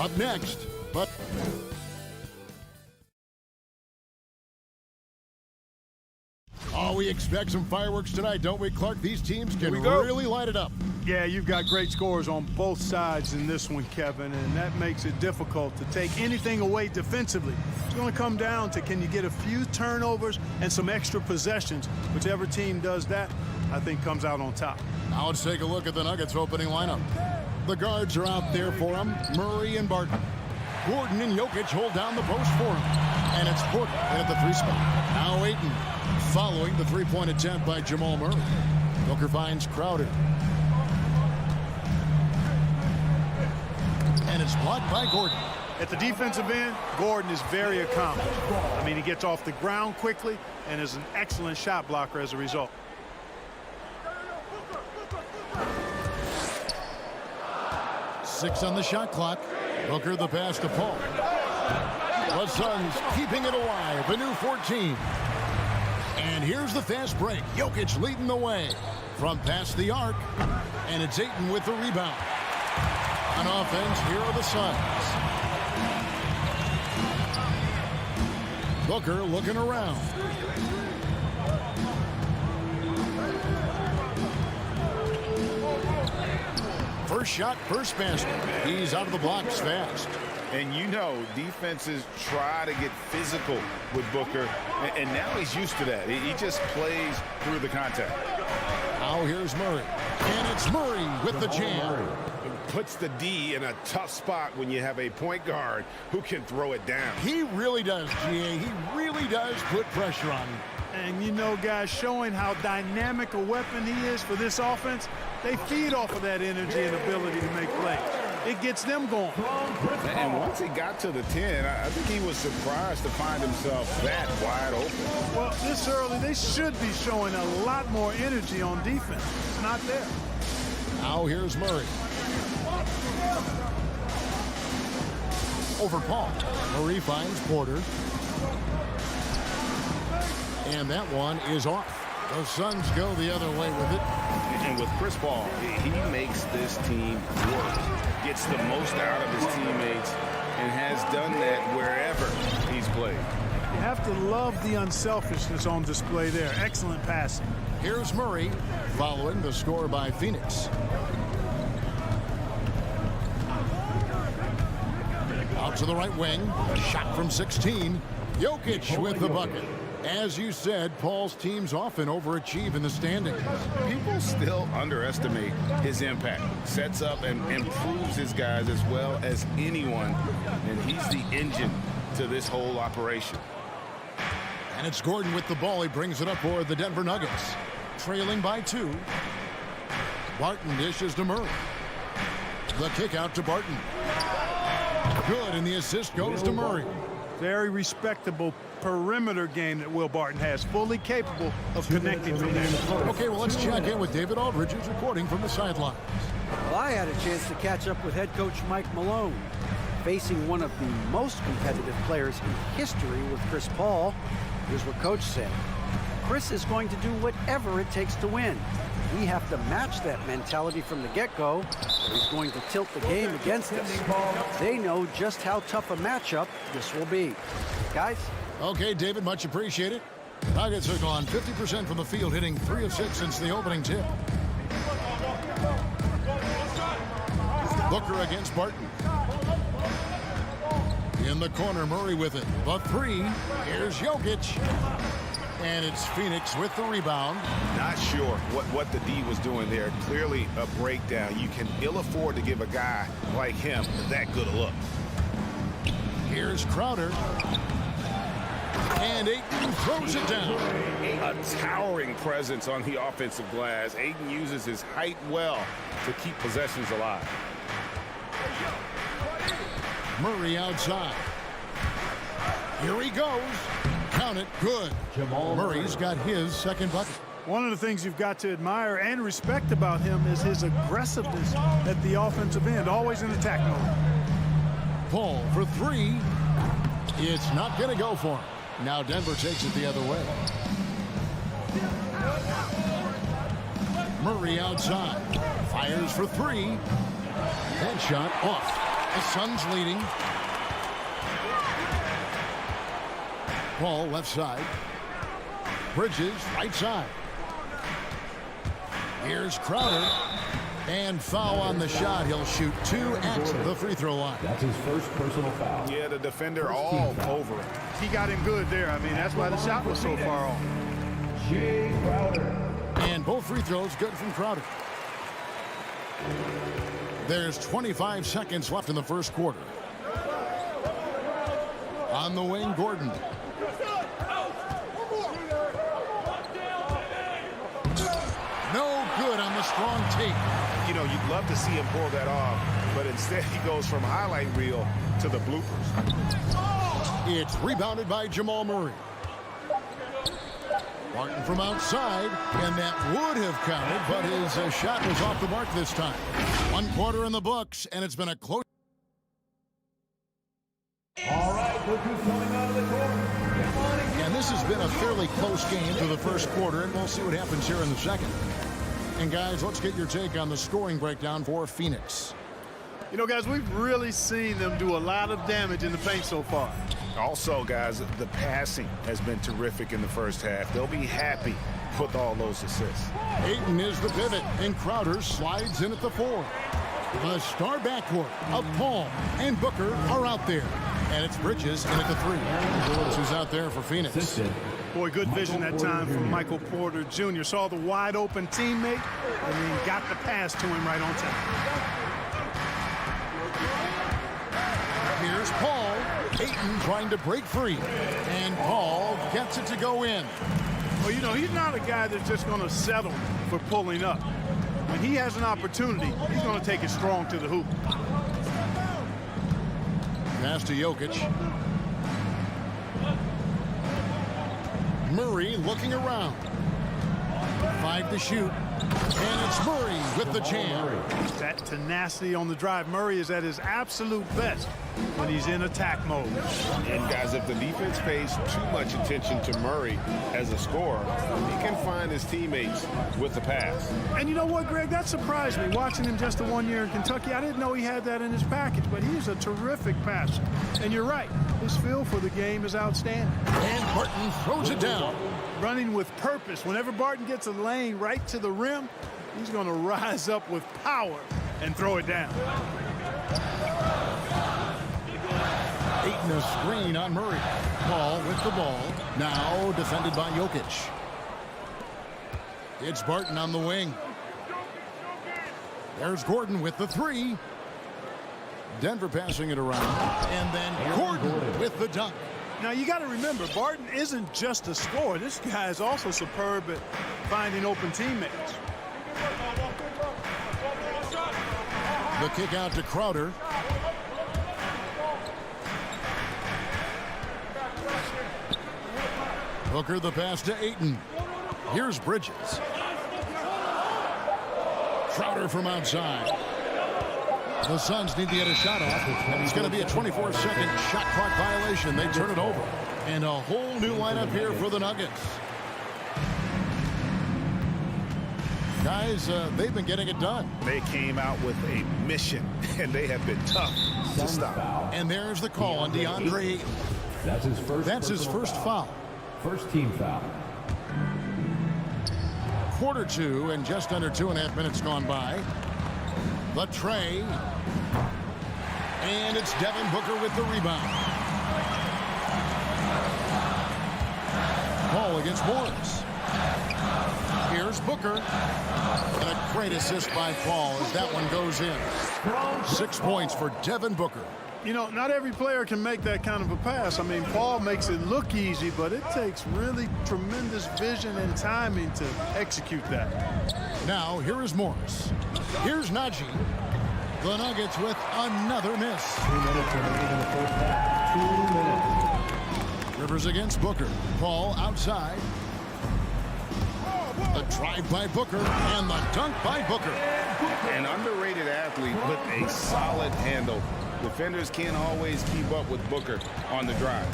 Up next, but we expect some fireworks tonight, don't we, Clark? These teams can really light it up. Yeah, you've got great scores on both sides in this one, Kevin, and that makes it difficult to take anything away defensively. It's going to come down to, can you get a few turnovers and some extra possessions? Whichever team does that, I think comes out on top. Now let's take a look at the Nuggets opening lineup. The guards are out there for them, Murray and Barton. Gordon and Jokic hold down the post for him. And it's Porter in at the 3 spot. Now Ayton following the three-point attempt by Jamal Murray. Booker finds Crowder. And it's blocked by Gordon. At the defensive end, Gordon is very accomplished. I mean, he gets off the ground quickly and is an excellent shot blocker as a result. Six on the shot clock. Booker the pass to Paul. The Suns keeping it alive. A new 14. And here's the fast break. Jokic leading the way from past the arc. And it's Ayton with the rebound. On offense, here are the Suns. Booker looking around. First shot, first basket. He's out of the blocks fast. And you know, defenses try to get physical with Booker, and now he's used to that. He just plays through the contact. Now here's Murray. And it's Murray with the jam. It puts the D in a tough spot when you have a point guard who can throw it down. He really does, GA. He really does put pressure on him. And you know, guys, showing how dynamic a weapon he is for this offense, they feed off of that energy and ability to make plays. It gets them going. And once he got to the 10, I think he was surprised to find himself that wide open. Well, this early, they should be showing a lot more energy on defense. It's not there. Now here's Murray. Over Paul. Murray finds Porter. And that one is off. The Suns go the other way with it. And with Chris Paul, he makes this team work. Gets the most out of his teammates and has done that wherever he's played. You have to love the unselfishness on display there. Excellent passing. Here's Murray following the score by Phoenix. Out to the right wing. A shot from 16. Jokic with the bucket. As you said, Paul's teams often overachieve in the standings. People still underestimate his impact. Sets up and improves his guys as well as anyone. And he's the engine to this whole operation. And it's Gordon with the ball. He brings it up for the Denver Nuggets. Trailing by 2. Barton dishes to Murray. The kick out to Barton. Good, and the assist goes to Murray. Very respectable perimeter game that Will Barton has, fully capable of connecting from there. Okay, well, let's check in with David Aldridge, who's reporting from the sidelines. Well, I had a chance to catch up with head coach Mike Malone. Facing one of the most competitive players in history with Chris Paul, here's what Coach said. Chris is going to do whatever it takes to win. We have to match that mentality from the get-go, or he's going to tilt the game against us. They know just how tough a matchup this will be. Guys? Okay, David, much appreciated. Nuggets are gone 50% from the field, hitting 3 of 6 since the opening tip. Booker against Barton. In the corner, Murray with it. The 3. Here's Jokic. And it's Phoenix with the rebound. Not sure what the D was doing there. Clearly a breakdown. You can ill afford to give a guy like him that good a look. Here's Crowder. And Ayton throws it down. A towering presence on the offensive glass. Ayton uses his height well to keep possessions alive. Murray outside. Here he goes. Count it. Good. Murray's got his second bucket. One of the things you've got to admire and respect about him is his aggressiveness at the offensive end, always in attack mode. Paul for 3. It's not going to go for him. Now Denver takes it the other way. Murray outside. Fires for 3. That shot off. The Suns leading. Paul left side. Bridges right side. Here's Crowder. And foul on the shot. He'll shoot 2 at the free throw line. That's his first personal foul. Yeah, the defender all over him. He got him good there. I mean, that's why the shot was so far off. Jay Crowder. And both free throws good from Crowder. There's 25 seconds left in the first quarter. On the wing, Gordon. No good on the strong take. You know, you'd love to see him pull that off, but instead he goes from highlight reel to the bloopers. It's rebounded by Jamal Murray. Martin from outside, and that would have counted, but his shot was off the mark this time. 1 quarter in the books, and it's been a close. All right, look who's coming out of the court. And this has been a fairly close game through the first quarter, and we'll see what happens here in the second. And guys, let's get your take on the scoring breakdown for Phoenix. You know, guys, we've really seen them do a lot of damage in the paint so far. Also, guys, the passing has been terrific in the first half. They'll be happy with all those assists. Ayton is the pivot, and Crowder slides in at the 4. The star backcourt of Paul and Booker are out there. And it's Bridges in at the 3. Who's out there for Phoenix. Boy, good vision that time from Michael Porter Jr. Saw the wide open teammate and then got the pass to him right on time. Here's Paul. Ayton trying to break free. And Paul gets it to go in. Well, you know, he's not a guy that's just going to settle for pulling up. When he has an opportunity, he's going to take it strong to the hoop. Pass to Jokic. Murray looking around. 5 to shoot. And it's Murray with the jam. That tenacity on the drive. Murray is at his absolute best when he's in attack mode. And guys, if the defense pays too much attention to Murray as a scorer, he can find his teammates with the pass. And you know what, Greg? That surprised me. Watching him just the 1 year in Kentucky, I didn't know he had that in his package, but he's a terrific passer. And you're right, his feel for the game is outstanding. And Barton throws it down. Running with purpose. Whenever Barton gets a lane right to the rim, he's going to rise up with power and throw it down. Ayton a screen on Murray. Paul with the ball. Now defended by Jokic. It's Barton on the wing. There's Gordon with the 3. Denver passing it around. And then Gordon with the dunk. Now, you got to remember, Barton isn't just a scorer. This guy is also superb at finding open teammates. The kick out to Crowder. Booker the pass to Ayton. Here's Bridges. Crowder from outside. The Suns need to get a shot off, and it's going to be a 24-second shot clock violation. They turn it over. And a whole new lineup here for the Nuggets. Guys, they've been getting it done. They came out with a mission, and they have been tough to stop. And there's the call on DeAndre Ayton. That's his first foul. First team foul. Quarter 2 and just under 2.5 minutes gone by. The tray. And it's Devin Booker with the rebound. Paul against Morris. Here's Booker. And a great assist by Paul as that one goes in. 6 points for Devin Booker. You know, not every player can make that kind of a pass. I mean, Paul makes it look easy, but it takes really tremendous vision and timing to execute that. Now, here is Morris. Here's Najee. The Nuggets with another miss. 2 minutes remaining in the first half. 2 minutes. Rivers against Booker. Paul outside. The drive by Booker and the dunk by Booker. An underrated athlete with a solid handle. Defenders can't always keep up with Booker on the drive.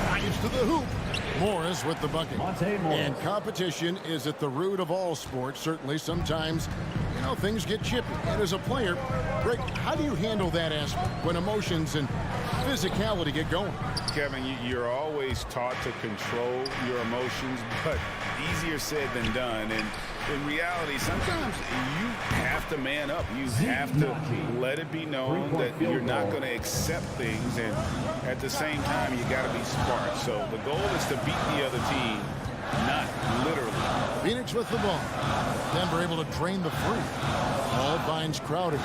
Drives to the hoop. Morris with the bucket. Monte Morris. And competition is at the root of all sports. Certainly, sometimes you know, things get chippy. And as a player, Greg, how do you handle that aspect when emotions and physicality get going? Kevin, you're always taught to control your emotions, but easier said than done. And in reality, sometimes you have to man up. You have to let it be known that you're not going to accept things. And at the same time, you got to be smart. So the goal is to beat the other team, not literally. Phoenix with the ball. Denver able to drain the free. Ball finds Crowder.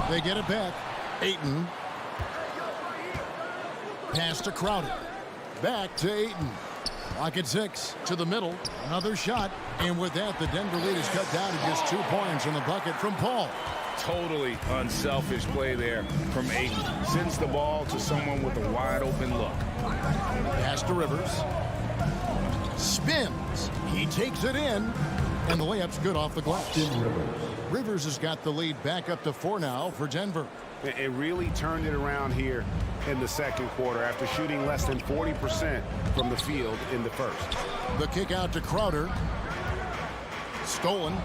They get it back. Ayton. Pass to Crowder. Back to Ayton. Clock at 6. To the middle. Another shot. And with that, the Denver lead is cut down to just 2 points in the bucket from Paul. Totally unselfish play there from Ayton. Sends the ball to someone with a wide open look. Pass to Rivers. Spins. He takes it in. And the layup's good off the glass. Rivers has got the lead back up to 4 now for Denver. It really turned it around here in the second quarter after shooting less than 40% from the field in the first. The kick out to Crowder. Stolen.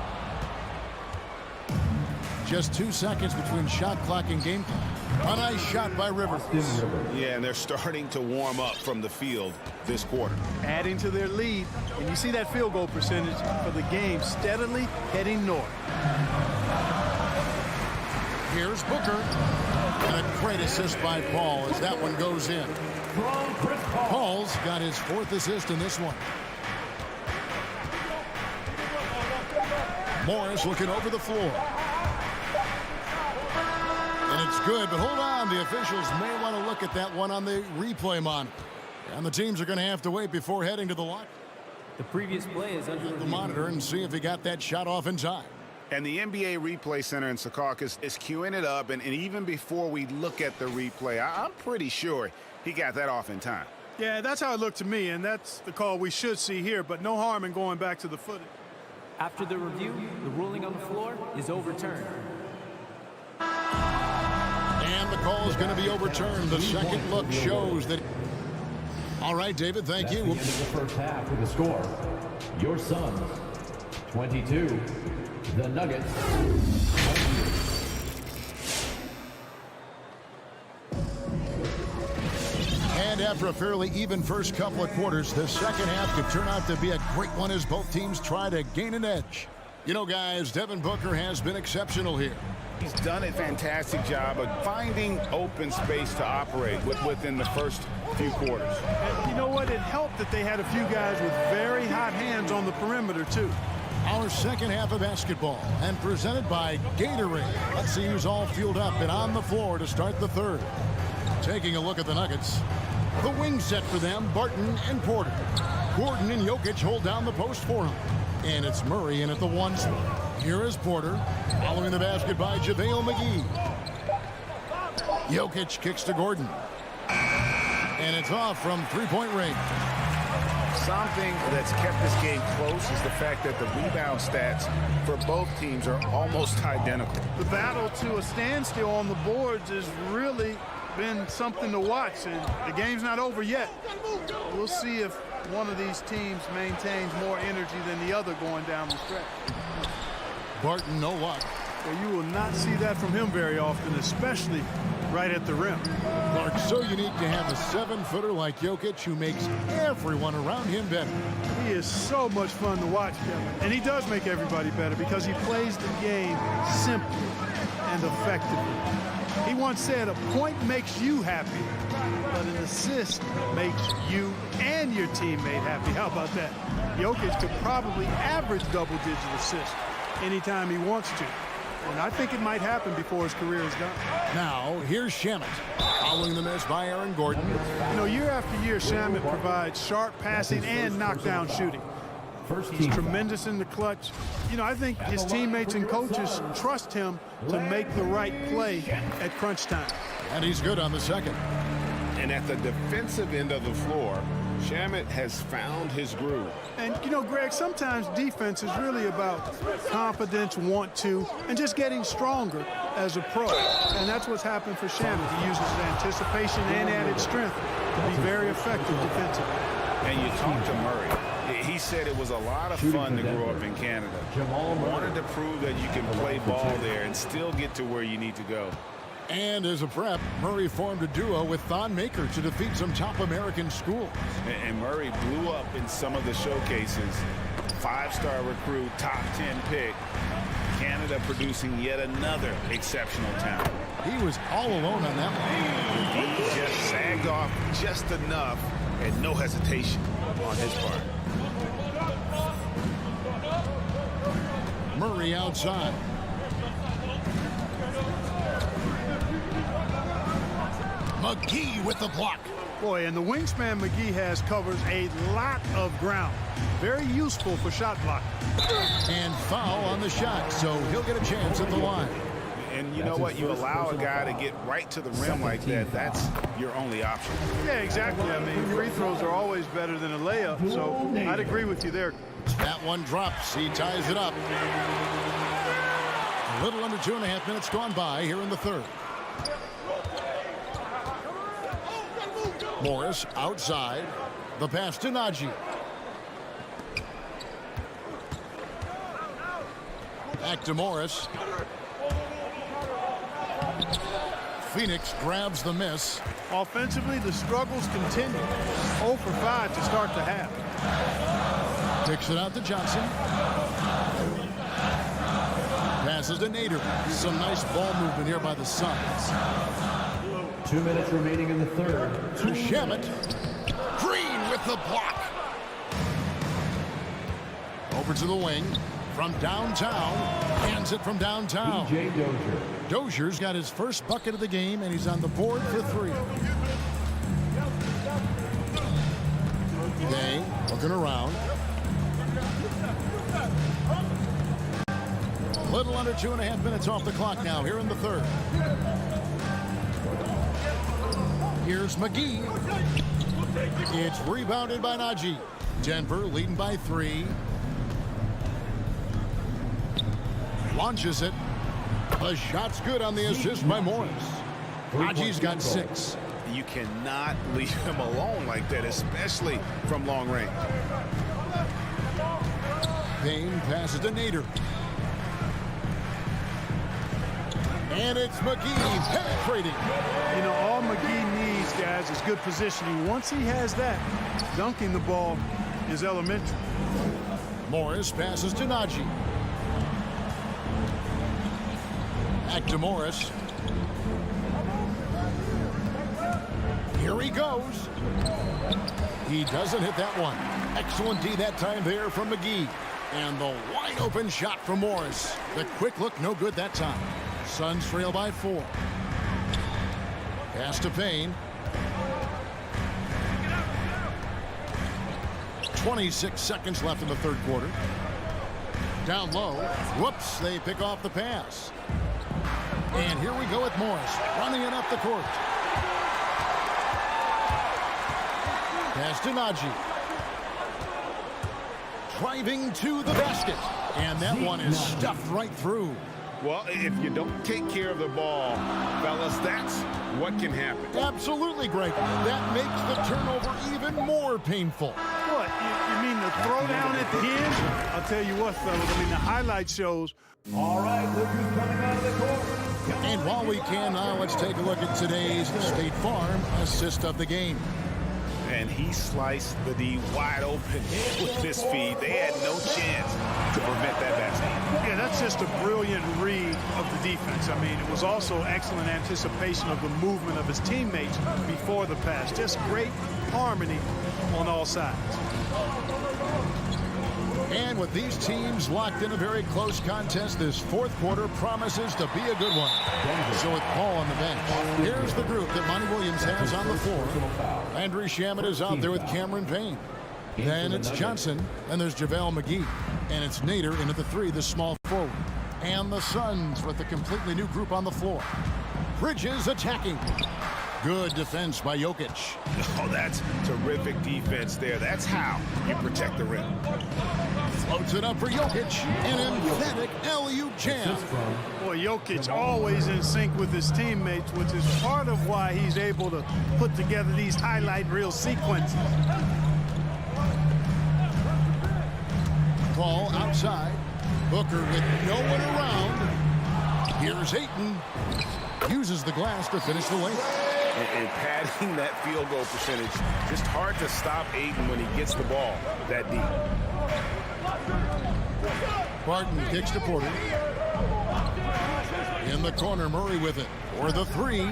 Just 2 seconds between shot clock and game clock. A nice shot by Rivers. Yeah, and they're starting to warm up from the field this quarter. Adding to their lead, and you see that field goal percentage for the game steadily heading north. Here's Booker. And a great assist by Paul as that one goes in. Paul's got his 4th assist in this one. Morris looking over the floor. And it's good, but hold on. The officials may want to look at that one on the replay monitor. And the teams are going to have to wait before heading to the locker. The previous play is under the monitor and see if he got that shot off in time. And the NBA Replay Center in Secaucus is queuing it up. And even before we look at the replay, I'm pretty sure he got that off in time. Yeah, that's how it looked to me, and that's the call we should see here, but no harm in going back to the footage. After the review, the ruling on the floor is overturned. And the call is going to be overturned. The second look shows that. All right, David, thank you. The end of the first half with the score. Your Suns, 22. The Nuggets, 20. And after a fairly even first couple of quarters, the second half could turn out to be a great one as both teams try to gain an edge. You know, guys, Devin Booker has been exceptional here. He's done a fantastic job of finding open space to operate within the first few quarters. And you know what? It helped that they had a few guys with very hot hands on the perimeter, too. Our second half of basketball and presented by Gatorade. Let's see who's all fueled up and on the floor to start the third. Taking a look at the Nuggets. The wing set for them, Barton and Porter. Gordon and Jokic hold down the post for him. And it's Murray in at the 1 spot. Here is Porter. Following the basket by JaVale McGee. Jokic kicks to Gordon. And it's off from three-point range. Something that's kept this game close is the fact that the rebound stats for both teams are almost identical. The battle to a standstill on the boards has really been something to watch, and the game's not over yet. We'll see if one of these teams maintains more energy than the other going down the stretch. Barton, no luck. Well, you will not see that from him very often, especially right at the rim. Clark, so unique to have a 7-footer like Jokic who makes everyone around him better. He is so much fun to watch, Kevin. And he does make everybody better because he plays the game simply and effectively. He once said, a point makes you happy, but an assist makes you and your teammate happy. How about that? Jokic could probably average double-digit assists anytime he wants to. And I think it might happen before his career is done. Now, here's Shamet. Following the miss by Aaron Gordon. You know, year after year, Shamet provides sharp passing and knockdown shooting. He's tremendous in the clutch. You know, I think his teammates and coaches trust him to make the right play at crunch time. And he's good on the second. And at the defensive end of the floor, Shamet has found his groove. And, you know, Greg, sometimes defense is really about confidence, want to, and just getting stronger as a pro. And that's what's happened for Shamet. He uses his anticipation and added strength to be very effective defensively. And you talk to Murray. He said it was a lot of fun to grow up in Canada. Wanted to prove that you can play ball there and still get to where you need to go. And as a prep, Murray formed a duo with Thon Maker to defeat some top American schools. And Murray blew up in some of the showcases. 5-star recruit, top 10 pick. Canada producing yet another exceptional talent. He was all alone on that one. He just sagged off just enough and no hesitation on his part. Murray outside. McGee with the block. Boy, and the wingspan McGee has covers a lot of ground. Very useful for shot blocking. And foul on the shot, so he'll get a chance at the line. And you know what? You allow a guy to get right to the rim like that. That's your only option. Yeah, exactly. I mean, free throws are always better than a layup, so I'd agree with you there. That one drops. He ties it up. A little under 2.5 minutes gone by here in the third. Morris outside. The pass to Najee. Back to Morris. Phoenix grabs the miss. Offensively, the struggles continue. 0 for 5 to start the half. Takes it out to Johnson. Passes to Nader. Some nice ball movement here by the Suns. 2 minutes remaining in the third. To Shamet. Green with the block. Over to the wing. From downtown. Hands it from downtown. P.J. Dozier. Dozier's got his first bucket of the game, and he's on the board for 3. Day looking around. A little under 2.5 minutes off the clock now here in the third. Here's McGee. It's rebounded by Najee. Denver leading by 3. Launches it. The shot's good on the assist by Morris. Najee's got 6. You cannot leave him alone like that, especially from long range. Payne passes to Nader. And it's McGee penetrating. You know, all McGee needs, guys, is good positioning. Once he has that, dunking the ball is elementary. Morris passes to Najee. Back to Morris. Here he goes. He doesn't hit that one. Excellent D that time there from McGee. And the wide open shot from Morris. The quick look, no good that time. Suns trail by 4. Pass to Payne. 26 seconds left in the third quarter. Down low. Whoops, they pick off the pass. And here we go with Morris running it up the court. Pass to Najee. Driving to the basket. And that one is stuffed right through. Well, if you don't take care of the ball, fellas, that's what can happen. Absolutely, Greg. That makes the turnover even more painful. What? You mean the throwdown at the end? I'll tell you what, fellas. I mean, the highlight shows. All right, look who's coming out of the court. And while we can now, let's take a look at today's State Farm assist of the game. And he sliced the D wide open with his feed. They had no chance to prevent that basket. Yeah, that's just a brilliant read of the defense. I mean, it was also excellent anticipation of the movement of his teammates before the pass. Just great harmony on all sides. And with these teams locked in a very close contest, this fourth quarter promises to be a good one. So with Paul on the bench, here's the group that Monty Williams has on the floor. Andrew Shamet is out there with Cameron Payne. Then it's Johnson, and there's JaVale McGee. And it's Nader in at the 3, the small forward. And the Suns with a completely new group on the floor. Bridges attacking. Good defense by Jokic. Oh, that's terrific defense there. That's how you protect the rim. Floats it up for Jokic. An emphatic LU jam. Boy, Jokic always in sync with his teammates, which is part of why he's able to put together these highlight reel sequences. Ball outside. Booker with no one around. Here's Ayton. Uses the glass to finish the lane. And padding that field goal percentage, just hard to stop Ayton when he gets the ball that deep. Barton kicks to Porter. In the corner, Murray with it for the three.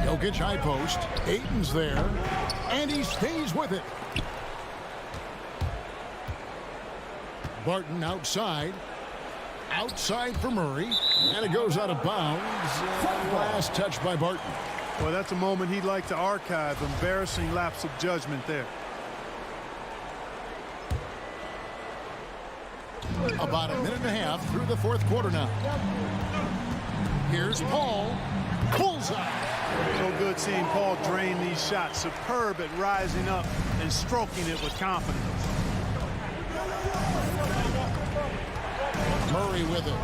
Jokic high post. Ayton's there, and he stays with it. Barton outside. Outside for Murray, and it goes out of bounds. Last touch by Barton. Well, that's a moment he'd like to archive. Embarrassing lapse of judgment there. About a minute and a half through the fourth quarter now. Here's Paul. Pulls up. So good seeing Paul drain these shots. Superb at rising up and stroking it with confidence. Murray with it.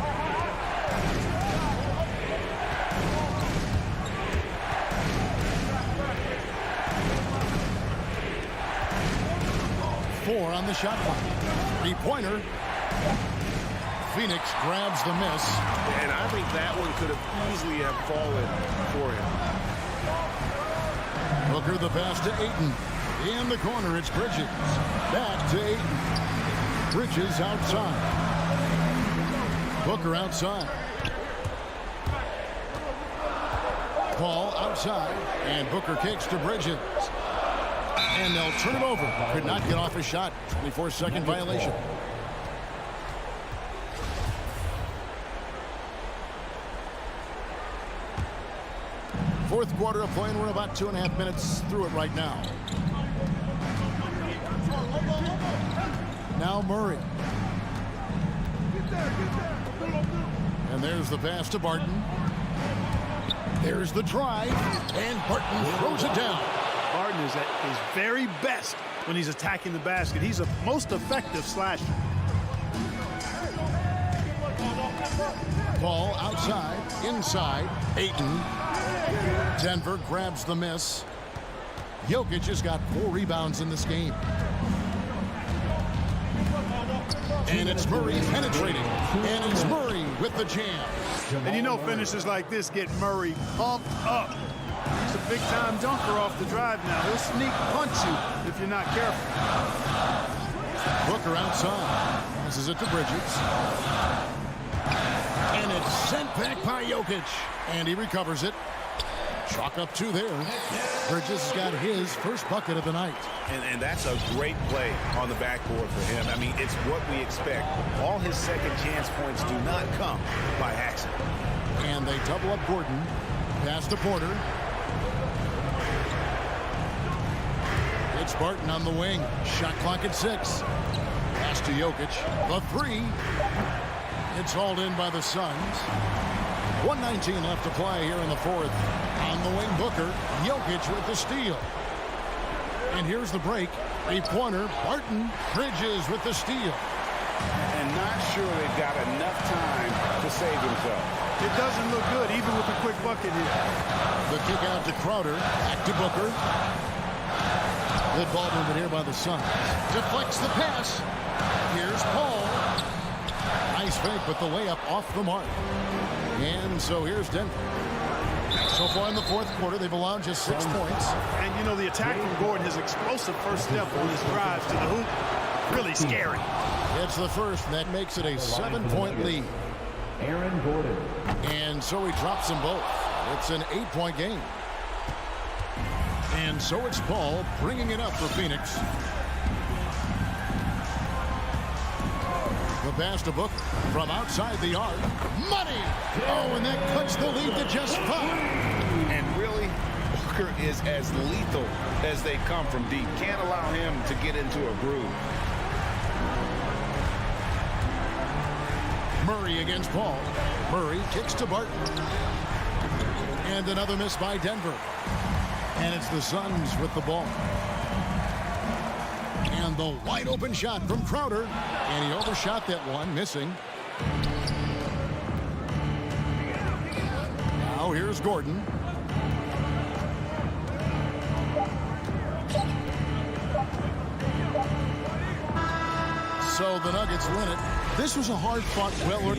Four on the shot clock. Three-pointer. Phoenix grabs the miss. And I think that one could have easily have fallen for him. Booker the pass to Ayton. In the corner, it's Bridges. Back to Ayton. Bridges outside. Booker outside. Paul outside. And Booker kicks to Bridges. And they'll turn it over. Could not get off a shot. 24-second violation. Fourth quarter of play, and we're about 2.5 minutes through it right now. Now Murray. And there's the pass to Barton. There's the drive, and Barton throws it down. Barton is at his very best when he's attacking the basket. He's a most effective slasher. Ball outside, inside, Ayton. Denver grabs the miss. Jokic has got 4 rebounds in this game. And it's Murray penetrating. And it's Murray with the jam. And you know finishes like this get Murray pumped up. It's a big-time dunker off the drive now. He'll sneak punch you if you're not careful. Booker outside. Passes it to Bridges. And it's sent back by Jokic. And he recovers it. Chalk up 2 there. Bridges has got his first bucket of the night. And that's a great play on the backboard for him. I mean, it's what we expect. All his second chance points do not come by accident. And they double up Gordon. Pass to Porter. It's Barton on the wing. Shot clock at 6. Pass to Jokic. The 3. It's hauled in by the Suns. 1:19 left to play here in the fourth. On the wing, Booker. Jokic with the steal. And here's the break. Three-pointer. Barton. Bridges with the steal. And not sure they've got enough time to save themselves. It doesn't look good, even with a quick bucket here. The kick out to Crowder. Back to Booker. Good ball movement here by the Suns. Deflects the pass. Here's Paul. Nice fake, but the layup off the mark. And so here's Denver. So far in the fourth quarter, they've allowed just 6 points. And, you know, the attack from Gordon, his explosive first step on his drives to the hoop, really scary. It's the first, and that makes it a 7-point lead. Aaron Gordon. And so he drops them both. It's an 8-point game. And so it's Paul bringing it up for Phoenix. The pass to Booker from outside the arc. Money! Oh, and that cuts the lead to just 5. And really, Booker is as lethal as they come from deep. Can't allow him to get into a groove. Murray against Paul. Murray kicks to Barton. And another miss by Denver. And it's the Suns with the ball. And the wide open shot from Crowder. And he overshot that one, missing. Now here's Gordon. So the Nuggets win it. This was a hard-fought, well...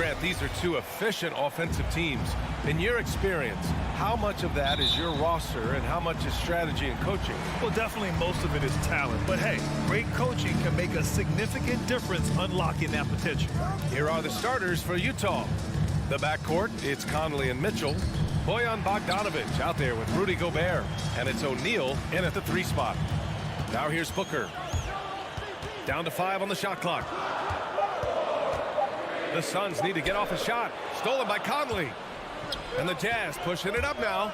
Grant, these are two efficient offensive teams. In your experience, how much of that is your roster and how much is strategy and coaching? Well, definitely most of it is talent. But hey, great coaching can make a significant difference unlocking that potential. Here are the starters for Utah. The backcourt, it's Conley and Mitchell. Bojan Bogdanovic out there with Rudy Gobert. And it's O'Neal in at the 3 spot. Now here's Booker. Down to 5 on the shot clock. The Suns need to get off a shot. Stolen by Conley. And the Jazz pushing it up now.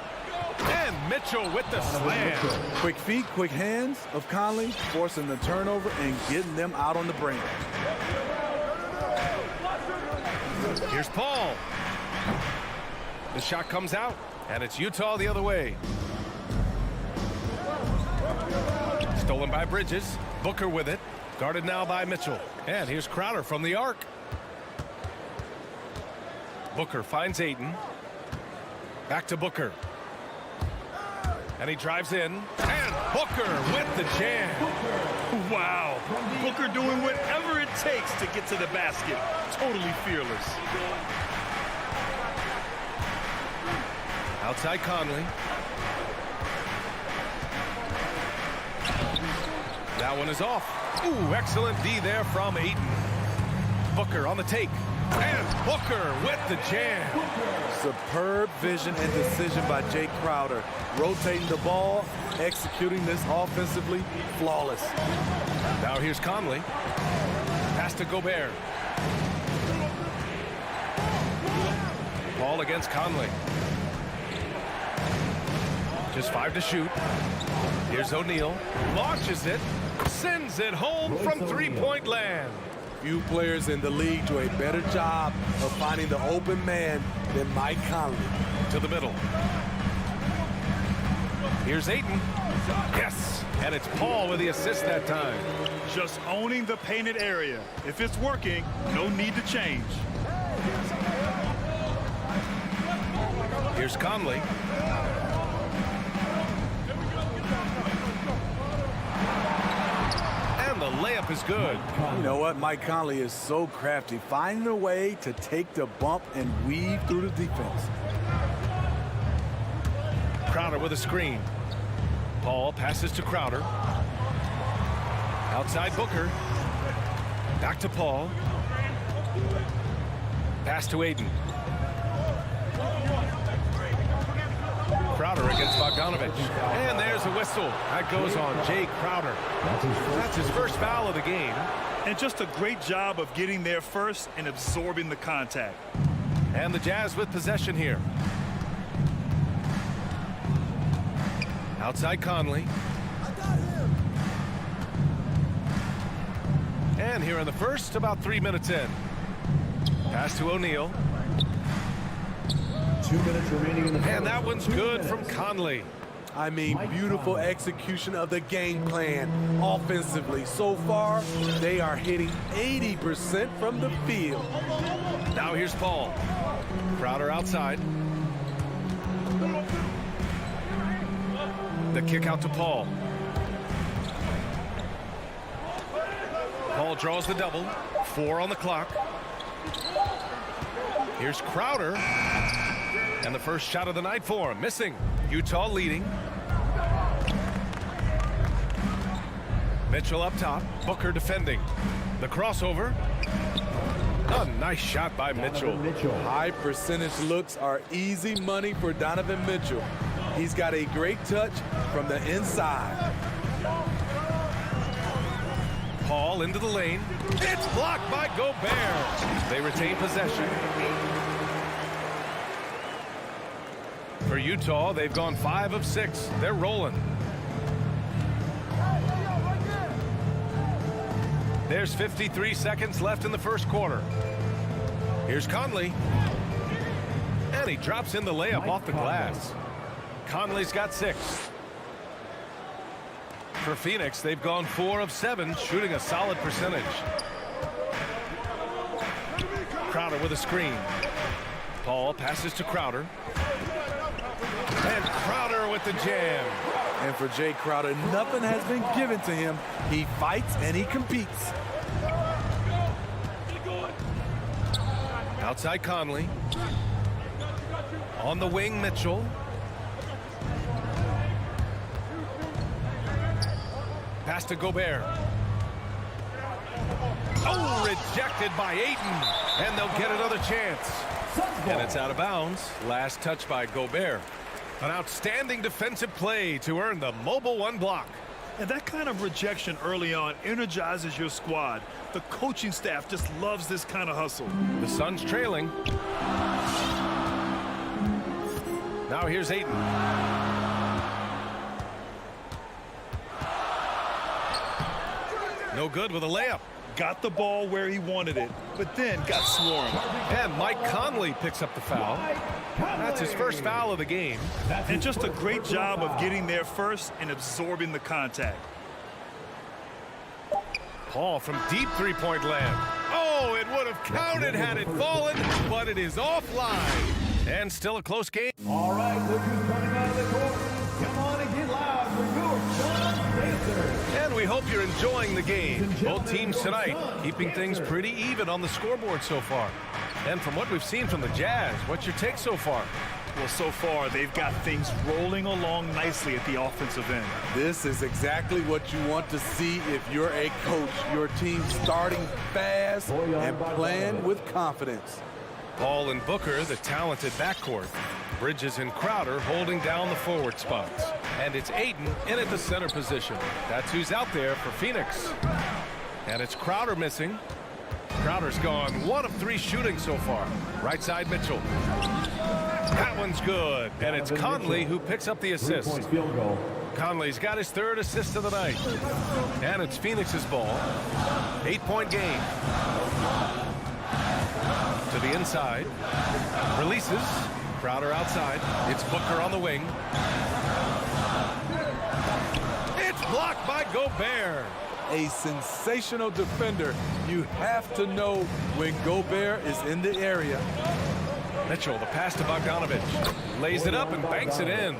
And Mitchell with the slam. Quick feet, quick hands of Conley, forcing the turnover and getting them out on the brink. Here's Paul. The shot comes out, and it's Utah the other way. Stolen by Bridges. Booker with it. Guarded now by Mitchell. And here's Crowder from the arc. Booker finds Ayton. Back to Booker. And he drives in. And Booker with the jam. Wow. Booker doing whatever it takes to get to the basket. Totally fearless. Outside Conley. That one is off. Ooh, excellent D there from Ayton. Booker on the take. And Booker with the jam. Superb vision and decision by Jay Crowder. Rotating the ball, executing this offensively, flawless. Now here's Conley. Pass to Gobert. Ball against Conley. Just 5 to shoot. Here's O'Neal. Launches it. Sends it home from 3-point land. Few players in the league do a better job of finding the open man than Mike Conley. To the middle. Here's Ayton. Yes. And it's Paul with the assist that time. Just owning the painted area. If it's working, no need to change. Here's Conley. And the layup is good. You know what? Mike Conley is so crafty, finding a way to take the bump and weave through the defense. Crowder with a screen. Paul passes to Crowder. Outside Booker. Back to Paul. Pass to Ayton. Crowder against Bogdanovic. And there's a whistle. That goes on Jay Crowder. That's his first foul of the game. And just a great job of getting there first and absorbing the contact. And the Jazz with possession here. Outside Conley. And here in the first, about 3 minutes in. Pass to O'Neal. 2 minutes remaining in the And that one's good from Conley. I mean, beautiful execution of the game plan offensively. So far, they are hitting 80% from the field. Now here's Paul. Crowder outside. The kick out to Paul. Paul draws the double. 4 on the clock. Here's Crowder. And the first shot of the night for him. Missing. Utah leading. Mitchell up top. Booker defending. The crossover. A nice shot by Mitchell. High percentage looks are easy money for Donovan Mitchell. He's got a great touch from the inside. Paul into the lane. It's blocked by Gobert. They retain possession. For Utah, they've gone 5 of 6. They're rolling. There's 53 seconds left in the first quarter. Here's Conley. And he drops in the layup off the glass. Conley's got 6. For Phoenix, they've gone 4 of 7, shooting a solid percentage. Crowder with a screen. Paul passes to Crowder. And Crowder with the jam. And for Jay Crowder, nothing has been given to him. He fights and he competes. Outside Conley. On the wing, Mitchell. Pass to Gobert. Oh, rejected by Ayton. And they'll get another chance. And it's out of bounds. Last touch by Gobert. An outstanding defensive play to earn the mobile one block. And that kind of rejection early on energizes your squad. The coaching staff just loves this kind of hustle. The Suns trailing. Now here's Ayton. No good with a layup. Got the ball where he wanted it, but then got swarmed. And Mike Conley picks up the foul. That's his first foul of the game. And just a great job of getting there first and absorbing the contact. Paul from deep three-point land. Oh, it would have counted had it fallen, but it is offline. And still a close game. All right, look who's coming out of the court. Come on and get loud for your Sun Dancers. And we hope you're enjoying the game. Both teams tonight keeping things pretty even on the scoreboard so far. And from what we've seen from the Jazz, what's your take so far? Well, so far, they've got things rolling along nicely at the offensive end. This is exactly what you want to see if you're a coach. Your team starting fast and playing with confidence. Paul and Booker, the talented backcourt. Bridges and Crowder holding down the forward spots. And it's Ayton in at the center position. That's who's out there for Phoenix. And it's Crowder missing. Crowder's gone 1 of 3 shooting so far. Right side Mitchell. That one's good. And it's Conley who picks up the assist. 3-point field goal. Conley's got his 3rd assist of the night. And it's Phoenix's ball. 8-point game. To the inside. Releases. Crowder outside. It's Booker on the wing. It's blocked by Gobert. A sensational defender. You have to know when Gobert is in the area. Mitchell, the pass to Bogdanovich. Lays it up and banks it in.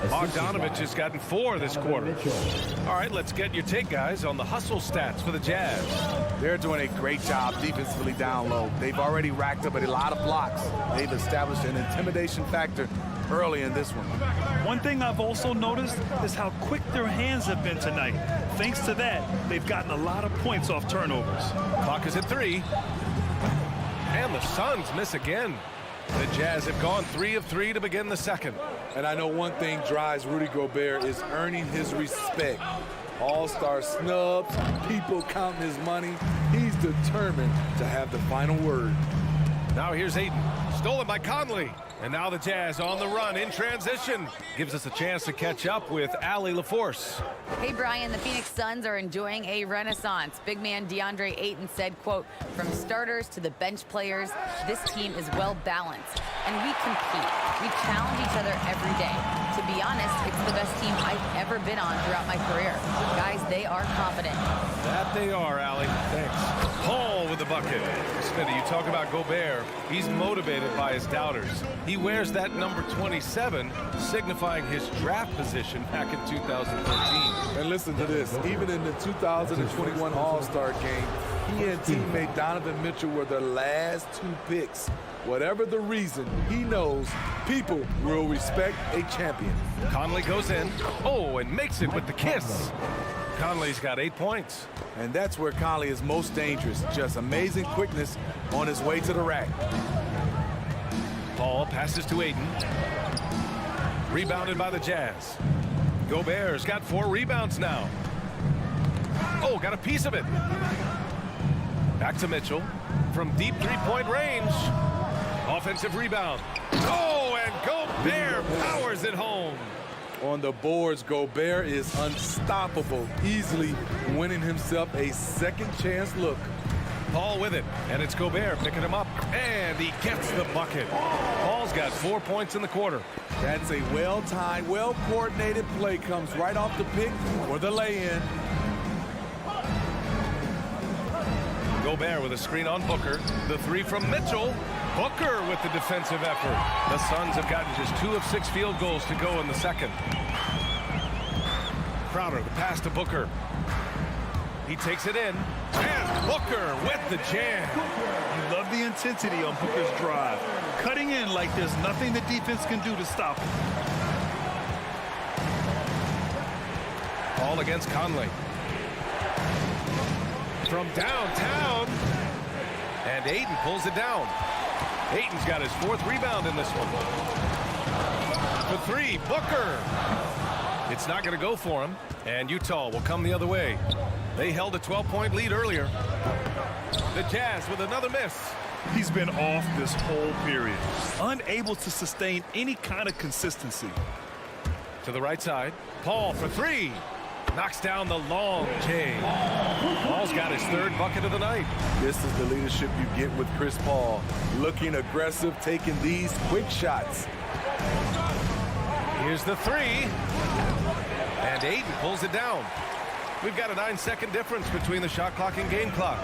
Bogdanovich has gotten 4 this quarter. All right, let's get your take, guys, on the hustle stats for the Jazz. They're doing a great job defensively down low. They've already racked up a lot of blocks. They've established an intimidation factor early in this one. One thing I've also noticed is how quick their hands have been tonight. Thanks to that, they've gotten a lot of points off turnovers. Clock is at 3. And the Suns miss again. The Jazz have gone 3 of 3 to begin the second. And I know one thing drives Rudy Gobert is earning his respect. All-star snubs, people counting his money. He's determined to have the final word. Now here's Ayton. Stolen by Conley. And now the Jazz on the run in transition. Gives us a chance to catch up with Allie LaForce. Hey, Brian, the Phoenix Suns are enjoying a renaissance. Big man DeAndre Ayton said, quote, "From starters to the bench players, this team is well balanced. And we compete. We challenge each other every day. To be honest, it's the best team I've ever been on throughout my career. Guys, they are confident." That they are, Allie. Thanks. Paul with the bucket. Smitty, you talk about Gobert. He's motivated by his doubters. He wears that number 27, signifying his draft position back in 2013. And listen to this. Even in the 2021 All-Star game, he and teammate Donovan Mitchell were the last 2 picks. Whatever the reason, he knows people will respect a champion. Conley goes in. Oh, and makes it with the kiss. Conley's got 8 points. And that's where Conley is most dangerous. Just amazing quickness on his way to the rack. Paul passes to Ayton. Rebounded by the Jazz. Gobert's got 4 rebounds now. Oh, got a piece of it. Back to Mitchell. From deep 3-point range. Offensive rebound. Oh, and Gobert powers it home. On the boards, Gobert is unstoppable, easily winning himself a second chance look. Paul with it, and it's Gobert picking him up, and he gets the bucket. Paul's got 4 points in the quarter. That's a well-timed, well-coordinated play. Comes right off the pick or the lay-in. Gobert with a screen on Booker. The 3 from Mitchell. Booker with the defensive effort. The Suns have gotten just 2 of 6 field goals to go in the second. Crowder, the pass to Booker. He takes it in. And Booker with the jam. You love the intensity on Booker's drive. Cutting in like there's nothing the defense can do to stop him. Ball against Conley. From downtown. And Ayton pulls it down. Ayton's got his 4th rebound in this one. For 3, Booker. It's not going to go for him. And Utah will come the other way. They held a 12-point lead earlier. The Jazz with another miss. He's been off this whole period. Unable to sustain any kind of consistency. To the right side. Paul for 3. Knocks down the long J. Paul's got his 3rd bucket of the night. This is the leadership you get with Chris Paul. Looking aggressive, taking these quick shots. Here's the 3. And Ayton pulls it down. We've got a 9-second difference between the shot clock and game clock.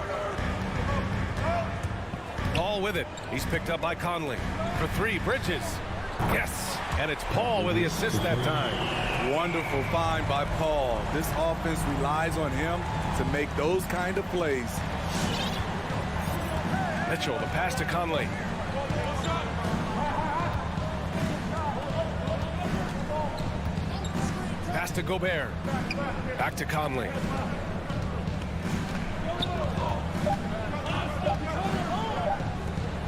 Paul with it. He's picked up by Conley. For 3, Bridges. Yes. And it's Paul with the assist that time. Wonderful find by Paul. This offense relies on him to make those kind of plays. Mitchell, the pass to Conley. Pass to Gobert. Back to Conley.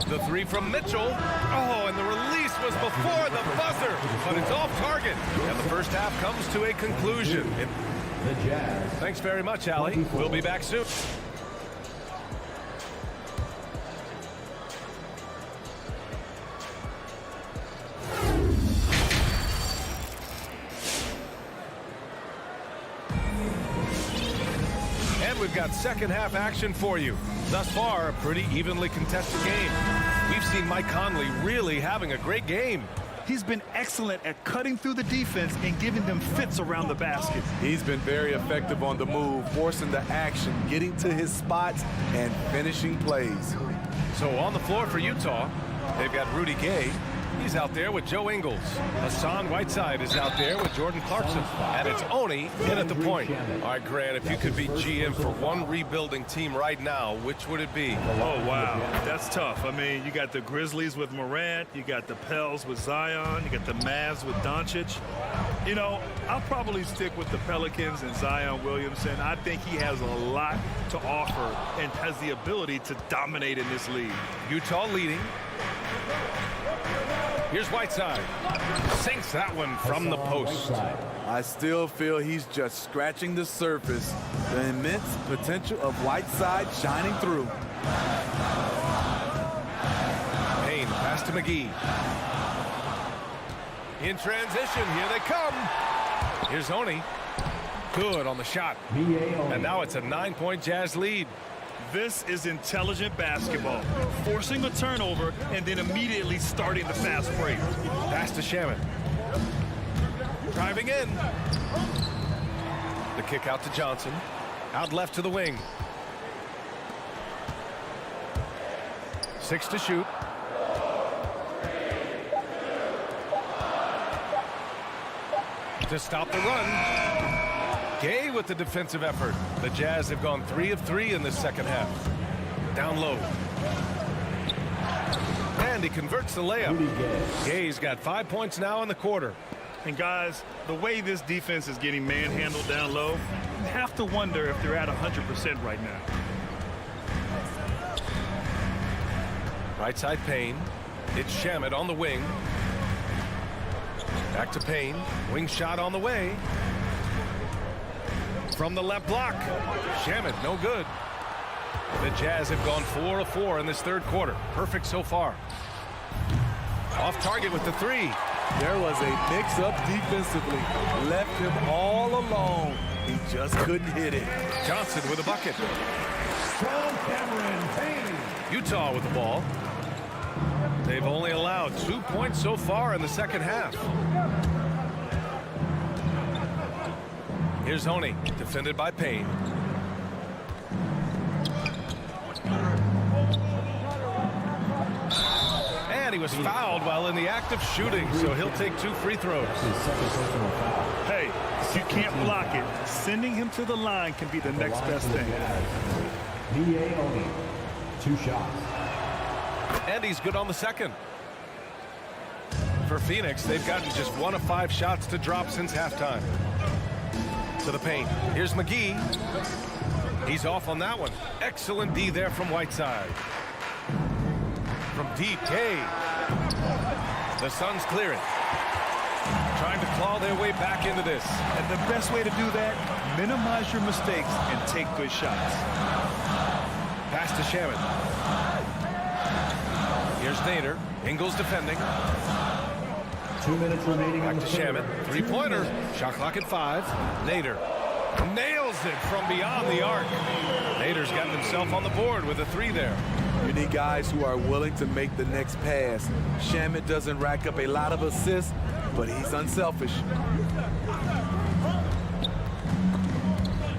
The 3 from Mitchell. Oh, and the release was before the buzzer, but it's off target. And the first half comes to a conclusion. The Jazz. Thanks very much, Allie. We'll be back soon. And we've got second half action for you. Thus far, a pretty evenly contested game. We've seen Mike Conley really having a great game. He's been excellent at cutting through the defense and giving them fits around the basket. He's been very effective on the move, forcing the action, getting to his spots, and finishing plays. So on the floor for Utah, they've got Rudy Gay. He's out there with Joe Ingles. Hassan Whiteside is out there with Jordan Clarkson. And it's Oni in at the point. All right, Grant, if you could be GM for one rebuilding team right now, which would it be? Oh, wow. That's tough. I mean, you got the Grizzlies with Morant. You got the Pels with Zion. You got the Mavs with Doncic. You know, I'll probably stick with the Pelicans and Zion Williamson. I think he has a lot to offer and has the ability to dominate in this league. Utah leading. Here's Whiteside. Sinks that one from the post. I still feel he's just scratching the surface. The immense potential of Whiteside shining through. Payne, pass to McGee. In transition, here they come. Here's Oni. Good on the shot. And now it's a 9-point Jazz lead. This is intelligent basketball. Forcing a turnover and then immediately starting the fast break. Pass to Shaman. Driving in. The kick out to Johnson. Out left to the wing. 6 to shoot. To stop the run. Gay with the defensive effort. The Jazz have gone 3 of 3 in this second half. Down low. And he converts the layup. Gay's got 5 points now in the quarter. And guys, the way this defense is getting manhandled down low, you have to wonder if they're at 100% right now. Right side Payne. It's Shamet on the wing. Back to Payne. Wing shot on the way. From the left block. Shamet, no good. The Jazz have gone 4 of 4 in this third quarter. Perfect so far. Off target with the 3. There was a mix-up defensively. Left him all alone. He just couldn't hit it. Johnson with a bucket. Utah with the ball. They've only allowed 2 points so far in the second half. Here's Honey, defended by Payne. And he was fouled while in the act of shooting, so he'll take 2 free throws. Hey, if you can't block it, sending him to the line can be the next best thing. only 2 shots. And he's good on the second. For Phoenix, they've gotten just 1 of 5 shots to drop since halftime. To the paint. Here's McGee. He's off on that one. Excellent D there from Whiteside. From deep, Gay. The Suns clear it. Trying to claw their way back into this. And the best way to do that, minimize your mistakes and take good shots. Pass to Shaman. Here's Nader. Ingles defending. 2 minutes remaining. Back to Shaman. 3-pointer. Shot clock at 5. Nader nails it from beyond the arc. Nader's gotten himself on the board with a 3 there. You need guys who are willing to make the next pass. Shaman doesn't rack up a lot of assists, but he's unselfish.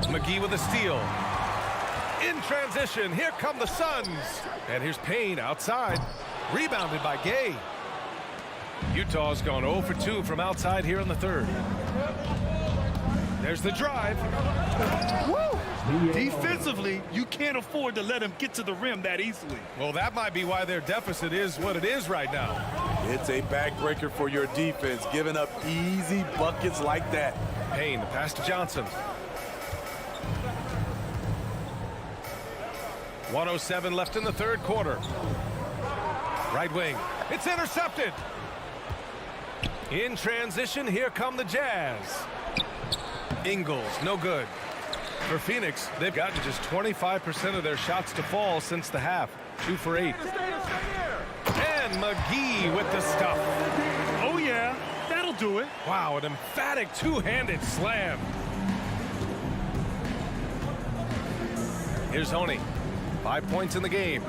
McGee with a steal. In transition, here come the Suns. And here's Payne outside. Rebounded by Gay. Utah's gone 0 for 2 from outside here in the third. There's the drive. Woo! Defensively, you can't afford to let him get to the rim that easily. Well, that might be why their deficit is what it is right now. It's a backbreaker for your defense, giving up easy buckets like that. Payne, the pass to Johnson. 1:07 left in the third quarter. Right wing. It's intercepted. In transition, here come the Jazz. Ingles, no good. For Phoenix, they've gotten just 25% of their shots to fall since the half. 2 for 8. And McGee with the stuff. Oh, yeah, that'll do it. Wow, an emphatic two-handed slam. Here's Honey. 5 points in the game.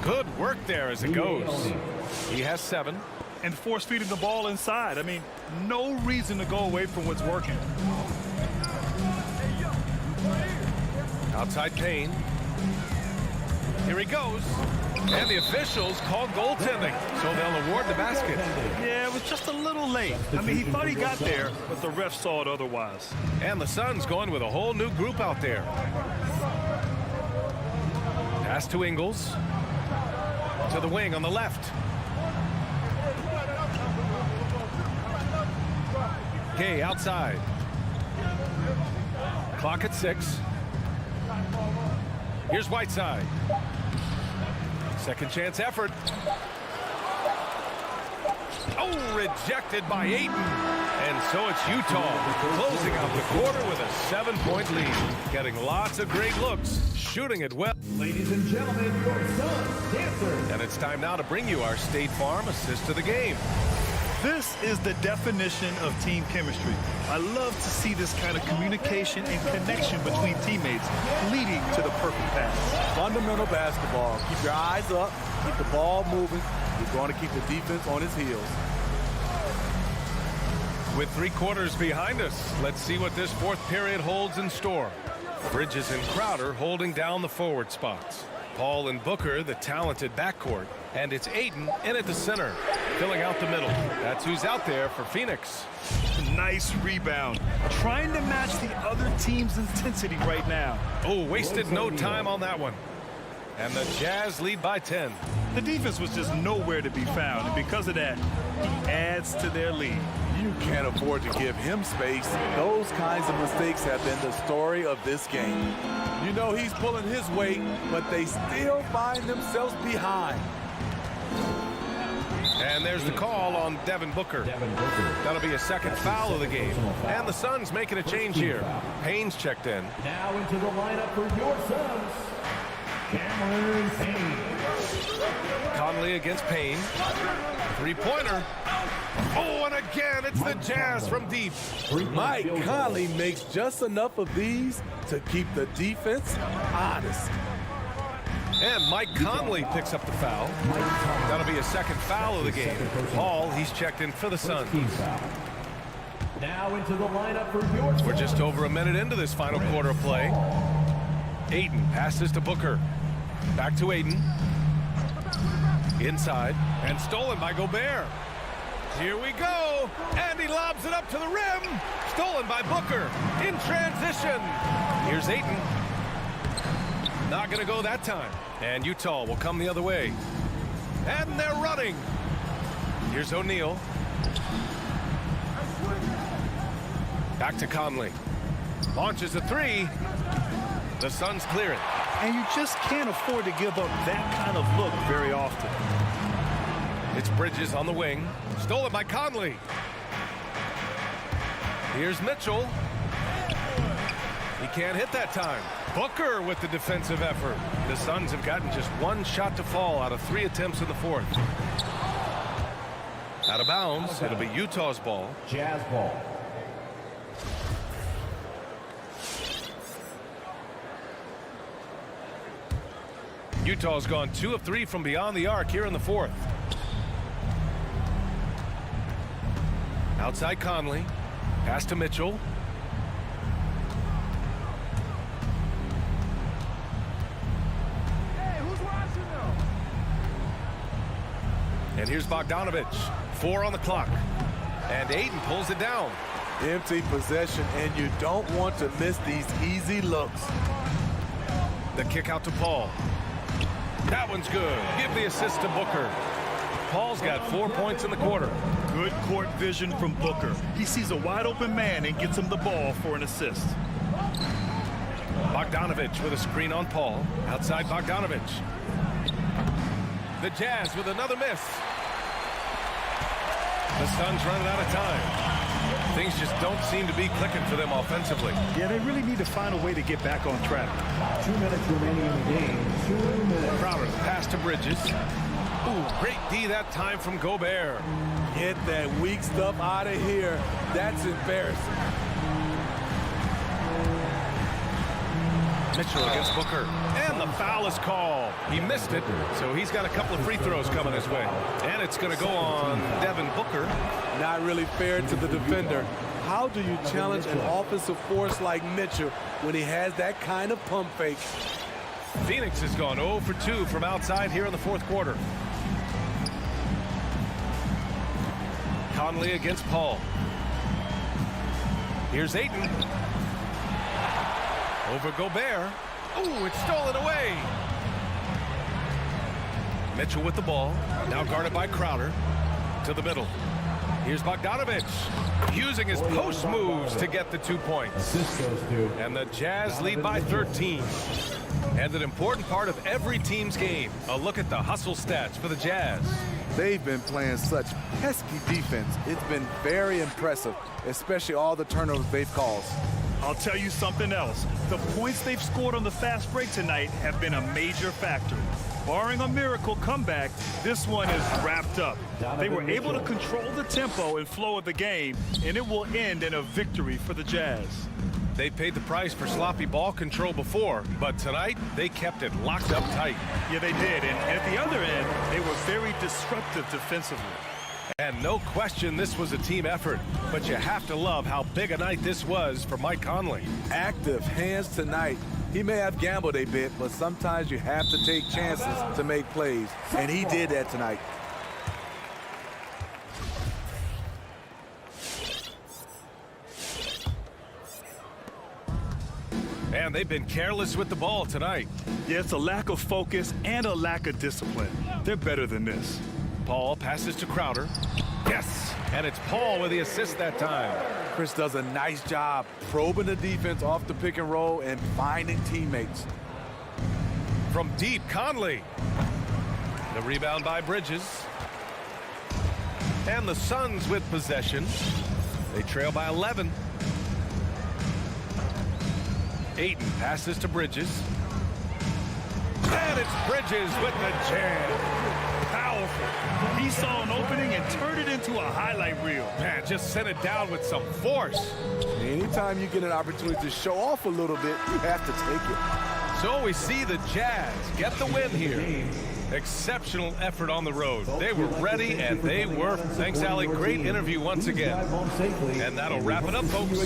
Good work there as it goes. He has 7. And force feeding the ball inside. I mean, no reason to go away from what's working. Outside Payne. Here he goes. And the officials called goaltending, so they'll award the basket. Yeah, it was just a little late. I mean, he thought he got there, but the ref saw it otherwise. And the Suns going with a whole new group out there. Pass to Ingles. To the wing on the left. Gay outside. Clock at 6. Here's Whiteside. Second chance effort. Oh, rejected by Ayton. And so it's Utah closing out the quarter with a 7-point lead. Getting lots of great looks, shooting it well. Ladies and gentlemen, your Suns dancers. And it's time now to bring you our State Farm assist of the game. This is the definition of team chemistry. I love to see this kind of communication and connection between teammates leading to the perfect pass. Fundamental basketball. Keep your eyes up, keep the ball moving. You're going to keep the defense on his heels. With 3 quarters behind us, let's see what this fourth period holds in store. Bridges and Crowder holding down the forward spots. Paul and Booker, the talented backcourt. And it's Ayton in at the center, filling out the middle. That's who's out there for Phoenix. Nice rebound. Trying to match the other team's intensity right now. Oh, wasted no time on that one. And the Jazz lead by 10. The defense was just nowhere to be found, and because of that, he adds to their lead. You can't afford to give him space. Those kinds of mistakes have been the story of this game. You know he's pulling his weight, but they still find themselves behind. And there's the call on Devin Booker. That'll be a second foul of the game. And the Suns making a change here. Payne's checked in. Now into the lineup for your Suns, Cameron Payne. Conley against Payne. 3-pointer. Oh, and again, it's the Jazz from deep. Mike Conley makes just enough of these to keep the defense honest. And Mike Conley picks up the foul. That'll be a second foul of the game. Paul, he's checked in for the Suns. Now into the lineup for your Suns. We're just over a minute into this final quarter of play. Ayton passes to Booker. Back to Aiden. Inside, and stolen by Gobert. Here we go, and he lobs it up to the rim. Stolen by Booker in transition. Here's Ayton. Not gonna go that time. And Utah will come the other way. And they're running. Here's O'Neal. Back to Conley. Launches a three. The Suns clear it. And you just can't afford to give up that kind of look very often. It's Bridges on the wing. Stolen by Conley. Here's Mitchell. He can't hit that time. Booker with the defensive effort. The Suns have gotten just one shot to fall out of 3 attempts in the fourth. Out of bounds. It'll be Utah's ball. Jazz ball. Utah's gone 2 of 3 from beyond the arc here in the fourth. Outside Conley. Pass to Mitchell. And here's Bogdanovich. 4 on the clock. And Ayton pulls it down. Empty possession, and you don't want to miss these easy looks. The kick out to Paul. That one's good. Give the assist to Booker. Paul's got 4 points in the quarter. Good court vision from Booker. He sees a wide open man and gets him the ball for an assist. Bogdanovich with a screen on Paul. Outside Bogdanovich. The Jazz with another miss. The Suns running out of time. Things just don't seem to be clicking for them offensively. Yeah, they really need to find a way to get back on track. 2 minutes remaining in the game. 2 minutes. Crowder pass to Bridges. Ooh, great D that time from Gobert. Get that weak stuff out of here. That's embarrassing. Mitchell against Booker. And the foul is called. He missed it, so he's got a couple of free throws coming his way. And it's going to go on Devin Booker. Not really fair to the defender. How do you challenge an offensive force like Mitchell when he has that kind of pump fake? Phoenix has gone 0 for 2 from outside here in the fourth quarter. Conley against Paul. Here's Ayton. Over Gobert. Ooh, it's stolen away. Mitchell with the ball. Now guarded by Crowder. To the middle. Here's Bogdanovich. Using his post moves to get the 2 points. Assist goes to. And the Jazz lead by 13. And an important part of every team's game. A look at the hustle stats for the Jazz. They've been playing such pesky defense. It's been very impressive, especially all the turnovers they've caused. I'll tell you something else. The points they've scored on the fast break tonight have been a major factor. Barring a miracle comeback, this one is wrapped up. They were able to control the tempo and flow of the game, and it will end in a victory for the Jazz. They paid the price for sloppy ball control before, but tonight they kept it locked up tight. Yeah, they did. And at the other end, they were very disruptive defensively. And no question this was a team effort, but you have to love how big a night this was for Mike Conley. Active hands tonight. He may have gambled a bit, but sometimes you have to take chances to make plays, and he did that tonight. And they've been careless with the ball tonight. Yeah, it's a lack of focus and a lack of discipline. They're better than this. Paul passes to Crowder. Yes, and it's Paul with the assist that time. Chris does a nice job probing the defense off the pick and roll and finding teammates. From deep, Conley. The rebound by Bridges. And the Suns with possession. They trail by 11. Ayton passes to Bridges. And it's Bridges with the jam. Powerful. He saw an opening and turned it into a highlight reel. Man, just sent it down with some force. Anytime you get an opportunity to show off a little bit, you have to take it. So we see the Jazz get the win here. Exceptional effort on the road. They were ready and they were. Thanks, Allie. Great interview once again. And that'll wrap it up, folks.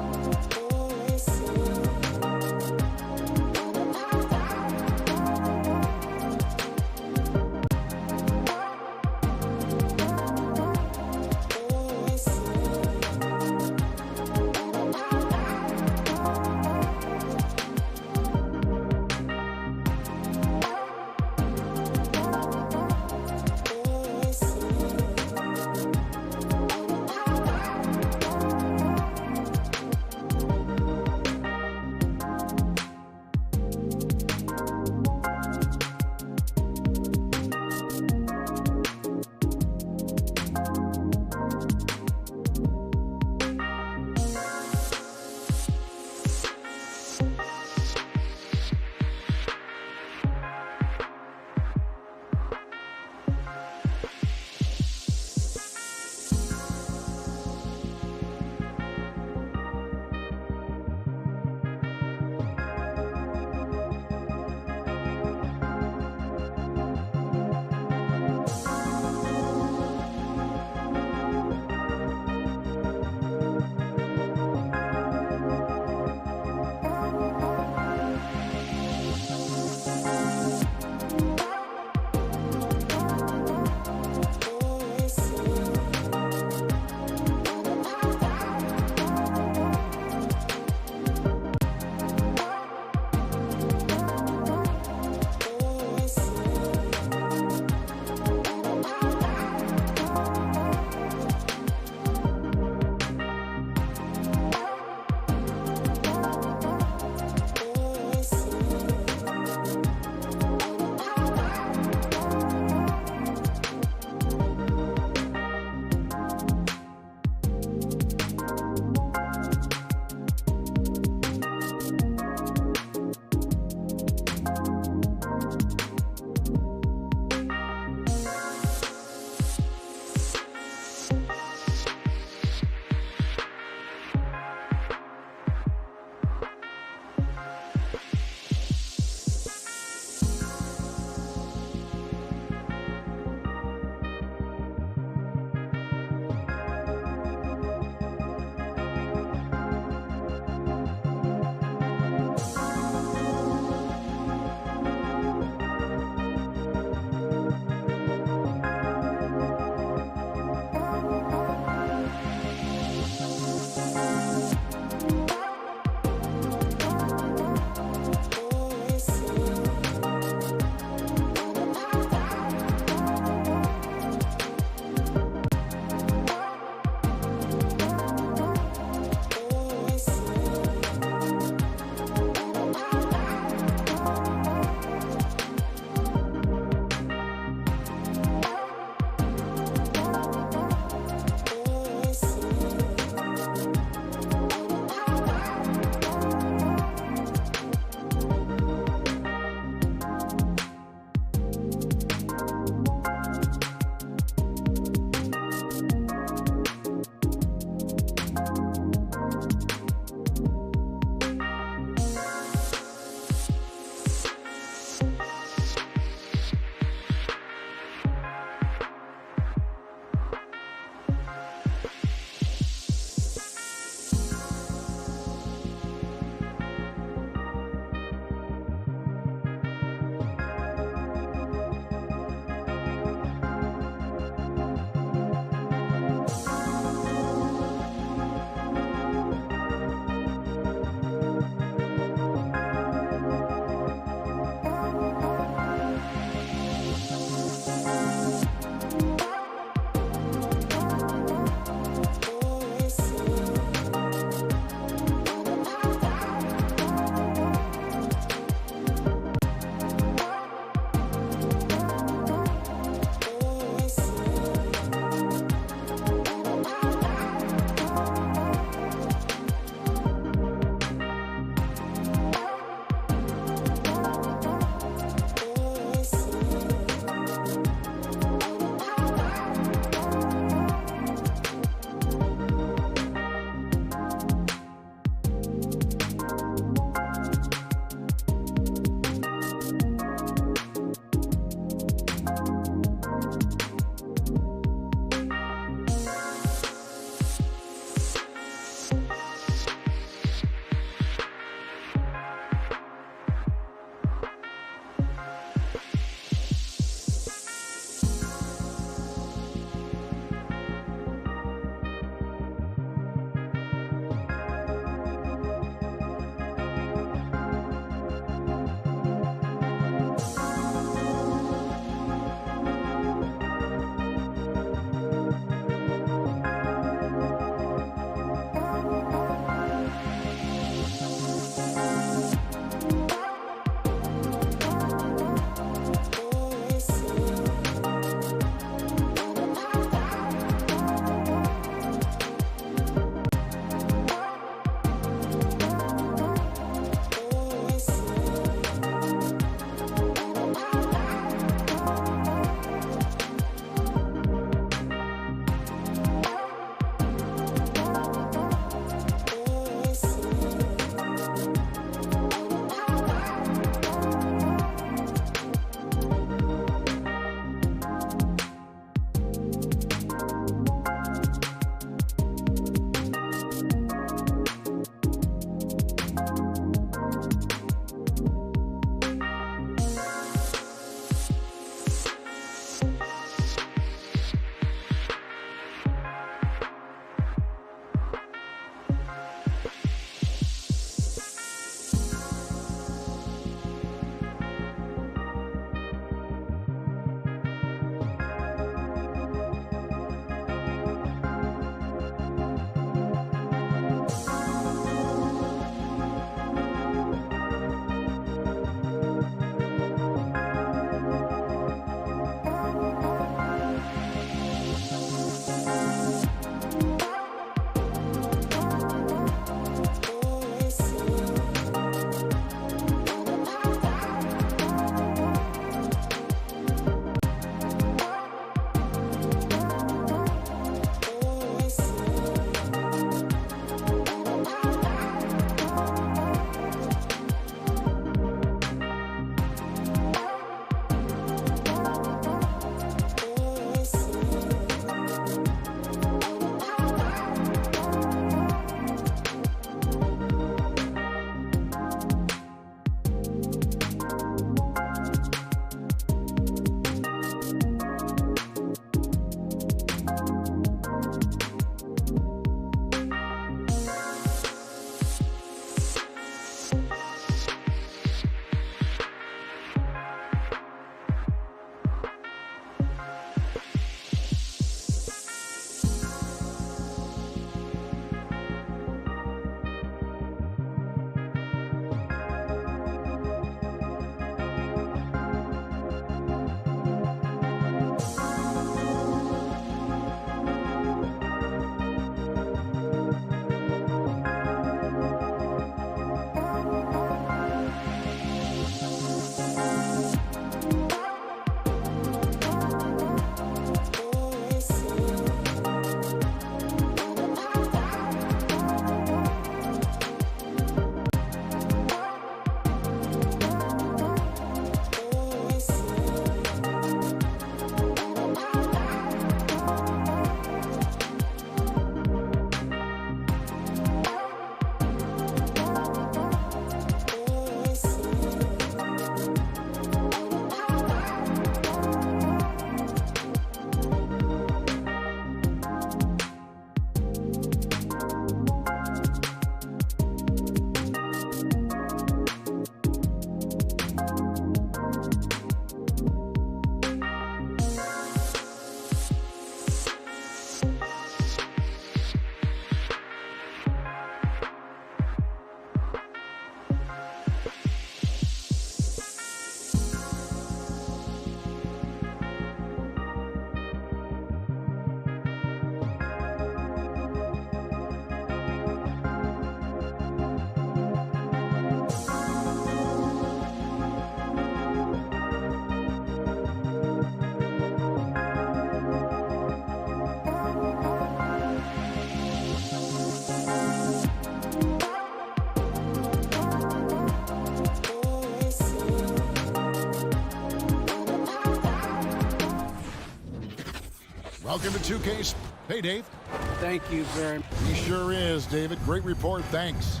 Welcome to 2K. Hey, Dave. Thank you very much. He sure is, David. Great report. Thanks.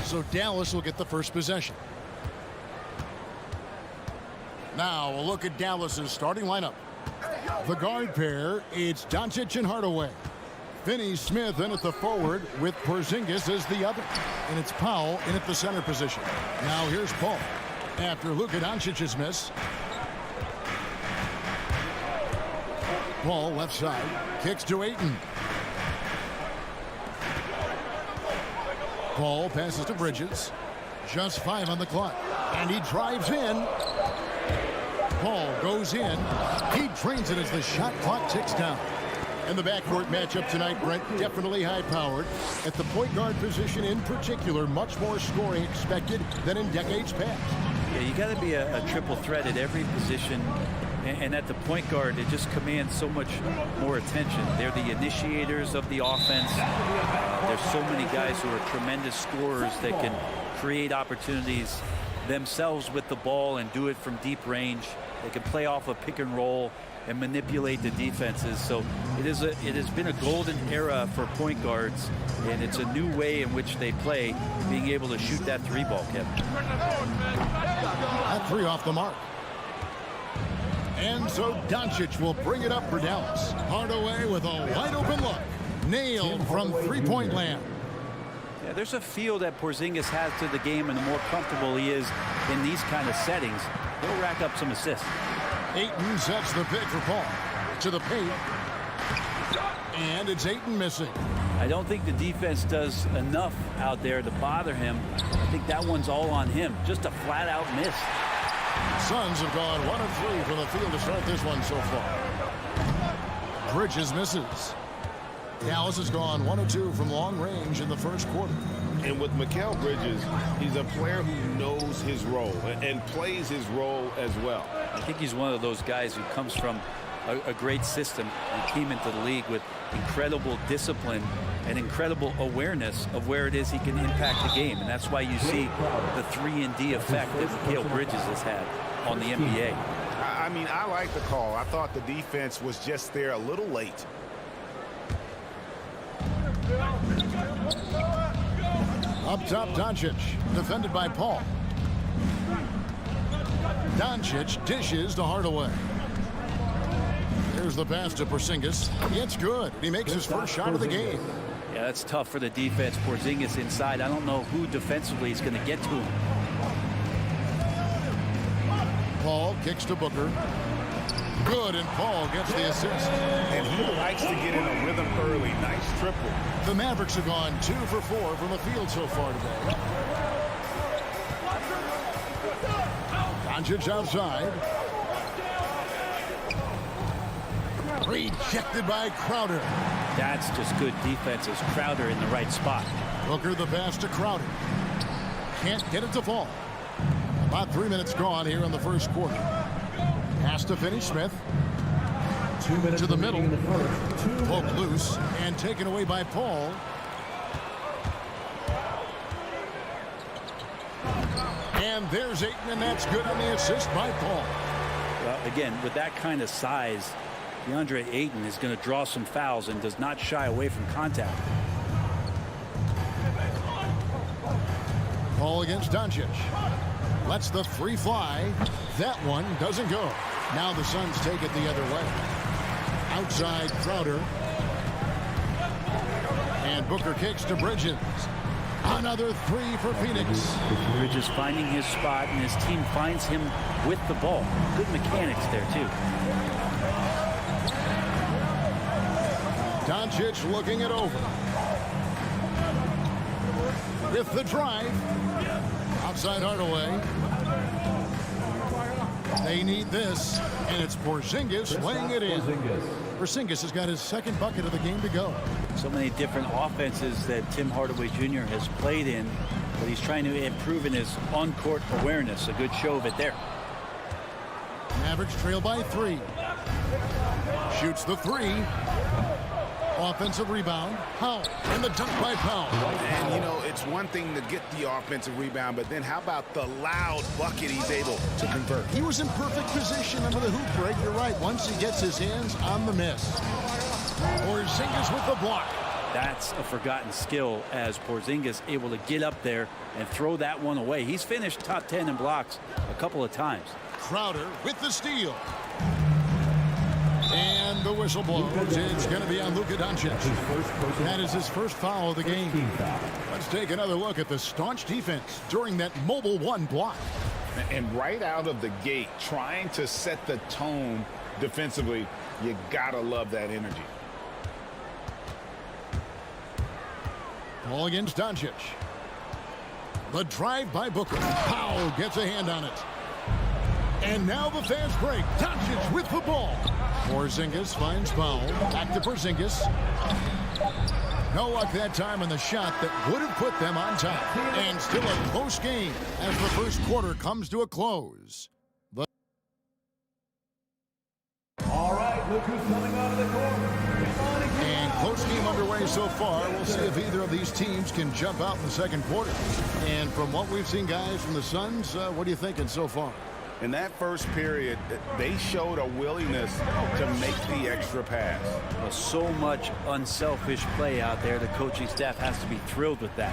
So Dallas will get the first possession. Now a look at Dallas's starting lineup. The guard pair, it's Doncic and Hardaway. Finney-Smith in at the forward with Porzingis as the other. And it's Powell in at the center position. Now here's Paul. After Luka Doncic's miss. Paul left side. Kicks to Ayton. Paul passes to Bridges. Just 5 on the clock. And he drives in. Paul goes in. He drains it as the shot clock ticks down. And the backcourt matchup tonight, Brent, definitely high-powered. At the point guard position in particular, much more scoring expected than in decades past. Yeah, you got to be a triple threat at every position. And at the point guard, it just commands so much more attention. They're the initiators of the offense. There's so many guys who are tremendous scorers that can create opportunities themselves with the ball and do it from deep range. They can play off a pick and roll and manipulate the defenses. So it has been a golden era for point guards, and it's a new way in which they play, being able to shoot that 3-ball, Kevin. That 3 off the mark. And so Doncic will bring it up for Dallas. Hardaway with a wide open look. Nailed from 3-point land. Yeah, there's a feel that Porzingis has to the game, and the more comfortable he is in these kind of settings, he'll rack up some assists. Ayton sets the pick for Paul. To the paint. And it's Ayton missing. I don't think the defense does enough out there to bother him. I think that one's all on him. Just a flat-out miss. Suns have gone 1 of 3 from the field to start this one so far. Bridges misses. Dallas has gone 1 of 2 from long range in the first quarter. And with Mikal Bridges, he's a player who knows his role and plays his role as well. I think he's one of those guys who comes from a great system and came into the league with incredible discipline and incredible awareness of where it is he can impact the game. And that's why you see the 3-and-D effect that Mikal Bridges has had on the NBA. I mean, I like the call. I thought the defense was just there a little late. Up top, Doncic, defended by Paul. Doncic dishes to Hardaway. There's the pass to Porzingis. It's good. He makes his first shot of the game. Yeah, that's tough for the defense. Porzingis inside. I don't know who defensively is going to get to him. Paul kicks to Booker. Good, and Paul gets the assist. And he likes to get in a rhythm early. Nice triple. The Mavericks have gone 2 for 4 from the field so far today. Doncic outside. Rejected by Crowder. That's just good defense as Crowder in the right spot. Booker the pass to Crowder. Can't get it to fall. About 3 minutes gone here in the first quarter. Pass to Finney-Smith. 2 minutes to the middle. in the first. Poked loose and taken away by Paul. And there's Ayton, and that's good on the assist by Paul. Well, again, with that kind of size, DeAndre Ayton is going to draw some fouls and does not shy away from contact. Paul against Doncic. Lets the 3 fly. That one doesn't go. Now the Suns take it the other way. Outside Crowder. And Booker kicks to Bridges. Another 3 for Phoenix. Bridges finding his spot, and his team finds him with the ball. Good mechanics there, too. Doncic looking it over. With the drive. Outside Hardaway. They need this, and it's Porzingis laying it in. Porzingis has got his second bucket of the game to go. So many different offenses that Tim Hardaway Jr. has played in, but he's trying to improve in his on-court awareness. A good show of it there. Mavericks trail by 3. Shoots the 3. Offensive rebound. Powell. And the dunk by Powell. And, you know, it's one thing to get the offensive rebound, but then how about the loud bucket he's able to convert? He was in perfect position under the hoop break. You're right. Once he gets his hands on the miss. Porzingis with the block. That's a forgotten skill as Porzingis able to get up there and throw that one away. He's finished top 10 in blocks a couple of times. Crowder with the steal. And the whistle blows. It's going to be on Luka Doncic. That is his first foul of the game. Let's take another look at the staunch defense during that mobile one block. And right out of the gate, trying to set the tone defensively, you gotta love that energy. Ball against Doncic. The drive by Booker. Powell gets a hand on it. And now the fast break. Doncic with the ball. Porzingis finds Powell. Back to Porzingis. No luck that time on the shot that would have put them on top. And still a close game as the first quarter comes to a close. All right, look who's coming onto the court. And close game underway so far. We'll see if either of these teams can jump out in the second quarter. And from what we've seen, guys, from the Suns, what are you thinking so far? In that first period, they showed a willingness to make the extra pass. Well, so much unselfish play out there. The coaching staff has to be thrilled with that.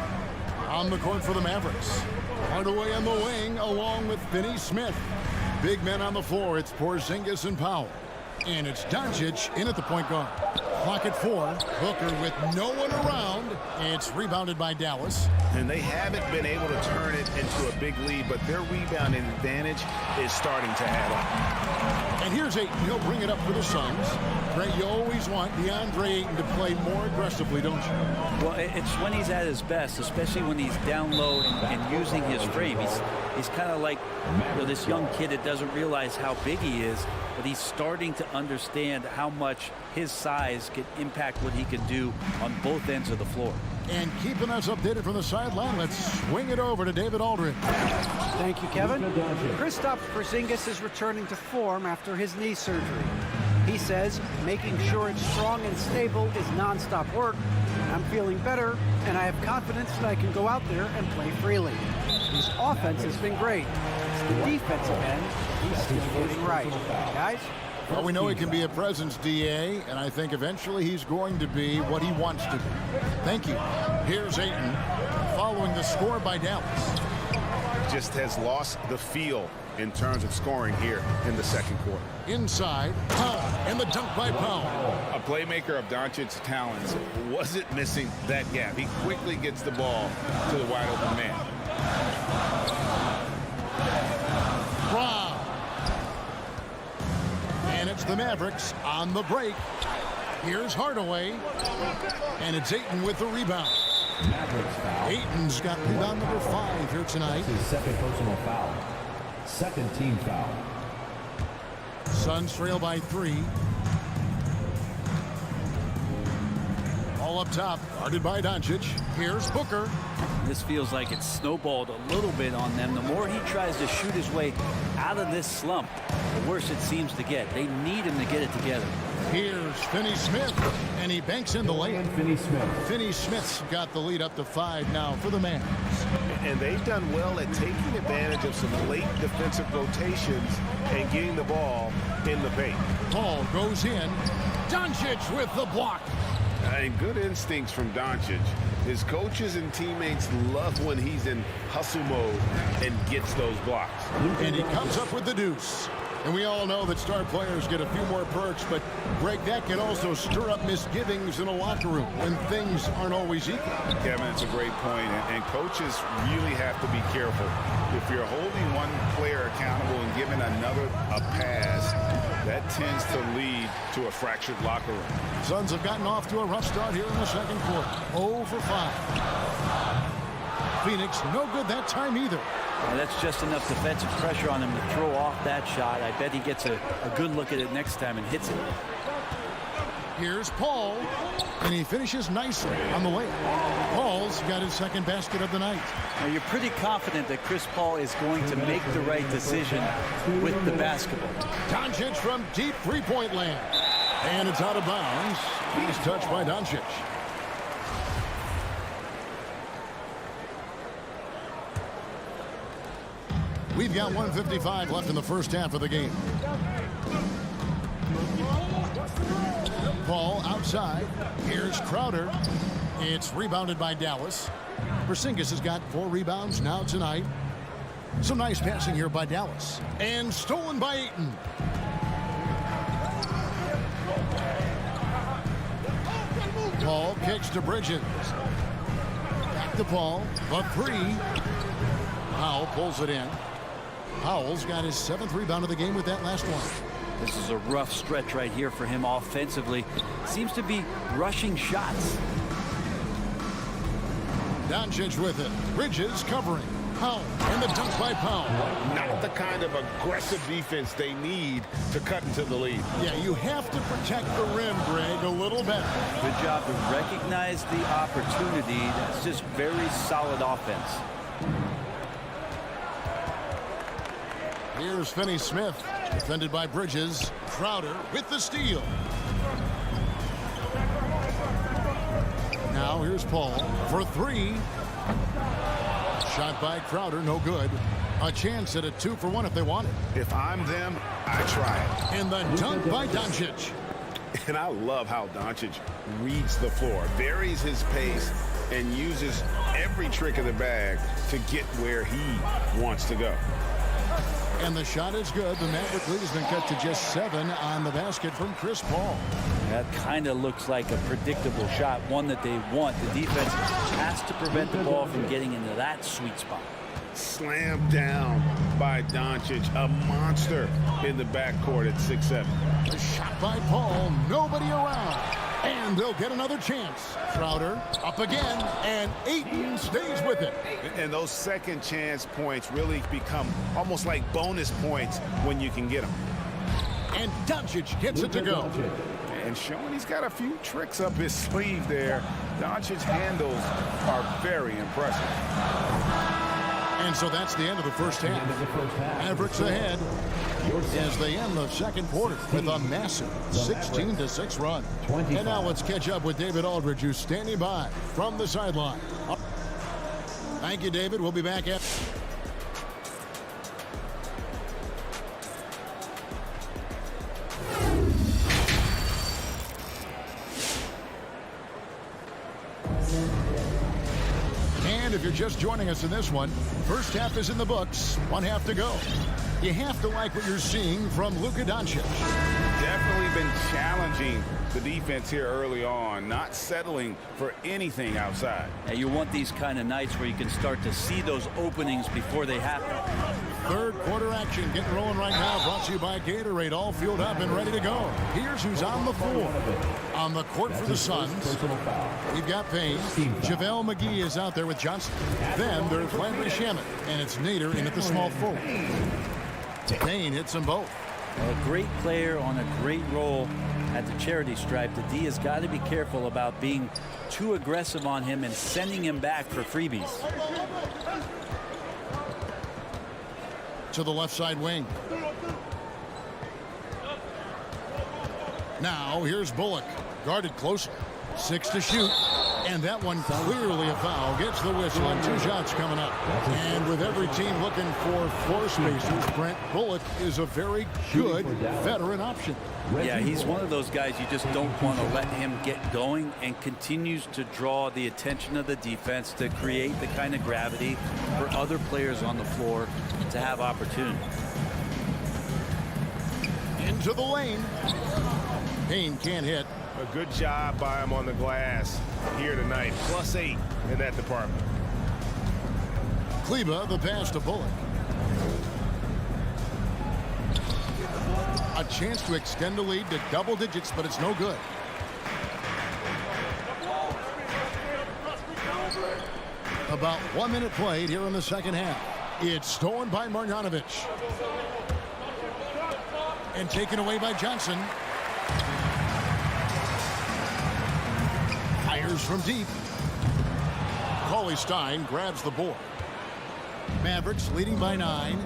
On the court for the Mavericks. Hardaway on the wing along with Finney Smith. Big men on the floor. It's Porzingis and Powell. And it's Doncic in at the point guard. Clock at 4. Booker with no one around. It's rebounded by Dallas. And they haven't been able to turn it into a big lead, but their rebounding advantage is starting to add up. And here's Ayton. He'll bring it up for the Suns. Greg, you always want DeAndre Ayton to play more aggressively, don't you? Well, it's when he's at his best, especially when he's down low and using his frame. He's kind of like this young kid that doesn't realize how big he is, but he's starting to understand how much his size can impact what he can do on both ends of the floor. And keeping us updated from the sideline, let's swing it over to David Aldridge. Thank you, Kevin. Kristaps Porzingis is returning to form after his knee surgery. He says making sure it's strong and stable is nonstop work. I'm feeling better, and I have confidence that I can go out there and play freely. His offense has been great. It's the defensive end he's still getting right. Guys? Well, we know he can be a presence, DA, and I think eventually he's going to be what he wants to be. Thank you. Here's Ayton following the score by Dallas. Just has lost the feel in terms of scoring here in the second quarter. Inside, Powell, and the dunk by Powell. A playmaker of Doncic's talents wasn't missing that gap. He quickly gets the ball to the wide open man. Rob. And it's the Mavericks on the break. Here's Hardaway. And it's Ayton with the rebound. Ayton's got rebound number 5 here tonight. His second personal foul. Second team foul. Suns trail by 3. All up top, guarded by Doncic. Here's Booker. This feels like it's snowballed a little bit on them. The more he tries to shoot his way out of this slump, the worse it seems to get. They need him to get it together. Here's Finney Smith, and he banks in the layup. Finney Smith's got the lead up to 5 now for the Mavs. And they've done well at taking advantage of some late defensive rotations and getting the ball in the paint. Ball goes in. Doncic with the block. And good instincts from Doncic. His coaches and teammates love when he's in hustle mode and gets those blocks. And he comes up with the deuce. And we all know that star players get a few more perks, but Greg, that can also stir up misgivings in a locker room when things aren't always equal. Kevin, it's a great point, and coaches really have to be careful. If you're holding one player accountable and giving another a pass, that tends to lead to a fractured locker room. Suns have gotten off to a rough start here in the second quarter. 0 for 5. Phoenix no good that time either. Well, that's just enough defensive pressure on him to throw off that shot. I bet he gets a good look at it next time and hits it. Here's Paul, and he finishes nicely on the way. Paul's got his second basket of the night. Now, you're pretty confident that Chris Paul is going to make the right decision with the basketball. Doncic from deep three-point land. And it's out of bounds. He's touched by Doncic. We've got 1:55 left in the first half of the game. Ball outside. Here's Crowder. It's rebounded by Dallas. Porzingis has got 4 rebounds now tonight. Some nice passing here by Dallas. And stolen by Ayton. Paul kicks to Bridges. Back to Paul. A 3. Powell pulls it in. Powell's got his 7th rebound of the game with that last one. This is a rough stretch right here for him offensively. Seems to be rushing shots. Doncic with it. Bridges covering. Powell and the dunk by Powell. Not the kind of aggressive defense they need to cut into the lead. Yeah, you have to protect the rim, Greg, a little better. Good job to recognize the opportunity. That's just very solid offense. Here's Finney-Smith, defended by Bridges. Crowder with the steal. Now here's Paul for 3. Shot by Crowder, no good. A chance at a 2-for-1 if they want it. If I'm them, I try it. And the dunk by Doncic. And I love how Doncic reads the floor, varies his pace, and uses every trick of the bag to get where he wants to go. And the shot is good. The Maverick lead has been cut to just 7 on the basket from Chris Paul. That kind of looks like a predictable shot, one that they want. The defense has to prevent the ball from getting into that sweet spot. Slammed down by Doncic, a monster in the backcourt at 6'7". A shot by Paul, nobody around. And they'll get another chance. Crowder up again, and Ayton stays with it. And those second chance points really become almost like bonus points when you can get them. And Doncic gets it to go. And showing he's got a few tricks up his sleeve there. Doncic's handles are very impressive. And so that's the end of the first half. Mavericks ahead as they end the second quarter with a massive 16-6 run. And now let's catch up with David Aldridge, who's standing by from the sideline. Thank you, David. We'll be back after. And if you're just joining us in this one, first half is in the books, 1 half to go. You have to like what you're seeing from Luka Doncic. Definitely been challenging the defense here early on, not settling for anything outside. And you want these kind of nights where you can start to see those openings before they happen. Third quarter action getting rolling right now, brought to you by Gatorade, all fueled up and ready to go. Here's who's on the floor. On the court for the Suns, we've got Payne. JaVale McGee is out there with Johnson. Then there's Landry Shamet, and it's Nader in at the small forward. Payne hits them both. A great player on a great role at the charity stripe. The D has got to be careful about being too aggressive on him and sending him back for freebies. To the left side wing. Now here's Bullock, guarded closely. 6 to shoot, and that one clearly a foul. Gets the whistle, and 2 shots coming up. And with every team looking for floor spacers, Brent, Bullock is a very good veteran option. Yeah, he's one of those guys you just don't want to let him get going, and continues to draw the attention of the defense to create the kind of gravity for other players on the floor to have opportunity. Into the lane. Payne can't hit. A good job by him on the glass here tonight. +8 in that department. Kleba, the pass to Bullock. A chance to extend the lead to double digits, but it's no good. About 1 minute played here in the second half. It's stolen by Marjanovic. And taken away by Johnson. Fires from deep. Cauley Stein grabs the board. Mavericks leading by 9.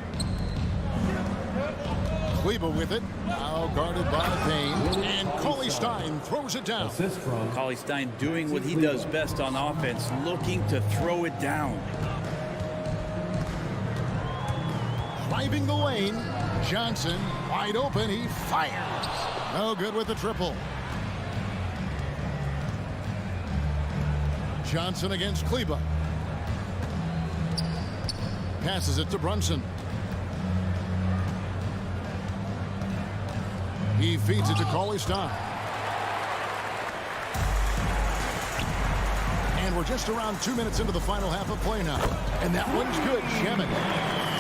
Kleba with it. Now guarded by Payne. And Cauley Stein throws it down. Assist from Cauley Stein doing what he does best on offense, looking to throw it down. Driving the lane. Johnson wide open. He fires. No good with the triple. Johnson against Kleba. Passes it to Brunson. He feeds it to Cauley Stein. And we're just around 2 minutes into the final half of play now. And that one's good, Shaman.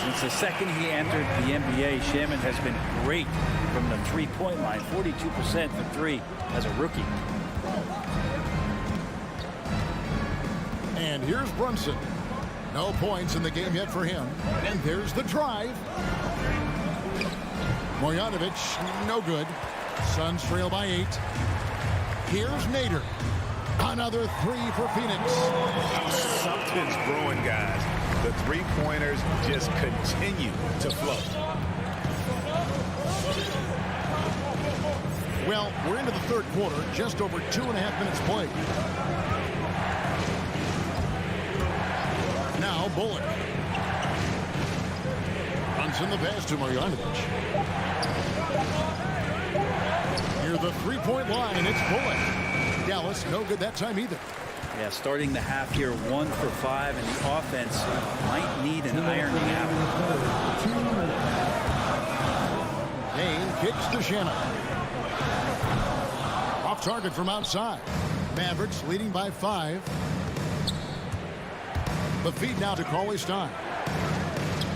Since the second he entered the NBA, Shaman has been great from the three-point line. 42% for three as a rookie. And here's Brunson. No points in the game yet for him. And there's the drive. Marjanovic, no good. Suns trail by 8. Here's Nader. Another three for Phoenix. Something's brewing, guys. The three-pointers just continue to flow. Well, we're into the third quarter, just over 2.5 minutes played. Now Bullock. Runs in the pass to Marjanovic. Near the three-point line, it's Bullock. Dallas, no good that time either. Yeah, starting the half here 1 for 5, and the offense might need an ironing out. Payne kicks to Shannon. Off target from outside. Mavericks leading by 5. The feed now to Cauley Stein.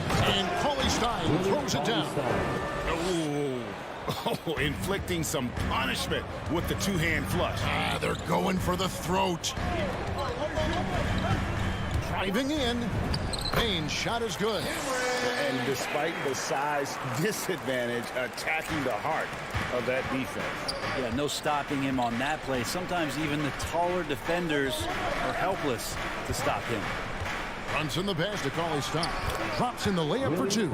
And Cauley Stein throws it down. Oh, inflicting some punishment with the two-hand flush. They're going for the throat. Driving in. Payne's shot is good. And despite the size disadvantage, attacking the heart of that defense. Yeah, no stopping him on that play. Sometimes even the taller defenders are helpless to stop him. Runs in the pass to Cauley Stein. Drops in the layup for 2.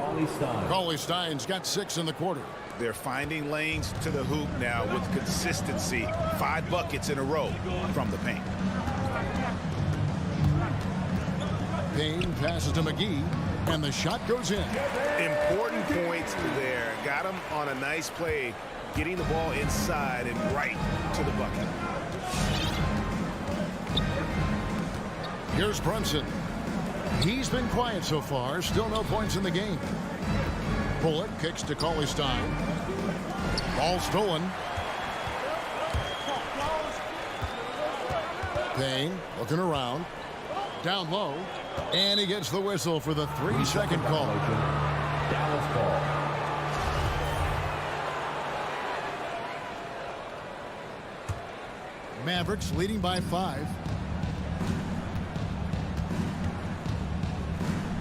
Cauley Stein's got 6 in the quarter. They're finding lanes to the hoop now with consistency. 5 buckets in a row from the paint. Payne passes to McGee, and the shot goes in. Important points there. Got him on a nice play, getting the ball inside and right to the bucket. Here's Brunson. He's been quiet so far. Still no points in the game. Bullock kicks to Cauley Stein. Ball stolen. Payne looking around. Down low. And he gets the whistle for the 3-second call. Dallas ball. Mavericks leading by 5.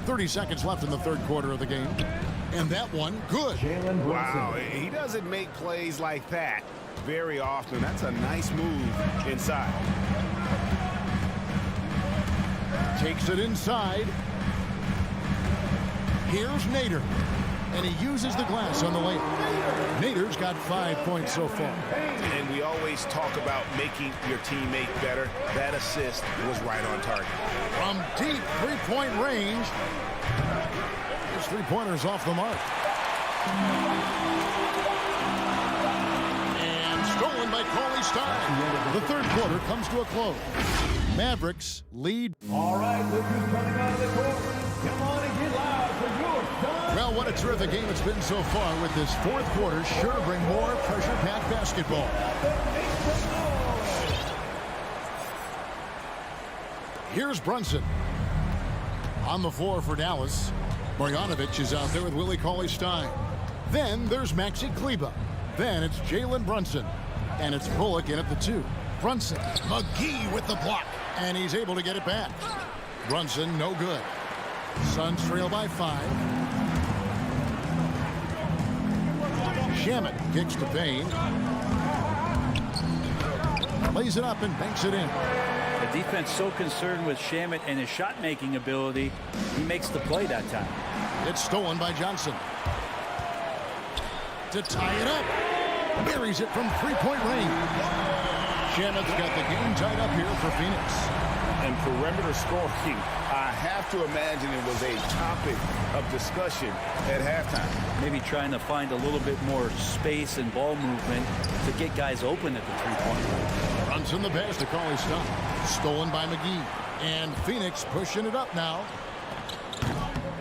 30 seconds left in the third quarter of the game. And that one, good. Wow, he doesn't make plays like that very often. That's a nice move inside. Takes it inside. Here's Nader. And he uses the glass on the layup. Nader's got 5 points so far. And we always talk about making your teammate better. That assist was right on target. From deep three-point range. His three-pointer's off the mark. And stolen by Cauley Stein. The third quarter comes to a close. Mavericks lead. All right, look who's coming out of the court. Come on and get loud for your son. Well, what a terrific game it's been so far, with this fourth quarter sure to bring more pressure-packed basketball. Here's Brunson. On the floor for Dallas. Marjanovic is out there with Willie Cauley Stein. Then there's Maxi Kleba. Then it's Jalen Brunson. And it's Bullock in at the 2. Brunson. McGee with the block. And he's able to get it back. Brunson, no good. Suns trail by 5. Shamet kicks to Payne. Lays it up and banks it in. The defense so concerned with Shamet and his shot-making ability, he makes the play that time. It's stolen by Johnson. to tie it up. Buries it from three-point range. Shamit's got the game tied up here for Phoenix. And perimeter scoring, I have to imagine it was a topic of discussion at halftime. Maybe trying to find a little bit more space and ball movement to get guys open at the three-point line. Runs in the pass to Cauley Stein. Stolen by McGee. And Phoenix pushing it up now.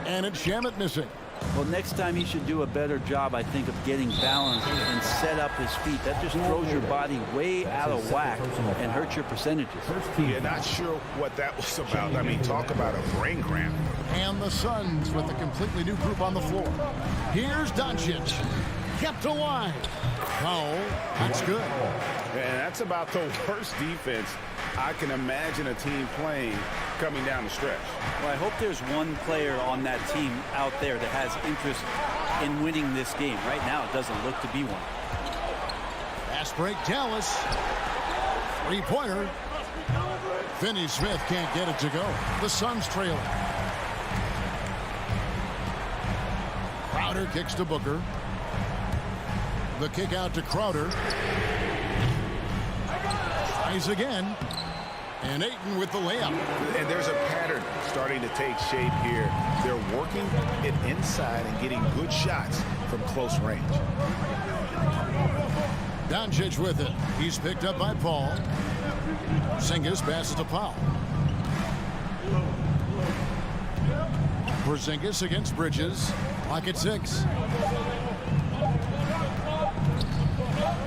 And it's Shamit missing. Well, next time he should do a better job, I think, of getting balanced and set up his feet. That just throws your body way out of whack and hurts your percentages. Yeah, not sure what that was about. I mean, talk about a brain cramp. And the Suns with a completely new group on the floor. Here's Doncic. Kept alive. Foul. That's good. And that's about the worst defense I can imagine a team playing coming down the stretch. Well, I hope there's one player on that team out there that has interest in winning this game. Right now, it doesn't look to be one. Fast break, Dallas. Three-pointer. Finney-Smith can't get it to go. The Suns trailing. Crowder kicks to Booker. The kick out to Crowder. Tries again. And Ayton with the layup. And there's a pattern starting to take shape here. They're working it inside and getting good shots from close range. Doncic with it. He's picked up by Paul. Porzingis passes to Powell. Porzingis against Bridges. Lock at 6.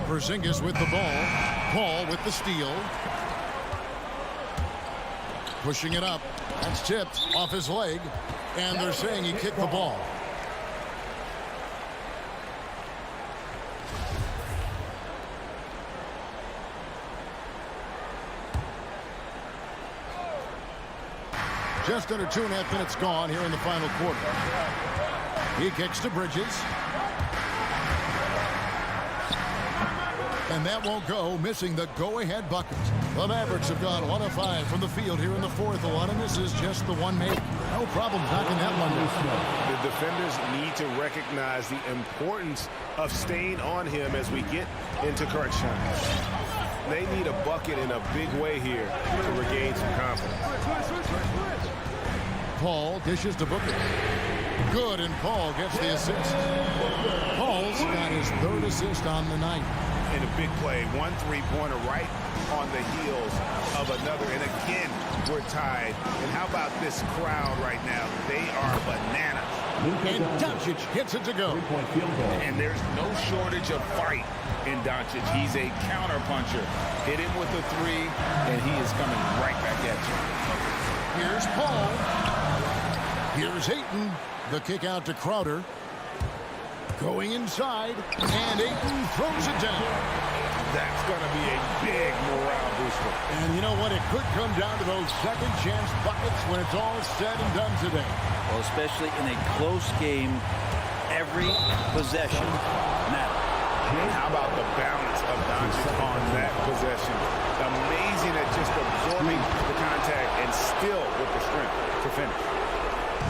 Porzingis with the ball. Paul with the steal. Pushing it up. That's tipped off his leg. And they're saying he kicked the ball. Just under 2.5 minutes gone here in the final quarter. He kicks to Bridges. And that won't go, missing the go-ahead bucket. The Mavericks have gone 1 of 5 from the field here in the fourth. A lot of misses, just the one made. No problem knocking that one down. The defenders need to recognize the importance of staying on him as we get into crunch time. They need a bucket in a big way here to regain some confidence. Paul dishes to Booker. Good, and Paul gets the assist. Paul's got his 3rd assist on the night. In a big play, 1 3-pointer right on the heels of another. And again, we're tied. And how about this crowd right now? They are bananas. And Doncic hits it to go. And there's no shortage of fight in Doncic. He's a counter puncher. Hit him with a 3, and he is coming right back at you. Here's Paul. Here's Ayton. The kick out to Crowder. Going inside, and Ayton throws it down. That's going to be a big morale booster. And you know what? It could come down to those second chance buckets when it's all said and done today. Well, especially in a close game, every possession matters. And how about the balance of Doncic on that possession? Amazing at just absorbing the contact and still with the strength to finish.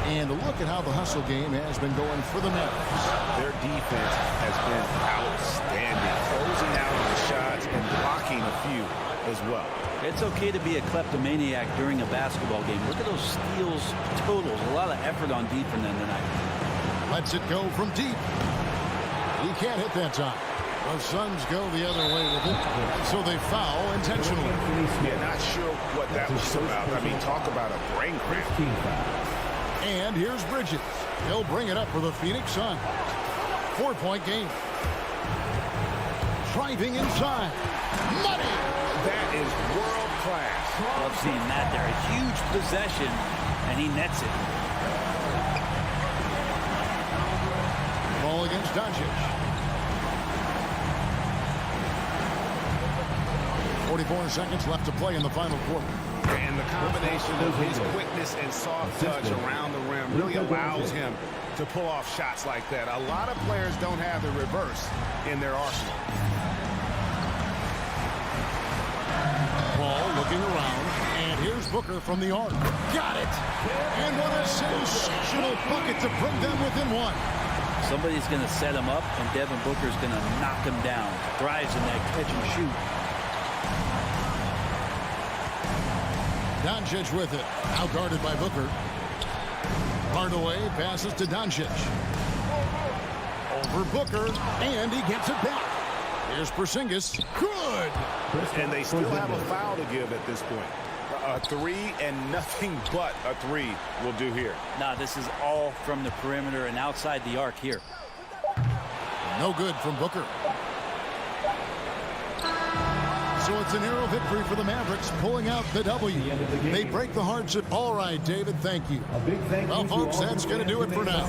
And look at how the hustle game has been going for the Mavericks. Their defense has been outstanding, closing out on the shots and blocking a few as well. It's okay to be a kleptomaniac during a basketball game. Look at those steals totals. A lot of effort on defense tonight. Lets it go from deep. He can't hit that time. The Suns go the other way with it, so they foul intentionally. Yeah, not sure what that was about. I mean, talk about a brain cramp. And here's Bridges. He'll bring it up for the Phoenix Suns. 4-point game. Driving inside. Money! That is world class. Love seeing that there. A huge possession, and he nets it. Ball against Doncic. 44 seconds left to play in the final quarter. And the combination of his quickness and soft touch around the rim really allows him to pull off shots like that. A lot of players don't have the reverse in their arsenal. Paul looking around, and here's Booker from the arc. Got it! And what a sensational bucket to bring them within 1. Somebody's going to set him up, and Devin Booker's going to knock him down. Thrives in that catch and shoot. Doncic with it. Out guarded by Booker. Hardaway passes to Doncic. Over Booker, and he gets it back. Here's Porzingis. Good! And they still have a foul to give at this point. A three and nothing but a three will do here. Nah, this is all from the perimeter and outside the arc here. No good from Booker. So it's a narrow victory for the Mavericks, pulling out the W. They break the hardship. All right, David, thank you. Well, folks, that's going to do it for now.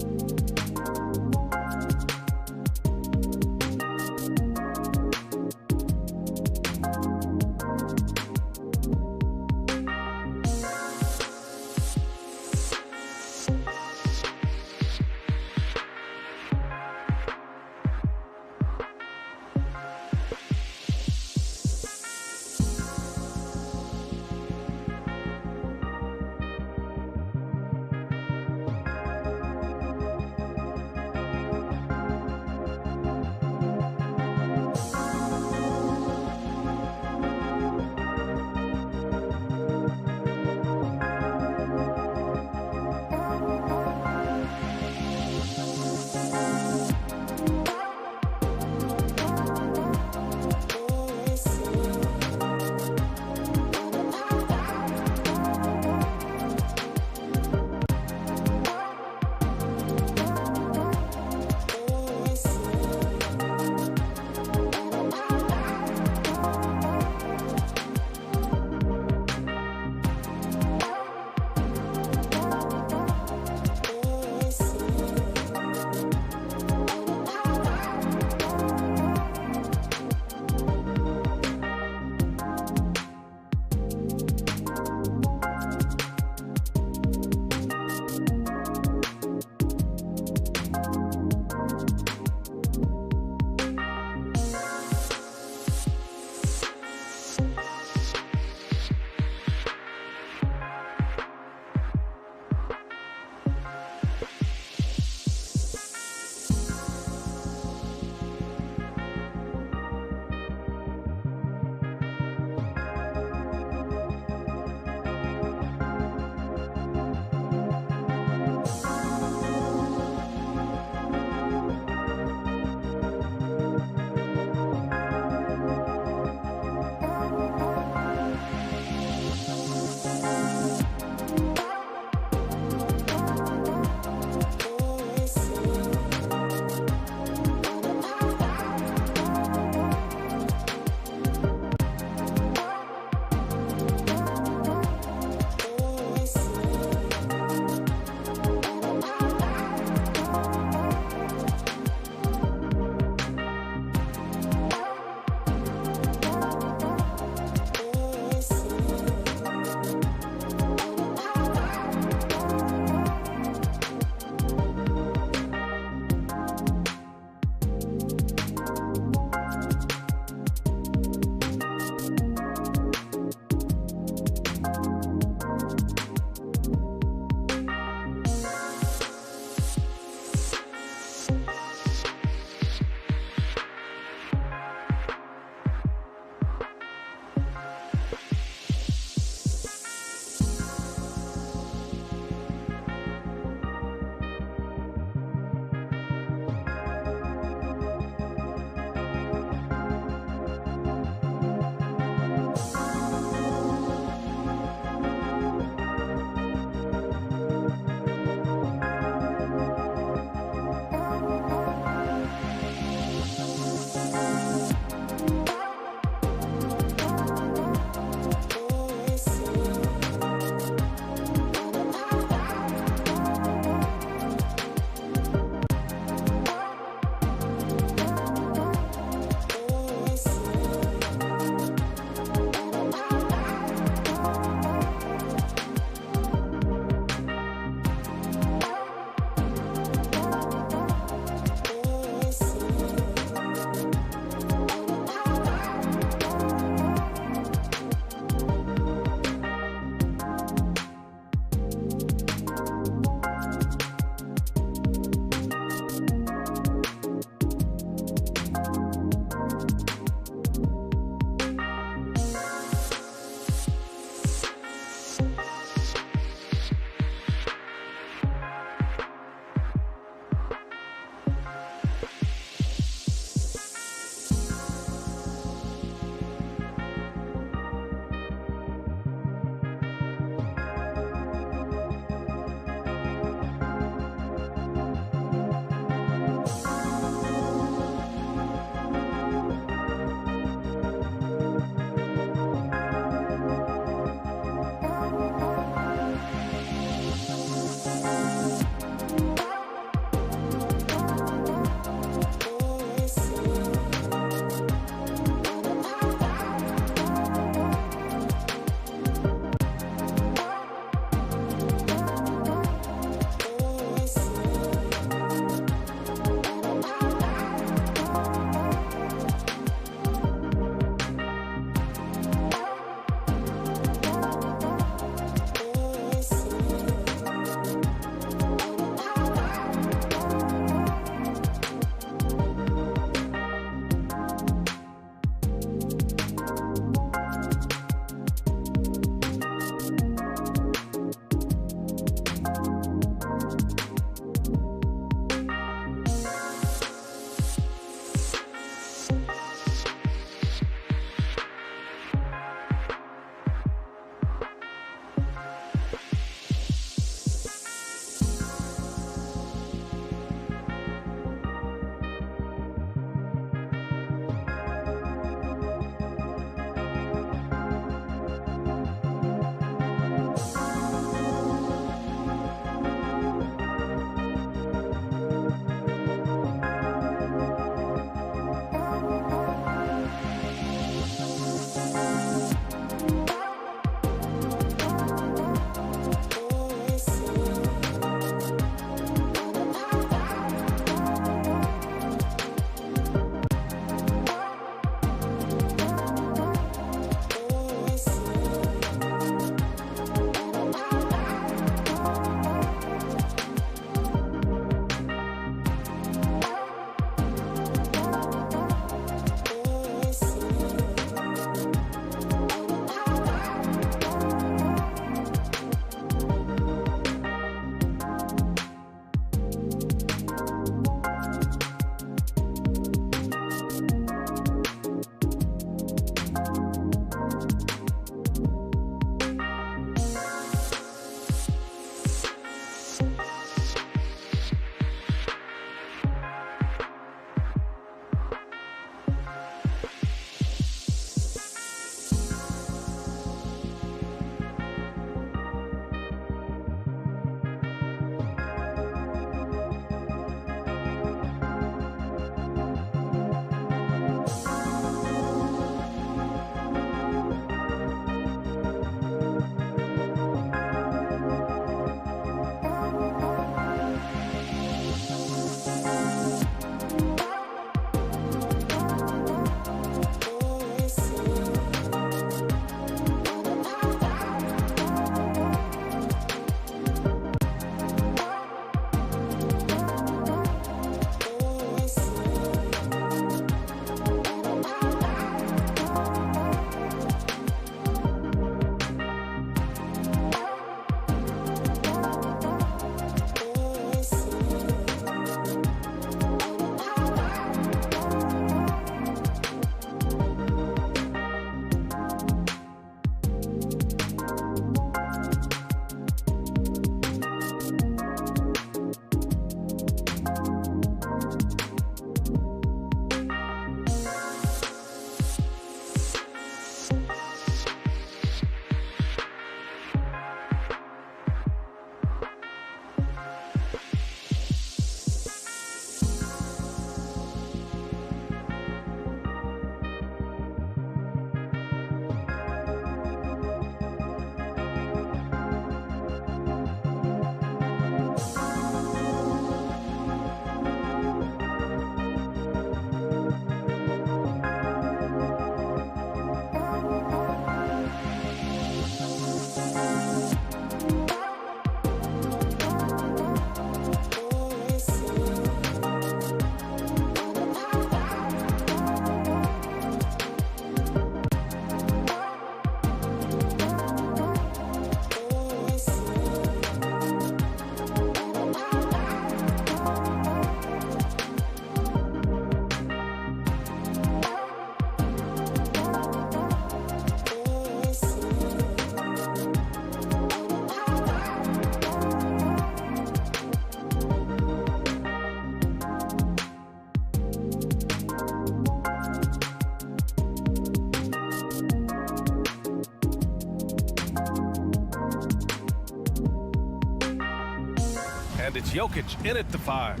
And it's Jokic in at the 5.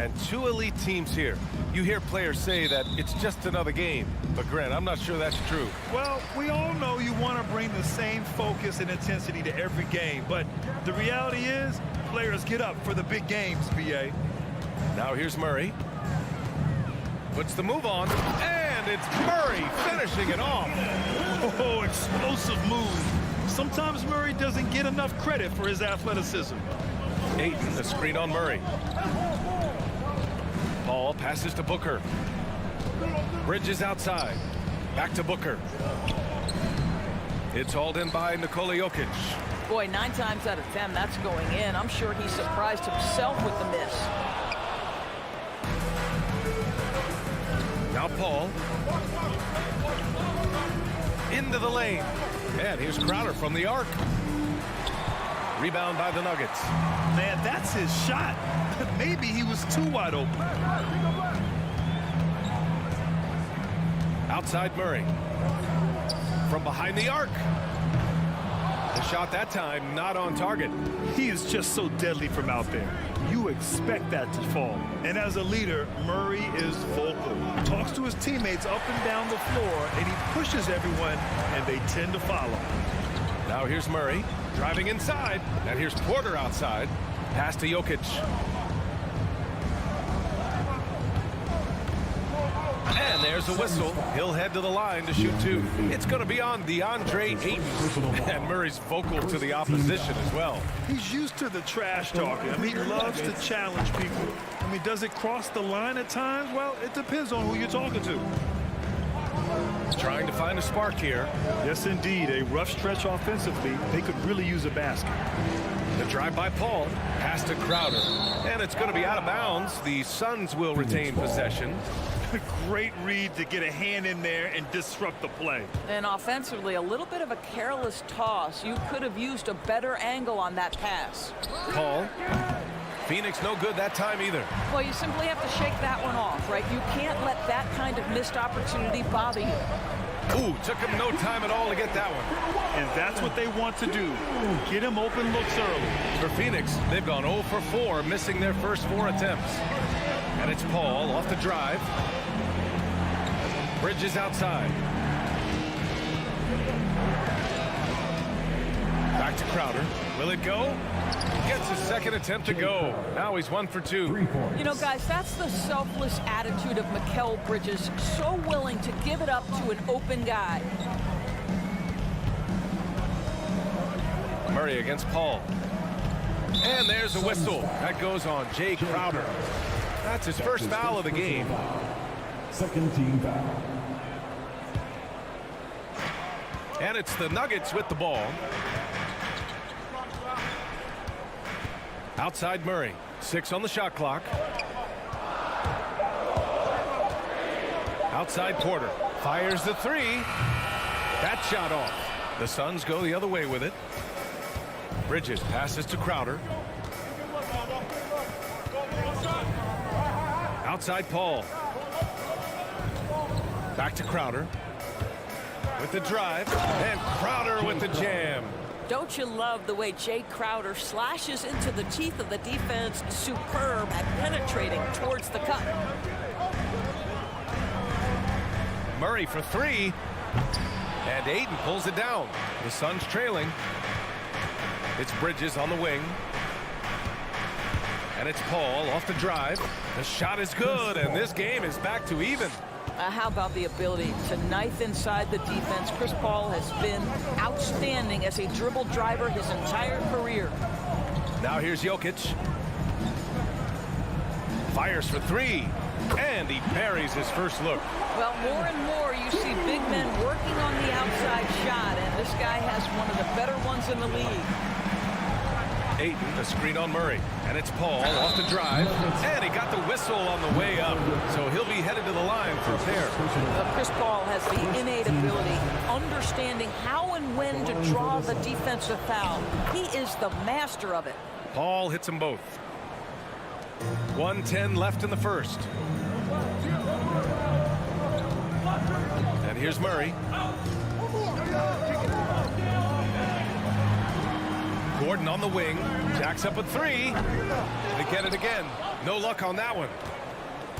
And 2 elite teams here. You hear players say that it's just another game. But, Grant, I'm not sure that's true. Well, we all know you want to bring the same focus and intensity to every game. But the reality is, players get up for the big games, B.A. Now here's Murray. Puts the move on. And it's Murray finishing it off. Oh, explosive move. Sometimes Murray doesn't get enough credit for his athleticism. Ayton, the screen on Murray. Paul passes to Booker. Bridges outside. Back to Booker. It's hauled in by Nikola Jokic. Boy, 9 times out of 10, that's going in. I'm sure he surprised himself with the miss. Now Paul. Into the lane. And here's Crowder from the arc. Rebound by the Nuggets. Man, that's his shot. Maybe he was too wide open. Outside Murray. From behind the arc. The shot that time not on target. He is just so deadly from out there. You expect that to fall. And as a leader, Murray is vocal. Talks to his teammates up and down the floor, and he pushes everyone, and they tend to follow. Now here's Murray driving inside. And here's Porter outside. Pass to Jokic. And there's the whistle. He'll head to the line to shoot 2. It's going to be on DeAndre Ayton. And Murray's vocal to the opposition as well. He's used to the trash talking. I mean, he loves to challenge people. I mean, does it cross the line at times? Well, it depends on who you're talking to. Trying to find a spark here. Yes, indeed. A rough stretch offensively. They could really use a basket. The drive by Paul. Pass to Crowder. And it's going to be out of bounds. The Suns will retain possession. Great read to get a hand in there and disrupt the play. And offensively, a little bit of a careless toss. You could have used a better angle on that pass. Paul. Phoenix no good that time either. Well, you simply have to shake that one off, right? You can't let that kind of missed opportunity bother you. Ooh, took him no time at all to get that one. And that's what they want to do. Get him open looks early. For Phoenix, they've gone 0 for 4, missing their first 4 attempts. And it's Paul off the drive. Bridges outside. Back to Crowder. Will it go? Gets his second attempt to go. Now he's 1 for 2. You know, guys, that's the selfless attitude of Mikal Bridges. So willing to give it up to an open guy. Murray against Paul. And there's a whistle. That goes on Jay Crowder. That's his first foul of the game. Second team foul. And it's the Nuggets with the ball. Outside Murray. 6 on the shot clock. Outside Porter. Fires the 3. That shot off. The Suns go the other way with it. Bridges passes to Crowder. Outside Paul. Back to Crowder. With the drive. And Crowder with the jam. Don't you love the way Jay Crowder slashes into the teeth of the defense? Superb at penetrating towards the cup. Murray for 3. And Ayton pulls it down. The Suns trailing. It's Bridges on the wing. And it's Paul off the drive. The shot is good, and this game is back to even. How about the ability to knife inside the defense? Chris Paul has been outstanding as a dribble driver his entire career. Now here's Jokic. Fires for 3. And he buries his first look. Well, more and more you see big men working on the outside shot, and this guy has one of the better ones in the league. Ayton, the screen on Murray. And it's Paul off the drive. And he got the whistle on the way up. So he'll be headed to the line for a pair. Chris Paul has the innate ability, understanding how and when to draw the defensive foul. He is the master of it. Paul hits them both. 1:10 left in the first. And here's Murray. Gordon on the wing. Jacks up a three. They get it again. No luck on that one.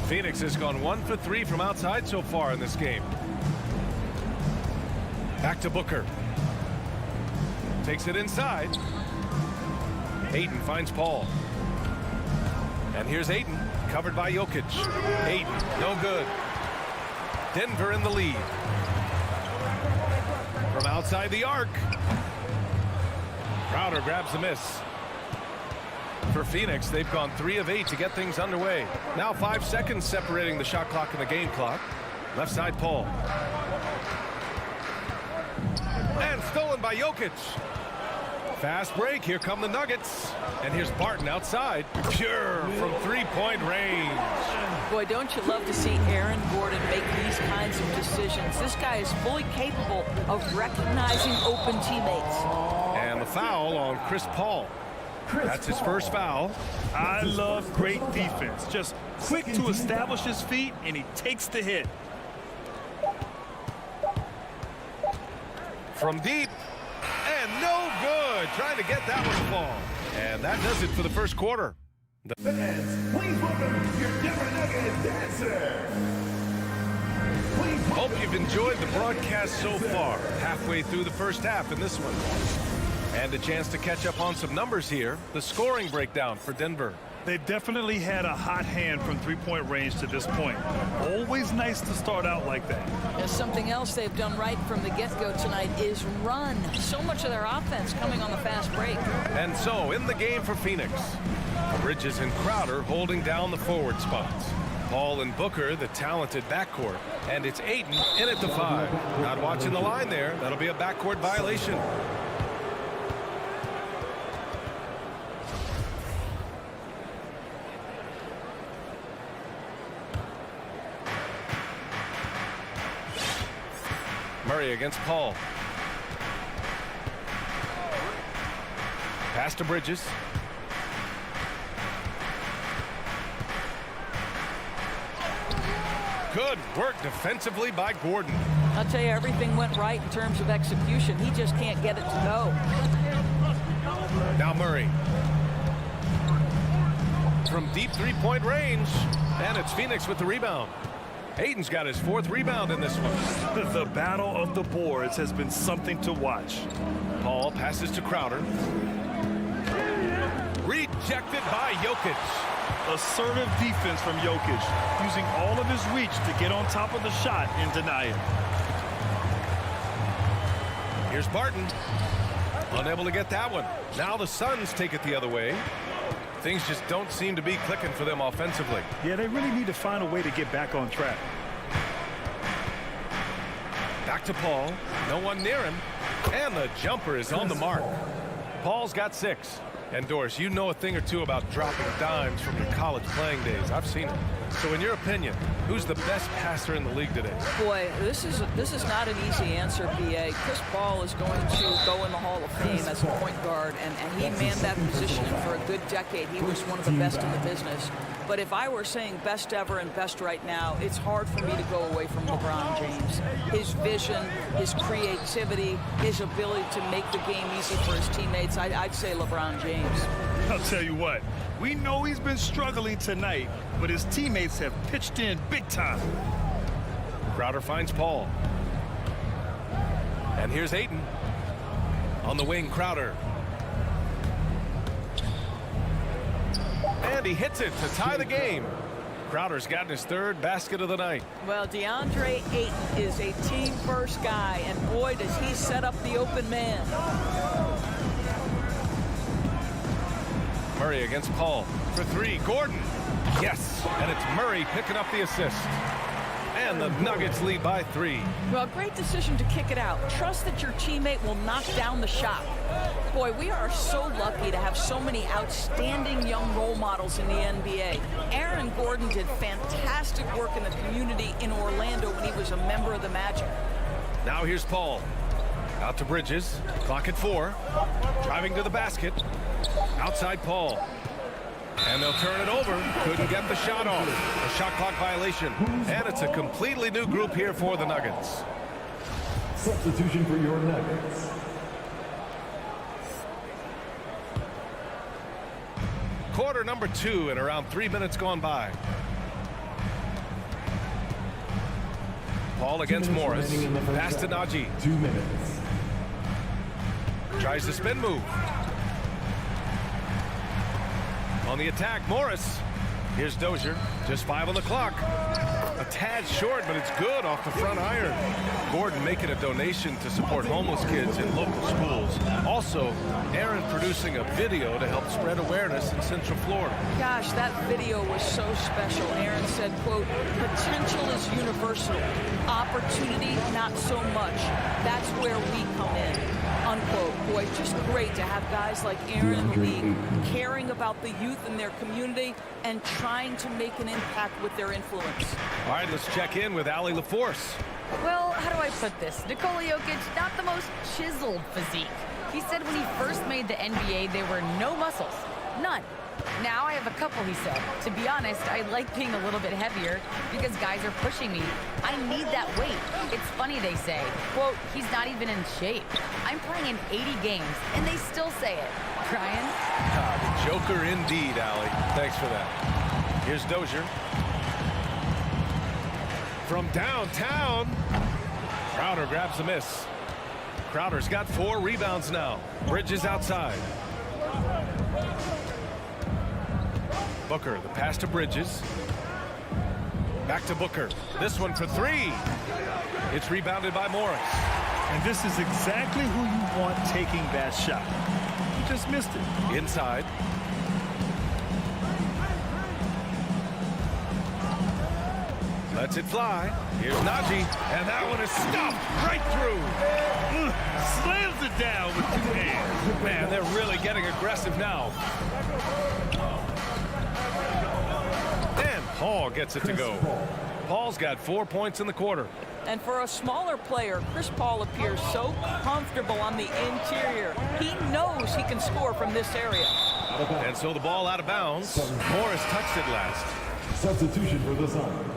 Phoenix has gone 1 for 3 from outside so far in this game. Back to Booker. Takes it inside. Ayton finds Paul. And here's Ayton, covered by Jokic. Ayton, no good. Denver in the lead. From outside the arc. Crowder grabs the miss. For Phoenix, they've gone 3 of 8 to get things underway. Now 5 seconds separating the shot clock and the game clock. Left side, Paul. And stolen by Jokic. Fast break. Here come the Nuggets. And here's Barton outside. Pure from 3-point range. Boy, don't you love to see Aaron Gordon make these kinds of decisions. This guy is fully capable of recognizing open teammates. And the foul on Chris Paul. That's his first foul. I love great defense. Just quick to establish his feet, and he takes the hit. From deep. And no good. Trying to get that one to fall. And that does it for the first quarter. Fans, please welcome your Denver Nuggets dancer. Hope you've enjoyed the broadcast so far. Halfway through the first half in this one. And a chance to catch up on some numbers here. The scoring breakdown for Denver. They've definitely had a hot hand from three-point range to this point. Always nice to start out like that. Now, something else they've done right from the get-go tonight is run. So much of their offense coming on the fast break. And so, in the game for Phoenix, Bridges and Crowder holding down the forward spots. Paul and Booker, the talented backcourt. And it's Ayton in at the 5. Not watching the line there. That'll be a backcourt violation. Murray against Paul. Pass to Bridges. Good work defensively by Gordon. I'll tell you, everything went right in terms of execution. He just can't get it to go. Now Murray. From deep 3-point range. And it's Phoenix with the rebound. Ayton's got his 4th rebound in this one. The battle of the boards has been something to watch. Paul passes to Crowder. Rejected by Jokic. Assertive defense from Jokic, using all of his reach to get on top of the shot and deny it. Here's Barton. Unable to get that one. Now the Suns take it the other way. Things just don't seem to be clicking for them offensively. Yeah, they really need to find a way to get back on track. Back to Paul. No one near him. And the jumper is on the mark. Paul's got 6. And Doris, you know a thing or two about dropping dimes from your college playing days. I've seen it. So in your opinion, who's the best passer in the league today? Boy, this is not an easy answer, B.A. Chris Paul is going to go in the Hall of Fame as a point guard, and he manned that position for a good decade. He was one of the best in the business. But if I were saying best ever and best right now, it's hard for me to go away from LeBron James. His vision, his creativity, his ability to make the game easy for his teammates, I'd say LeBron James. I'll tell you what, we know he's been struggling tonight, but his teammates have pitched in big time. Crowder finds Paul. And here's Ayton. On the wing, Crowder. And he hits it to tie the game. Crowder's gotten his 3rd basket of the night. Well, DeAndre Ayton is a team-first guy, and boy, does he set up the open man. Murray against Paul for 3. Gordon. Yes. And it's Murray picking up the assist. And the Nuggets lead by 3. Well, great decision to kick it out. Trust that your teammate will knock down the shot. Boy, we are so lucky to have so many outstanding young role models in the NBA. Aaron Gordon did fantastic work in the community in Orlando when he was a member of the Magic. Now here's Paul. Out to Bridges. Clock at 4. Driving to the basket. Outside Paul. And they'll turn it over. Couldn't get the shot off. A shot clock violation. And it's a completely new group here for the Nuggets. Substitution for your Nuggets. quarter number 2 in around 3 minutes gone by. Paul against Morris. Pass to Najee. 2 minutes. Tries the spin move. On the attack, Morris. Here's Dozier. Just 5 on the clock. A tad short, but it's good off the front iron. Gordon making a donation to support homeless kids in local schools. Also, Aaron producing a video to help spread awareness in Central Florida. Gosh, that video was so special. Aaron said, quote, potential is universal. Opportunity, not so much. That's where we come in, unquote. Boy, just great to have guys like Aaron in the league caring about the youth in their community and trying to make an impact with their influence. All right, let's check in with Allie LaForce. Well, how do I put this? Nikola Jokic, not the most chiseled physique. He said when he first made the NBA, there were no muscles. None. Now I have a couple, he said. To be honest, I like being a little bit heavier because guys are pushing me. I need that weight. It's funny they say, quote, he's not even in shape. I'm playing in 80 games, and they still say it. Brian? The Joker indeed, Allie. Thanks for that. Here's Dozier. From downtown, Crowder grabs the miss. Crowder's got 4 rebounds now. Bridges outside. Booker, the pass to Bridges. Back to Booker. This one for 3. It's rebounded by Morris. And this is exactly who you want taking that shot. He just missed it. Inside. Lets it fly. Here's Najee. And that one is stuffed right through. Slams it down with 2 hands. Man, they're really getting aggressive now. And Paul gets it to go. Paul's got 4 points in the quarter. And for a smaller player, Chris Paul appears so comfortable on the interior. He knows he can score from this area. And so the ball out of bounds. Morris touched it last. Substitution for the Suns.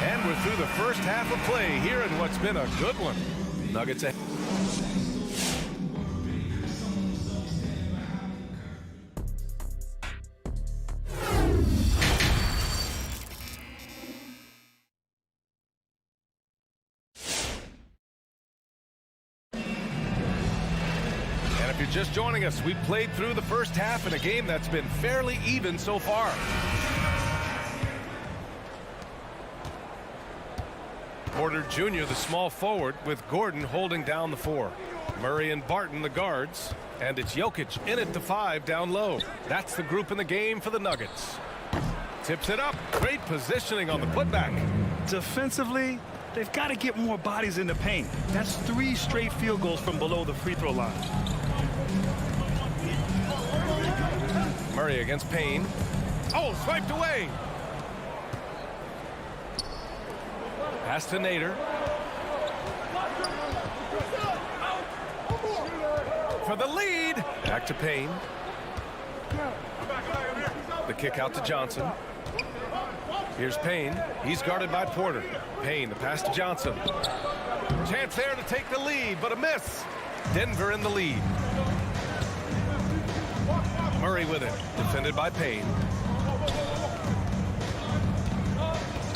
And we're through the first half of play here in what's been a good one. Nuggets ahead. And if you're just joining us, we played through the first half in a game that's been fairly even so far. Porter Jr., the small forward, with Gordon holding down the 4. Murray and Barton, the guards. And it's Jokic in at the 5 down low. That's the group in the game for the Nuggets. Tips it up. Great positioning on the putback. Defensively, they've got to get more bodies in the paint. That's 3 straight field goals from below the free throw line. Murray against Payne. Oh, swiped away. Pass to Nader. For the lead. Back to Payne. The kick out to Johnson. Here's Payne. He's guarded by Porter. Payne, the pass to Johnson. Chance there to take the lead, but a miss. Denver in the lead. Murray with it. Defended by Payne.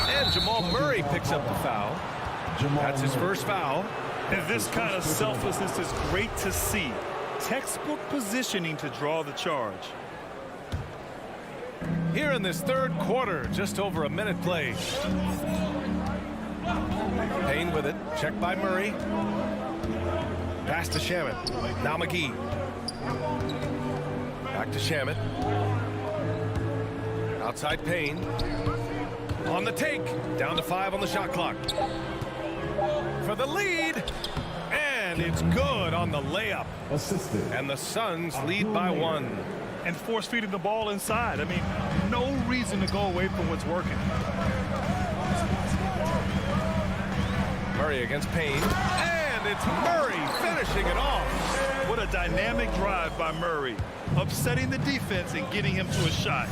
And Jamal Murray picks up the foul. That's his first foul. And this kind of selflessness is great to see. Textbook positioning to draw the charge. Here in this third quarter, just over a minute played. Payne with it. Checked by Murray. Pass to Shamet. Now McGee. Back to Shamet. Outside Payne. On the take. Down to 5 on the shot clock. For the lead. And it's good on the layup. Assisted. And the Suns lead by 1. And force feeding the ball inside. I mean, no reason to go away from what's working. Murray against Payne. And it's Murray finishing it off. What a dynamic drive by Murray. Upsetting the defense and getting him to a shot.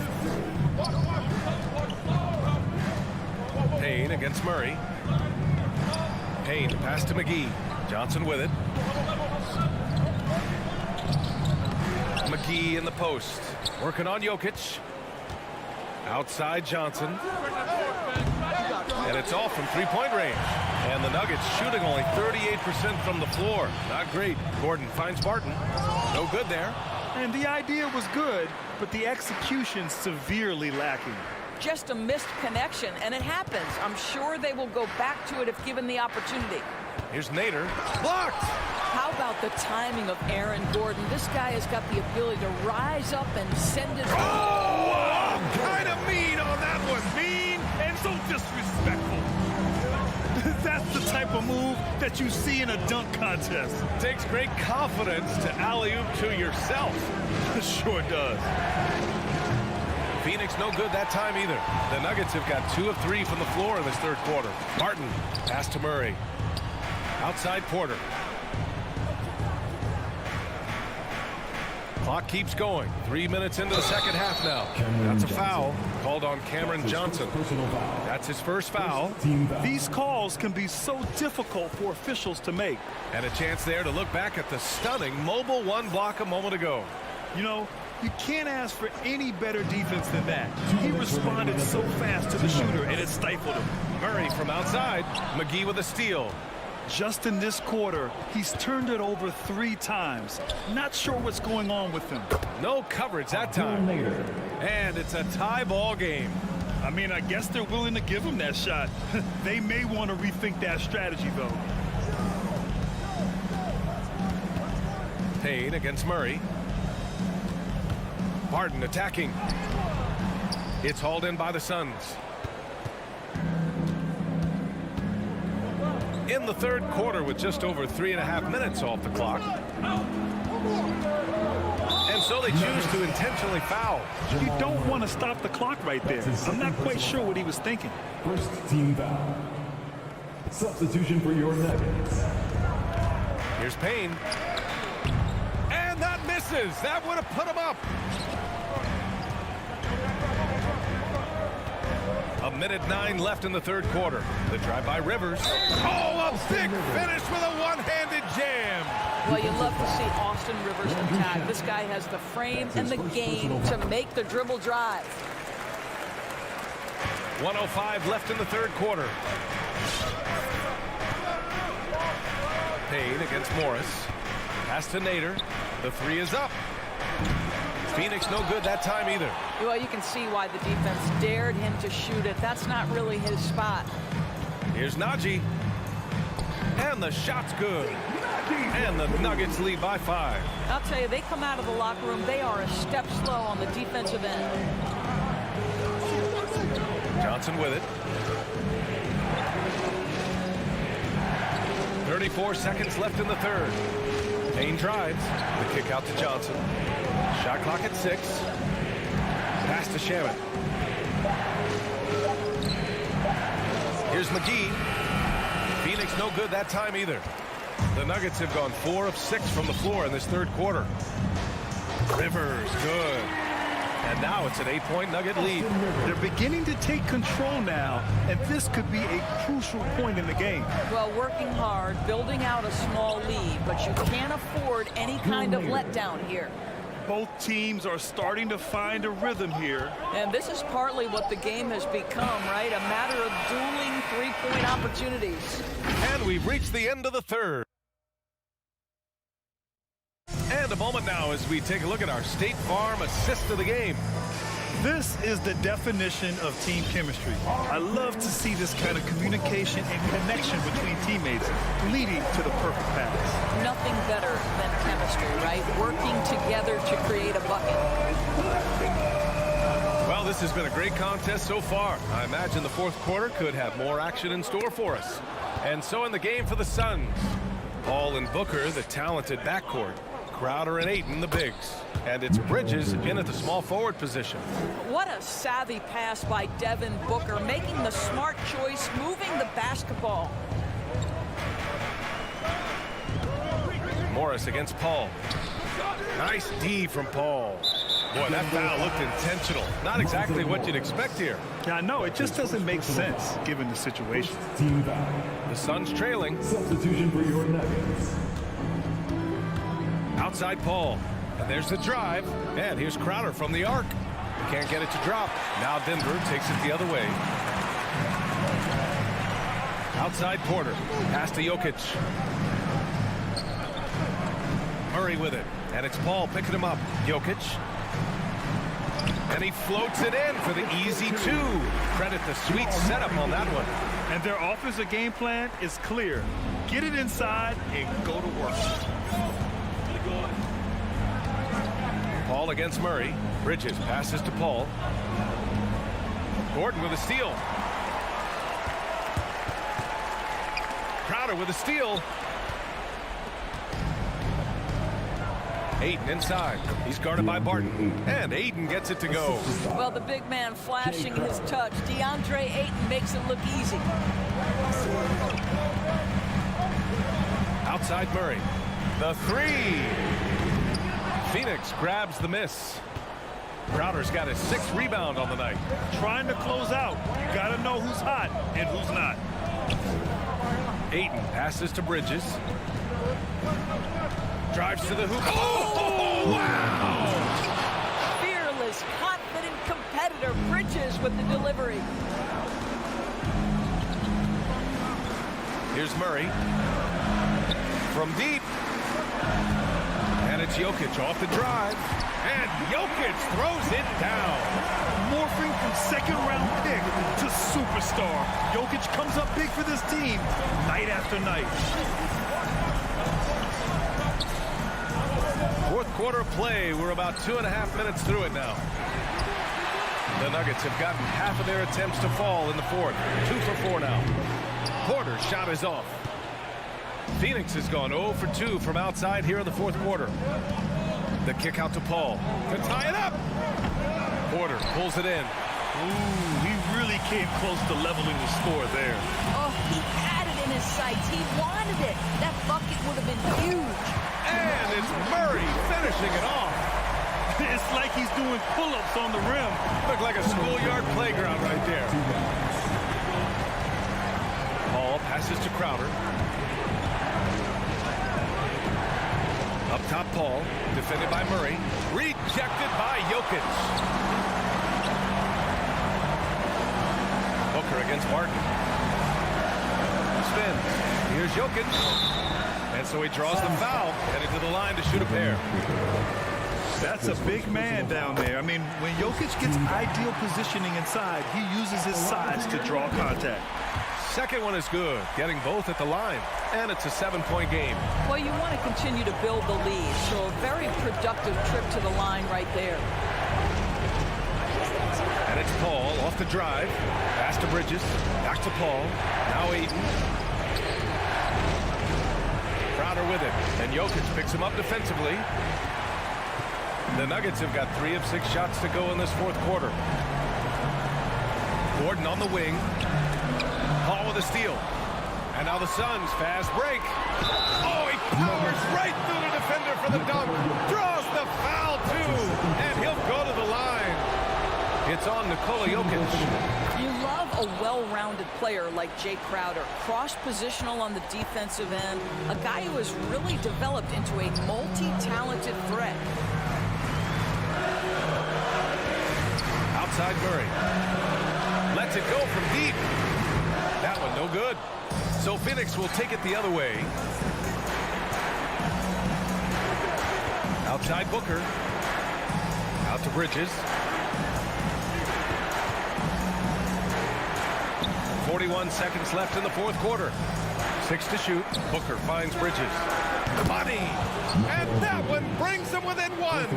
Payne against Murray. Payne, pass to McGee. Johnson with it. McGee in the post. Working on Jokic. Outside Johnson. And it's off from three-point range. And the Nuggets shooting only 38% from the floor. Not great. Gordon finds Barton. No good there. And the idea was good, but the execution severely lacking. Just a missed connection, and it happens. I'm sure they will go back to it if given the opportunity. Here's Nader. Blocked! How about the timing of Aaron Gordon? This guy has got the ability to rise up and send it. Oh, kind of mean on that one. Mean and so disrespectful. That's the type of move that you see in a dunk contest. Takes great confidence to alley-oop to yourself. Sure does. Phoenix no good that time either. The Nuggets have got 2 of 3 from the floor in this third quarter. Barton, pass to Murray. Outside Porter. Clock keeps going. 3 minutes into the second half now. That's a foul called on Cameron Johnson. That's his first foul. These calls can be so difficult for officials to make. And a chance there to look back at the stunning mobile one block a moment ago. You know, you can't ask for any better defense than that. He responded so fast to the shooter, and it stifled him. Murray from outside. McGee with a steal. Just in this quarter, he's turned it over 3 times. Not sure what's going on with him. No coverage that time. And it's a tie ball game. I mean, I guess they're willing to give him that shot. They may want to rethink that strategy, though. Payne against Murray. Barton attacking. It's hauled in by the Suns. In the third quarter with just over 3.5 minutes off the clock. And so they choose to intentionally foul. You don't want to stop the clock right there. I'm not quite sure what he was thinking. First team foul. Substitution for your Nuggets. Here's Payne. And that misses. That would have put him up. A minute 9 left in the third quarter. The drive by Rivers. Oh, a big finish with a one-handed jam. Well, you love to see Austin Rivers attack. This guy has the frame and the game to make the dribble drive. 1:05 left in the third quarter. Payne against Morris. Pass to Nader. The 3 is up. Phoenix no good that time either. Well, you can see why the defense dared him to shoot it. That's not really his spot. Here's Najee. And the shot's good. And the Nuggets lead by 5. I'll tell you, they come out of the locker room, they are a step slow on the defensive end. Johnson with it. 34 seconds left in the third. Payne drives. The kick out to Johnson. Shot clock at 6. Pass to Shaman. Here's McGee. Phoenix no good that time either. The Nuggets have gone 4 of 6 from the floor in this third quarter. Rivers, good. And now it's an 8-point Nugget lead. They're beginning to take control now, and this could be a crucial point in the game. Well, working hard, building out a small lead, but you can't afford any kind of letdown here. Both teams are starting to find a rhythm here. And this is partly what the game has become, right? A matter of dueling three-point opportunities. And we've reached the end of the third. And a moment now as we take a look at our State Farm assist of the game. This is the definition of team chemistry. I love to see this kind of communication and connection between teammates leading to the perfect pass. Nothing better than chemistry, right? Working together to create a bucket. Well, this has been a great contest so far. I imagine the fourth quarter could have more action in store for us. And so in the game for the Suns, Paul and Booker, the talented backcourt. Crowder and Ayton, the bigs. And it's Bridges in at the small forward position. What a savvy pass by Devin Booker, making the smart choice, moving the basketball. Morris against Paul. Nice D from Paul. Boy, that foul looked intentional. Not exactly what you'd expect here. Yeah, I know. It just doesn't make sense given the situation. Team foul. The Suns trailing. Substitution for your Nuggets. Outside Paul. And there's the drive. And here's Crowder from the arc. Can't get it to drop. Now Denver takes it the other way. Outside Porter. Pass to Jokic. Murray with it. And it's Paul picking him up. Jokic. And he floats it in for the easy two. Credit the sweet setup on that one. And their offensive game plan is clear. Get it inside and go to work. Paul against Murray. Bridges passes to Paul. Gordon with a steal. Crowder with a steal. Ayton inside. He's guarded by Barton. And Ayton gets it to go. Well, the big man flashing his touch. DeAndre Ayton makes it look easy. Outside Murray. The three. Phoenix grabs the miss. Crowder's got his 6th rebound on the night. Trying to close out. You got to know who's hot and who's not. Ayton passes to Bridges. Drives to the hoop. Oh, wow! Fearless, confident competitor. Bridges with the delivery. Here's Murray. From deep. And it's Jokic off the drive. And Jokic throws it down. Morphing from second-round pick to superstar. Jokic comes up big for this team night after night. Fourth quarter of play. We're about 2.5 minutes through it now. The Nuggets have gotten half of their attempts to fall in the fourth. 2 for 4 now. Porter's shot is off. Phoenix has gone 0 for 2 from outside here in the fourth quarter. The kick out to Paul to tie it up. Porter pulls it in. Ooh, he really came close to leveling the score there. Oh, he had it in his sights. He wanted it. That bucket would have been huge. And it's Murray finishing it off. It's like he's doing pull-ups on the rim. Looked like a schoolyard playground right there. Paul passes to Crowder. Up top, Paul, defended by Murray. Rejected by Jokic. Booker against Barton. Spins. Here's Jokic. And so he draws the foul, headed to the line to shoot a pair. That's a big man down there. I mean, when Jokic gets ideal positioning inside, he uses his size to draw contact. Second one is good, getting both at the line. And it's a 7-point game. Well, you want to continue to build the lead, so a very productive trip to the line right there. And it's Paul off the drive. Pass to Bridges. Back to Paul. Now Ayton. Crowder with it. And Jokic picks him up defensively. The Nuggets have got 3 of 6 shots to go in this fourth quarter. Gordon on the wing. Paul with a steal. And now the Suns fast break. Oh, he powers right through the defender for the dunk. Draws the foul, too. And he'll go to the line. It's on Nikola Jokic. You love a well-rounded player like Jay Crowder. Cross-positional on the defensive end. A guy who has really developed into a multi-talented threat. Outside Murray. Lets it go from deep. That one no good. So Phoenix will take it the other way. Outside Booker. Out to Bridges. 41 seconds left in the fourth quarter. 6 to shoot. Booker finds Bridges. Money! And that one brings them within 1.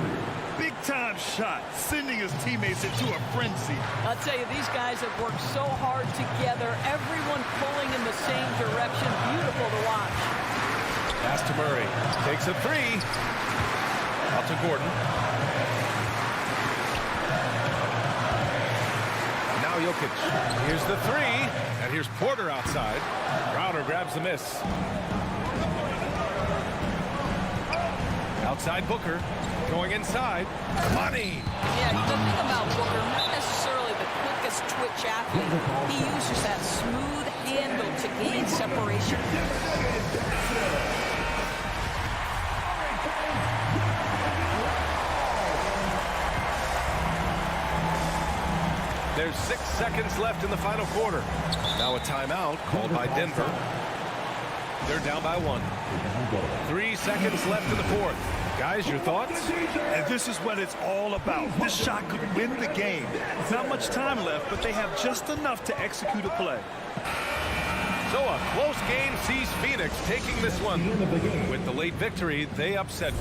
Big-time shot, sending his teammates into a frenzy. I'll tell you, these guys have worked so hard together. Everyone pulling in the same direction. Beautiful to watch. Pass to Murray. Takes a 3. Out to Gordon. Now Jokic. Here's the 3. And here's Porter outside. Crowder grabs the miss. Outside Booker. Going inside. Money! Yeah, the thing about Booker, not necessarily the quickest twitch athlete. He uses that smooth handle to gain separation. There's 6 seconds left in the final quarter. Now a timeout called by Denver. They're down by 1. 3 seconds left in the fourth. Guys, your thoughts? And this is what it's all about. This shot could win the game. Not much time left, but they have just enough to execute a play. So a close game sees Phoenix taking this one. With the late victory, they upset.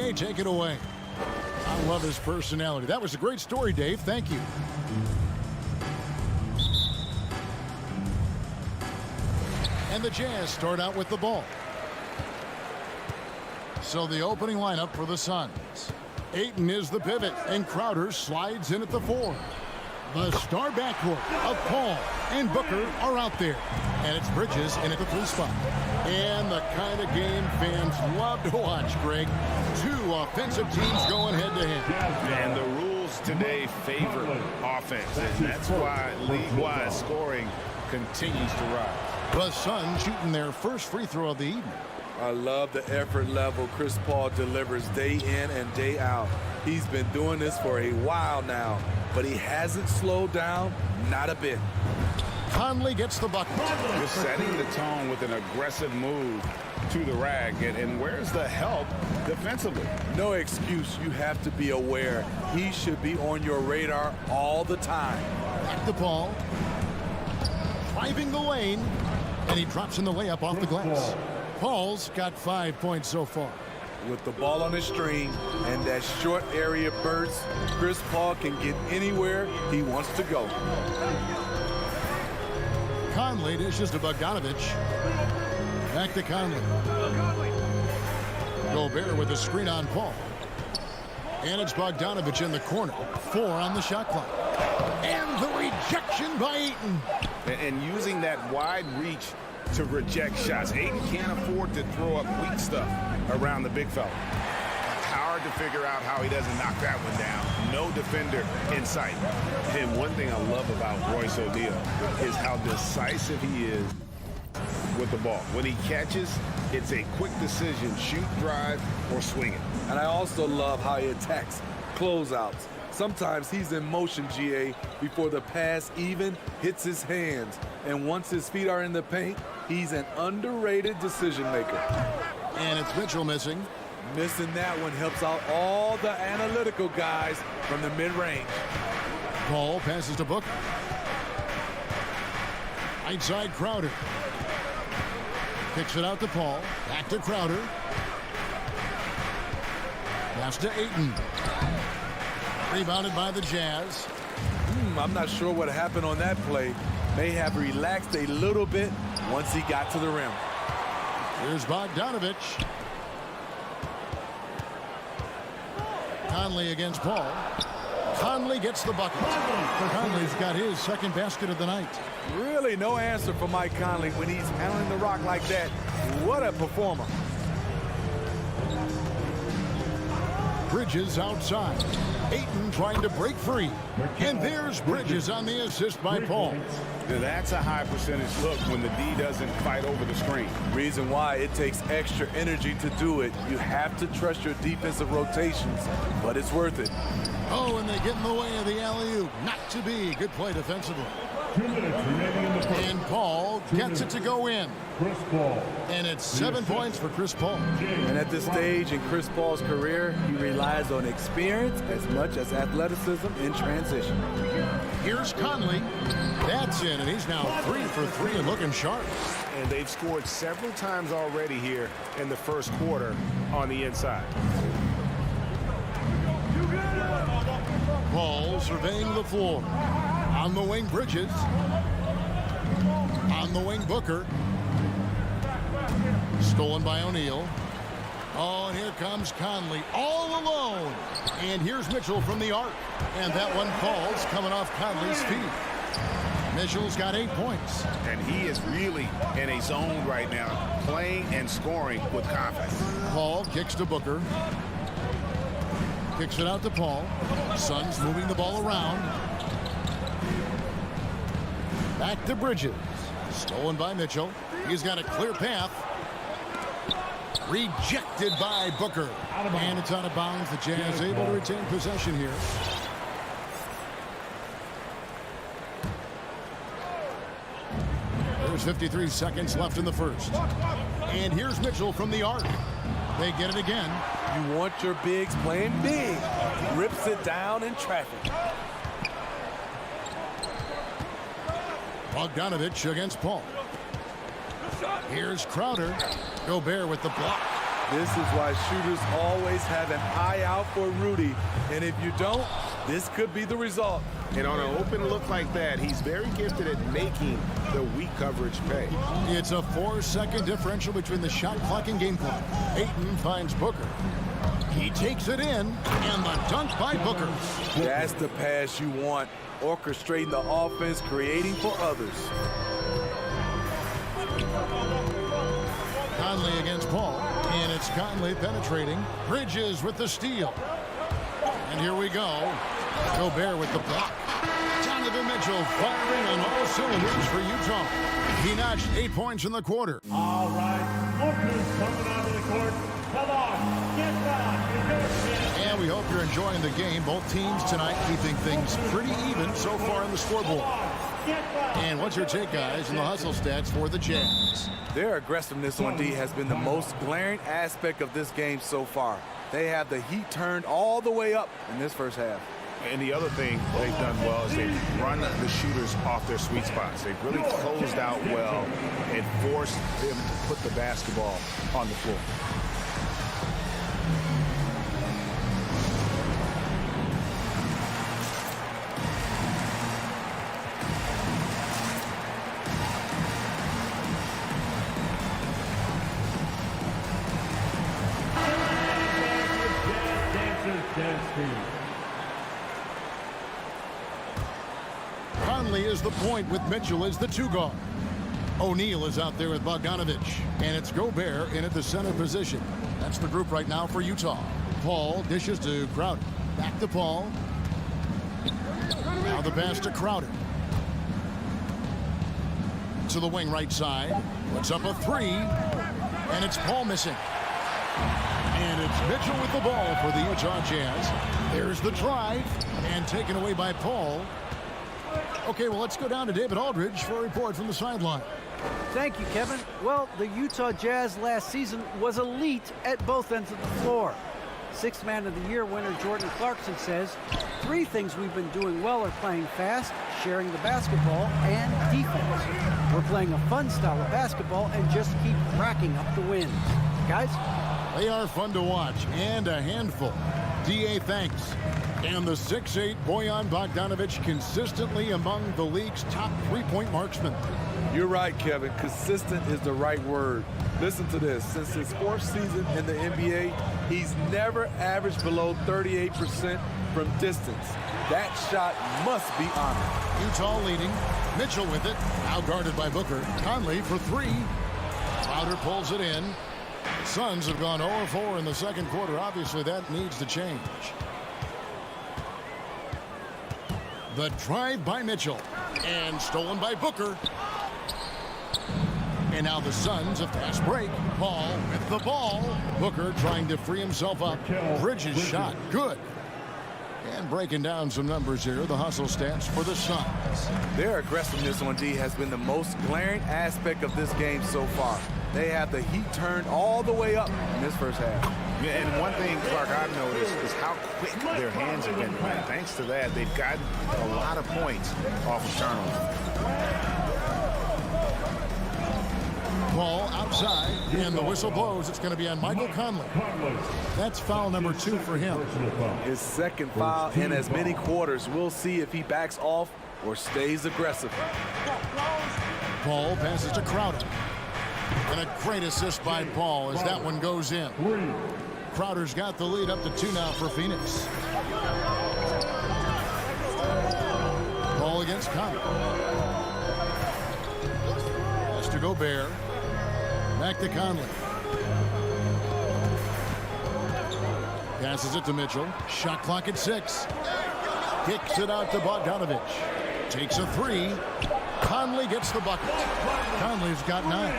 GA, take it away. I love his personality. That was a great story, Dave. Thank you. And the Jazz start out with the ball. So the opening lineup for the Suns. Ayton is the pivot, and Crowder slides in at the 4. The star backcourt of Paul and Booker are out there. And it's Bridges in at the 3 spot. And the kind of game fans love to watch, Greg. 2 offensive teams going head-to-head. And the rules today favor offense, and that's why league-wide scoring continues to rise. The Suns shooting their first free throw of the evening. I love the effort level Chris Paul delivers day in and day out. He's been doing this for a while now, but he hasn't slowed down, not a bit. Conley gets the bucket. Just setting the tone with an aggressive move to the rack. And where's the help defensively? No excuse. You have to be aware. He should be on your radar all the time. Back to Paul. Driving the lane. And he drops in the layup off the glass. Paul's got 5 points so far. With the ball on his string and that short area burst, Chris Paul can get anywhere he wants to go. Conley dishes to Bogdanovich. Back to Conley. Gobert with a screen on Paul. And it's Bogdanovich in the corner. 4 on the shot clock. And the rejection by Ayton. And using that wide reach to reject shots. Ayton can't afford to throw up weak stuff around the big fella. It's hard to figure out how he doesn't knock that one down. No defender in sight. And one thing I love about Royce O'Neal is how decisive he is with the ball. When he catches, it's a quick decision, shoot, drive, or swing it. And I also love how he attacks closeouts. Sometimes he's in motion, GA, before the pass even hits his hands. And once his feet are in the paint, he's an underrated decision maker. And it's Mitchell missing. Missing that one helps out all the analytical guys from the mid-range. Paul passes to Booker. Right side Crowder. Kicks it out to Paul. Back to Crowder. Pass to Ayton. Rebounded by the Jazz. I'm not sure what happened on that play. May have relaxed a little bit once he got to the rim. Here's Bogdanovich. Conley against Paul. Conley gets the bucket. Conley's got his second basket of the night. Really no answer for Mike Conley when he's handling the rock like that. What a performer. Bridges outside. Ayton trying to break free. And there's Bridges on the assist by Paul. Now that's a high percentage look when the D doesn't fight over the screen. Reason why it takes extra energy to do it. You have to trust your defensive rotations, but it's worth it. Oh, and they get in the way of the alley-oop. Not to be. Good play defensively. And Paul gets it to go in. And it's 7 points for Chris Paul. And at this stage in Chris Paul's career, he relies on experience as much as athleticism in transition. Here's Conley. That's in, and he's now 3 for 3 and looking sharp. And they've scored several times already here in the first quarter on the inside. Paul surveying the floor. On the wing, Bridges. On the wing, Booker. Stolen by O'Neal. Oh, and here comes Conley all alone. And here's Mitchell from the arc. And that one falls coming off Conley's feet. Mitchell's got 8 points. And he is really in a zone right now, playing and scoring with confidence. Paul kicks to Booker. Kicks it out to Paul. Suns moving the ball around. Back to Bridges. Stolen by Mitchell. He's got a clear path. Rejected by Booker. And it's out of bounds. The Jazz able to retain possession here. There's 53 seconds left in the first. And here's Mitchell from the arc. They get it again. You want your bigs playing big. Rips it down in traffic. Bogdanovich against Paul. Here's Crowder. Gobert with the block. This is why shooters always have an eye out for Rudy. And if you don't, this could be the result. And on an open look like that, he's very gifted at making the weak coverage pay. It's a 4-second differential between the shot clock and game clock. Ayton finds Booker. He takes it in, and the dunk by Booker. That's the pass you want. Orchestrating the offense, creating for others. Conley against Paul, and it's Conley penetrating. Bridges with the steal. And here we go. Gobert with the block. Donovan Mitchell firing on all cylinders for Utah. He notched 8 points in the quarter. All right, Booker's coming onto the court. Come on, get back. And we hope you're enjoying the game. Both teams tonight keeping things pretty even so far on the scoreboard. And what's your take, guys, in the hustle stats for the Jazz? Their aggressiveness on D has been the most glaring aspect of this game so far. They have the heat turned all the way up in this first half. And the other thing they've done well is they've run the shooters off their sweet spots. They've really closed out well and forced them to put the basketball on the floor. Conley is the point with Mitchell as the 2 guard. O'Neal is out there with Bogdanovich. And it's Gobert in at the center position. That's the group right now for Utah. Paul dishes to Crowder. Back to Paul. Now the pass to Crowder. To the wing right side. Puts up a 3. And it's Paul missing. And it's Mitchell with the ball for the Utah Jazz. There's the drive. And taken away by Paul. Okay, well, let's go down to David Aldridge for a report from the sideline. Thank you, Kevin. Well, the Utah Jazz last season was elite at both ends of the floor. Sixth Man of the Year winner Jordan Clarkson says, 3 things we've been doing well are playing fast, sharing the basketball, and defense. We're playing a fun style of basketball and just keep racking up the wins. Guys? They are fun to watch and a handful. D.A. thanks. And the 6'8" Bojan Bogdanovich consistently among the league's top 3-point marksmen. You're right, Kevin. Consistent is the right word. Listen to this. Since his 4th season in the NBA, he's never averaged below 38% from distance. That shot must be honored. Utah leading. Mitchell with it. Now guarded by Booker. Conley for 3. Crowder pulls it in. The Suns have gone 0-4 in the second quarter. Obviously, that needs to change. The drive by Mitchell. And stolen by Booker. And now the Suns have fast break. Paul with the ball. Booker trying to free himself up. Bridges shot. Good. And breaking down some numbers here, the hustle stats for the Suns. Their aggressiveness on D has been the most glaring aspect of this game so far. They have the heat turned all the way up in this first half. Yeah, and one thing, Clark, I've noticed is how quick their hands have been. And thanks to that, they've gotten a lot of points off of turnovers. Ball outside, and the whistle blows. It's going to be on Michael Conley. That's foul number 2 for him. His second foul in as many quarters. We'll see if he backs off or stays aggressive. Paul passes to Crowder. And a great assist by Paul as that one goes in. Crowder's got the lead up to 2 now for Phoenix. Paul against Conley. That's to Gobert. Back to Conley. Passes it to Mitchell. Shot clock at 6. Kicks it out to Bogdanovich. Takes a 3. Conley gets the bucket. Conley's got 9.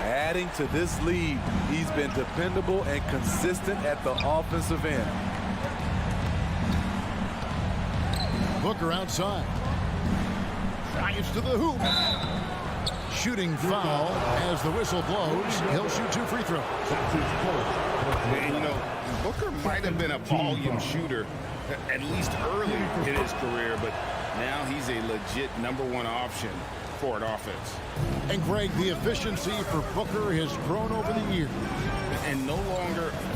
Adding to this lead, he's been dependable and consistent at the offensive end. Booker outside. Drives to the hoop. Shooting foul as the whistle blows. He'll shoot 2 free throws. And, you know, Booker might have been a volume shooter at least early in his career, but now he's a legit #1 option for an offense. And Greg, the efficiency for Booker has grown over the years. And no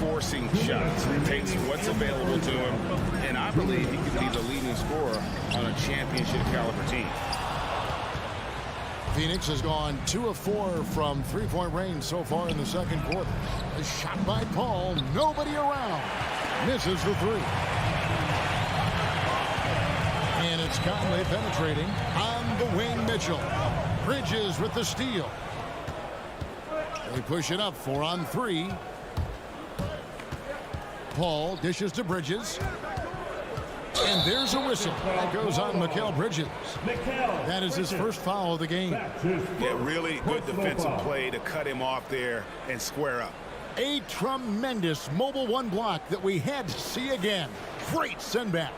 forcing shots. He takes what's available to him, and I believe he could be the leading scorer on a championship caliber team. Phoenix has gone 2 of 4 from three-point range so far in the second quarter. A shot by Paul, nobody around. Misses the three. And it's Conley penetrating on the wing. Mitchell. Bridges with the steal. They push it up 4 on 3. Paul dishes to Bridges. And there's a whistle. That goes on Mikal Bridges. That is his first foul of the game. Yeah, really good defensive play to cut him off there and square up. A tremendous mobile one block that we had to see again. Great send back.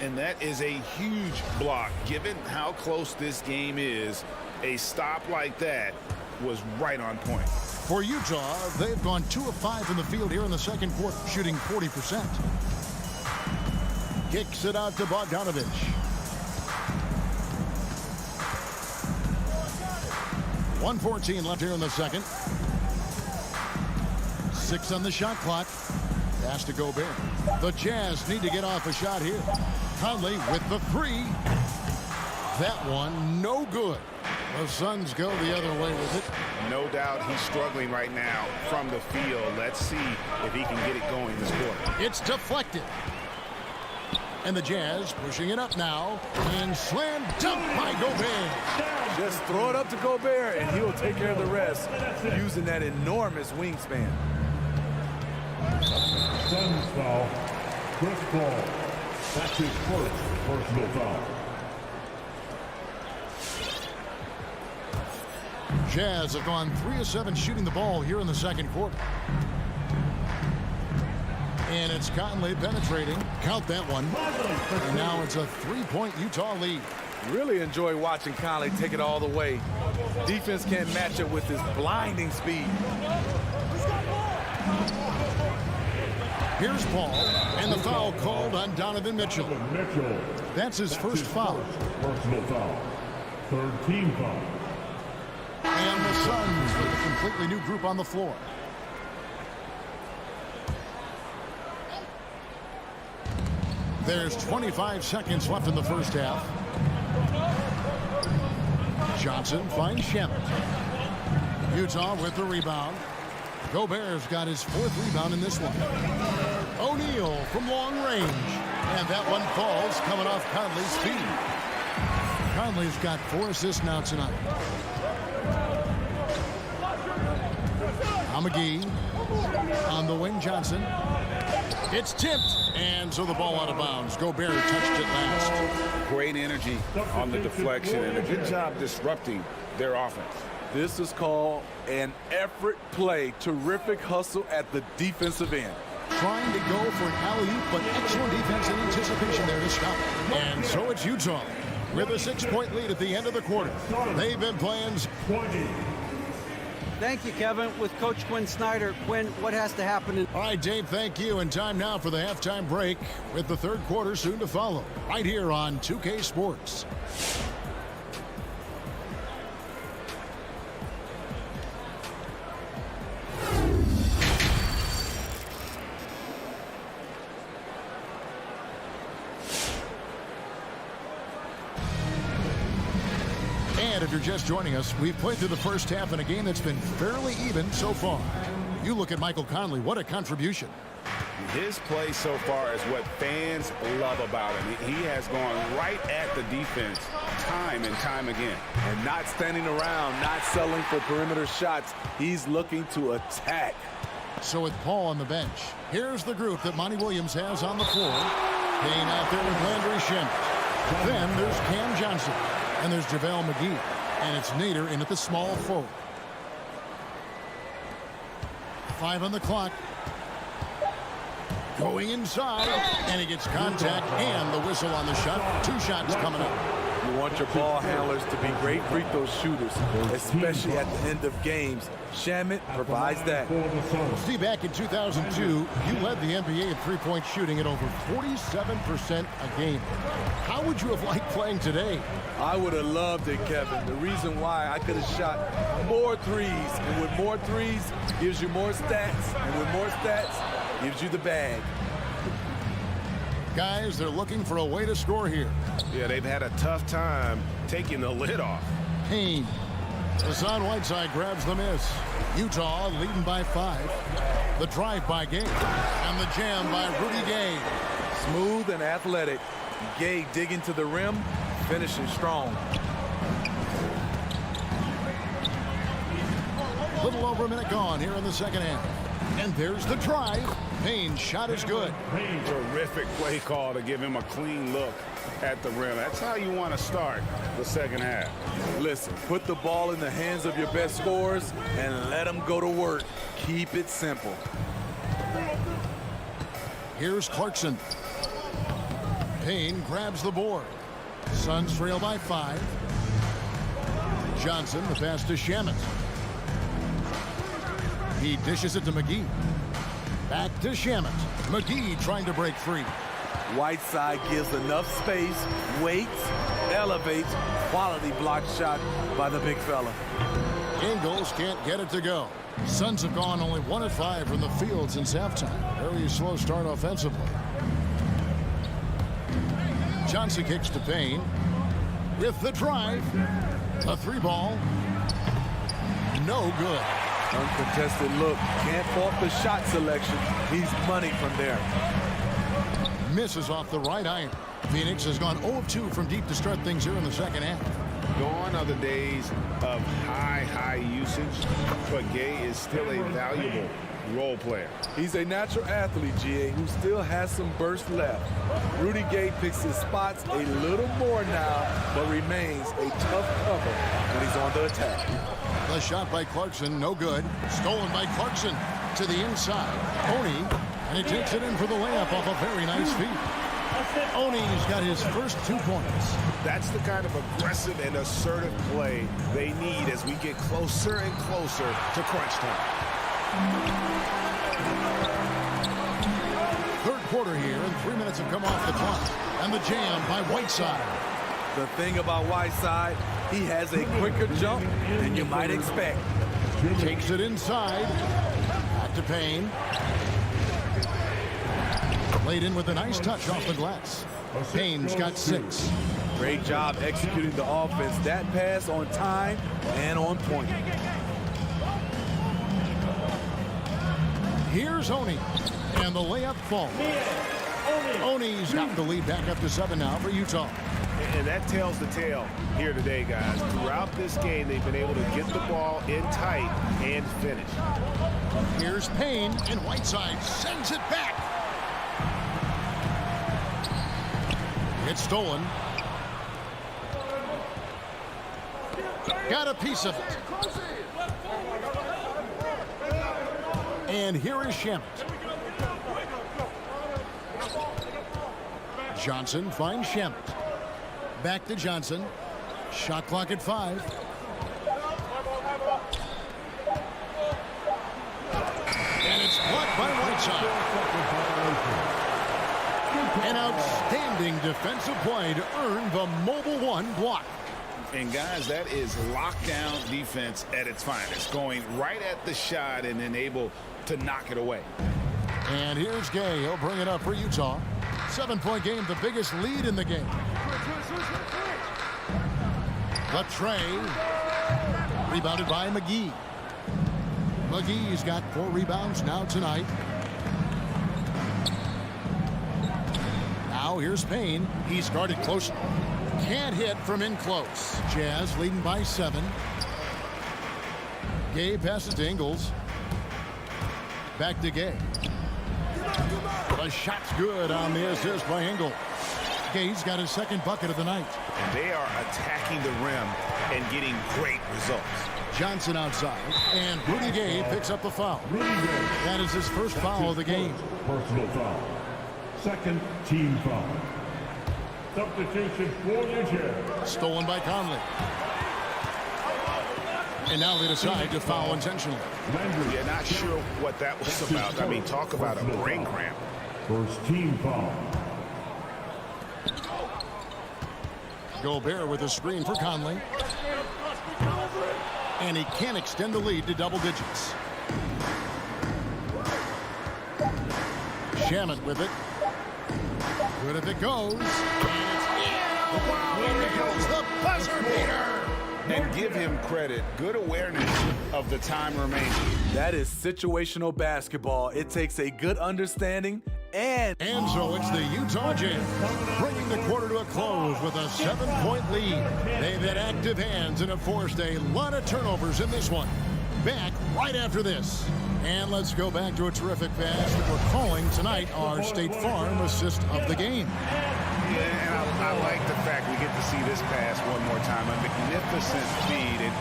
And that is a huge block. Given how close this game is, a stop like that was right on point. For Utah, they've gone 2 of 5 in the field here in the second quarter, shooting 40%. Kicks it out to Bogdanovich. .114 left here in the second. 6 on the shot clock. Pass to Gobert. The Jazz need to get off a shot here. Conley with the 3. That one no good. The Suns go the other way with it. No doubt he's struggling right now from the field. Let's see if he can get it going this quarter. It's deflected. And the Jazz pushing it up now. And slam dunk by Gobert. Just throw it up to Gobert, and he'll take care of the rest using that enormous wingspan. Suns foul. Chris Paul. That's his first personal foul. Jazz have gone 3 of 7 shooting the ball here in the second quarter. And it's Conley penetrating. Count that one. And now it's a 3-point Utah lead. Really enjoy watching Conley take it all the way. Defense can't match it with his blinding speed. Here's Paul, and the foul called on Donovan Mitchell. That's his first foul. Personal foul. Third team foul. And the Suns with a completely new group on the floor. There's 25 seconds left in the first half. Johnson finds Shannon. Utah with the rebound. Gobert's got his 4th rebound in this one. O'Neal from long range. And that one falls coming off Conley's feet. Conley's got 4 assists now tonight. McGee on the wing. Johnson. It's tipped, and so the ball out of bounds. Gobert touched it last. Great energy on the deflection and a good job disrupting their offense. This is called an effort play. Terrific hustle at the defensive end. Trying to go for an alley-oop, but excellent defense and anticipation there to stop. And so it's Utah with a 6-point lead at the end of the quarter. They've been playing 20. Thank you, Kevin. With Coach Quinn Snyder. Quinn, what has to happen? All right, Dave, thank you. And time now for the halftime break with the third quarter soon to follow. Right here on 2K Sports. And if you're just joining us, we've played through the first half in a game that's been fairly even so far. You look at Michael Conley, what a contribution. His play so far is what fans love about him. He has gone right at the defense time and time again. And not standing around, not settling for perimeter shots. He's looking to attack. So with Paul on the bench, here's the group that Monty Williams has on the floor. Payne out there with Landry Shamet. Then there's Cam Johnson. And there's JaVale McGee. And it's Nader in at the small forward. 5 on the clock. Going inside. And he gets contact and the whistle on the shot. 2 shots coming up. You want your ball handlers to be great free throw shooters, especially at the end of games. Shamet provides that. See, back in 2002, you led the NBA in three-point shooting at over 47% a game. How would you have liked playing today? I would have loved it, Kevin. The reason why, I could have shot more threes, and with more threes gives you more stats, and with more stats gives you the bag. Guys, they're looking for a way to score here. Yeah, they've had a tough time taking the lid off. Payne. Hassan Whiteside grabs the miss. Utah leading by 5. The drive by Gay. And the jam by Rudy Gay. Smooth and athletic. Gay digging to the rim, finishing strong. Little over a minute gone here in the second half. And there's the drive. Payne's shot is good. Terrific play call to give him a clean look at the rim. That's how you want to start the second half. Listen, put the ball in the hands of your best scorers and let them go to work. Keep it simple. Here's Clarkson. Payne grabs the board. Suns trail by 5. Johnson, the pass to Shamet. He dishes it to McGee. Back to Shamet. McGee trying to break free. Whiteside gives enough space, waits, elevates, quality block shot by the big fella. Ingles can't get it to go. Suns have gone only 1 of 5 from the field since halftime. Very slow start offensively. Johnson kicks to Payne. With the drive. A 3-ball. No good. Uncontested look. Can't fault the shot selection. He's money from there. Misses off the right iron. Phoenix has gone 0 of 2 from deep to start things here in the second half. Gone are the days of high usage, but Gay is still a valuable role player. He's a natural athlete, GA, who still has some burst left. Rudy Gay picks his spots a little more now, but remains a tough cover when he's on the attack. The shot by Clarkson, no good. Stolen by Clarkson to the inside. Oni, and he takes it in for the layup off a very nice feed. Oni's got his first 2 points. That's the kind of aggressive and assertive play they need as we get closer and closer to crunch time. Third quarter here, and 3 minutes have come off the clock. And the jam by Whiteside. The thing about Whiteside, he has a quicker jump than you might expect. Takes it inside. Back to Payne. Laid in with a nice touch off the glass. Payne's got 6. Great job executing the offense. That pass on time and on point. Here's Oni. And the layup falls. Oni's got the lead back up to 7 now for Utah. And that tells the tale here today, guys. Throughout this game, they've been able to get the ball in tight and finish. Here's Payne, and Whiteside sends it back. It's stolen. Got a piece of it. And here is Shamet. Johnson finds Shamet. Back to Johnson. Shot clock at 5. And it's blocked by Whiteside. An outstanding defensive play to earn the Mobile One block. And guys, that is lockdown defense at its finest. Going right at the shot and then able to knock it away. And here's Gay. He'll bring it up for Utah. 7-point game, the biggest lead in the game. Latrey. Rebounded by McGee. McGee's got 4 rebounds now tonight. Now here's Payne. He's guarded close. Can't hit from in close. Jazz leading by 7. Gay passes to Ingles. Back to Gay. The shot's good on the assist by Ingles. Gay's got his second bucket of the night. And they are attacking the rim and getting great results. Johnson outside, and Rudy Gay picks up the foul. That is his first foul of the game. Personal foul. Second team foul. Substitution for Utah. Stolen by Conley. And now they decide to foul intentionally. Yeah, not sure what that was about. I mean, talk about a brain cramp. First team foul. Gobert with a screen for Conley. And he can't extend the lead to double digits. Shamet with it. Good if it goes. And it's in. Here goes the buzzer beater. And give him credit. Good awareness of the time remaining. That is situational basketball. It takes a good understanding and so it's the Utah Jazz bringing the quarter to a close with a 7-point lead. They've had active hands and have forced a lot of turnovers in this one. Back right after this. And let's go back to a terrific pass that we're calling tonight our State Farm assist of the game. Yeah, and I like the fact we get to see this pass one more time. A magnificent feed, and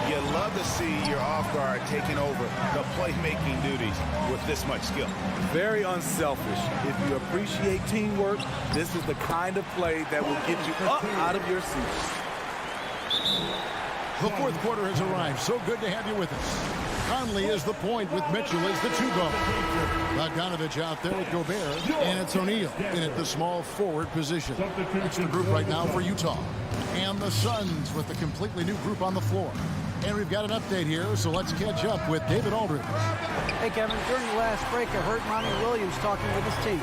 you love to see your off guard taking over the playmaking duties with this much skill. very unselfish. If you appreciate teamwork, this is the kind of play that will get you up out of your seat. The fourth quarter has arrived. So good to have you with us. Conley is the point with Mitchell as the two-guard. Bogdanovich out there with Gobert, and it's O'Neal in at the small forward position. That's the group right now for Utah. And the Suns with a completely new group on the floor. And we've got an update here, so let's catch up with David Aldridge. Hey, Kevin, during the last break, I heard Monty Williams talking with his team.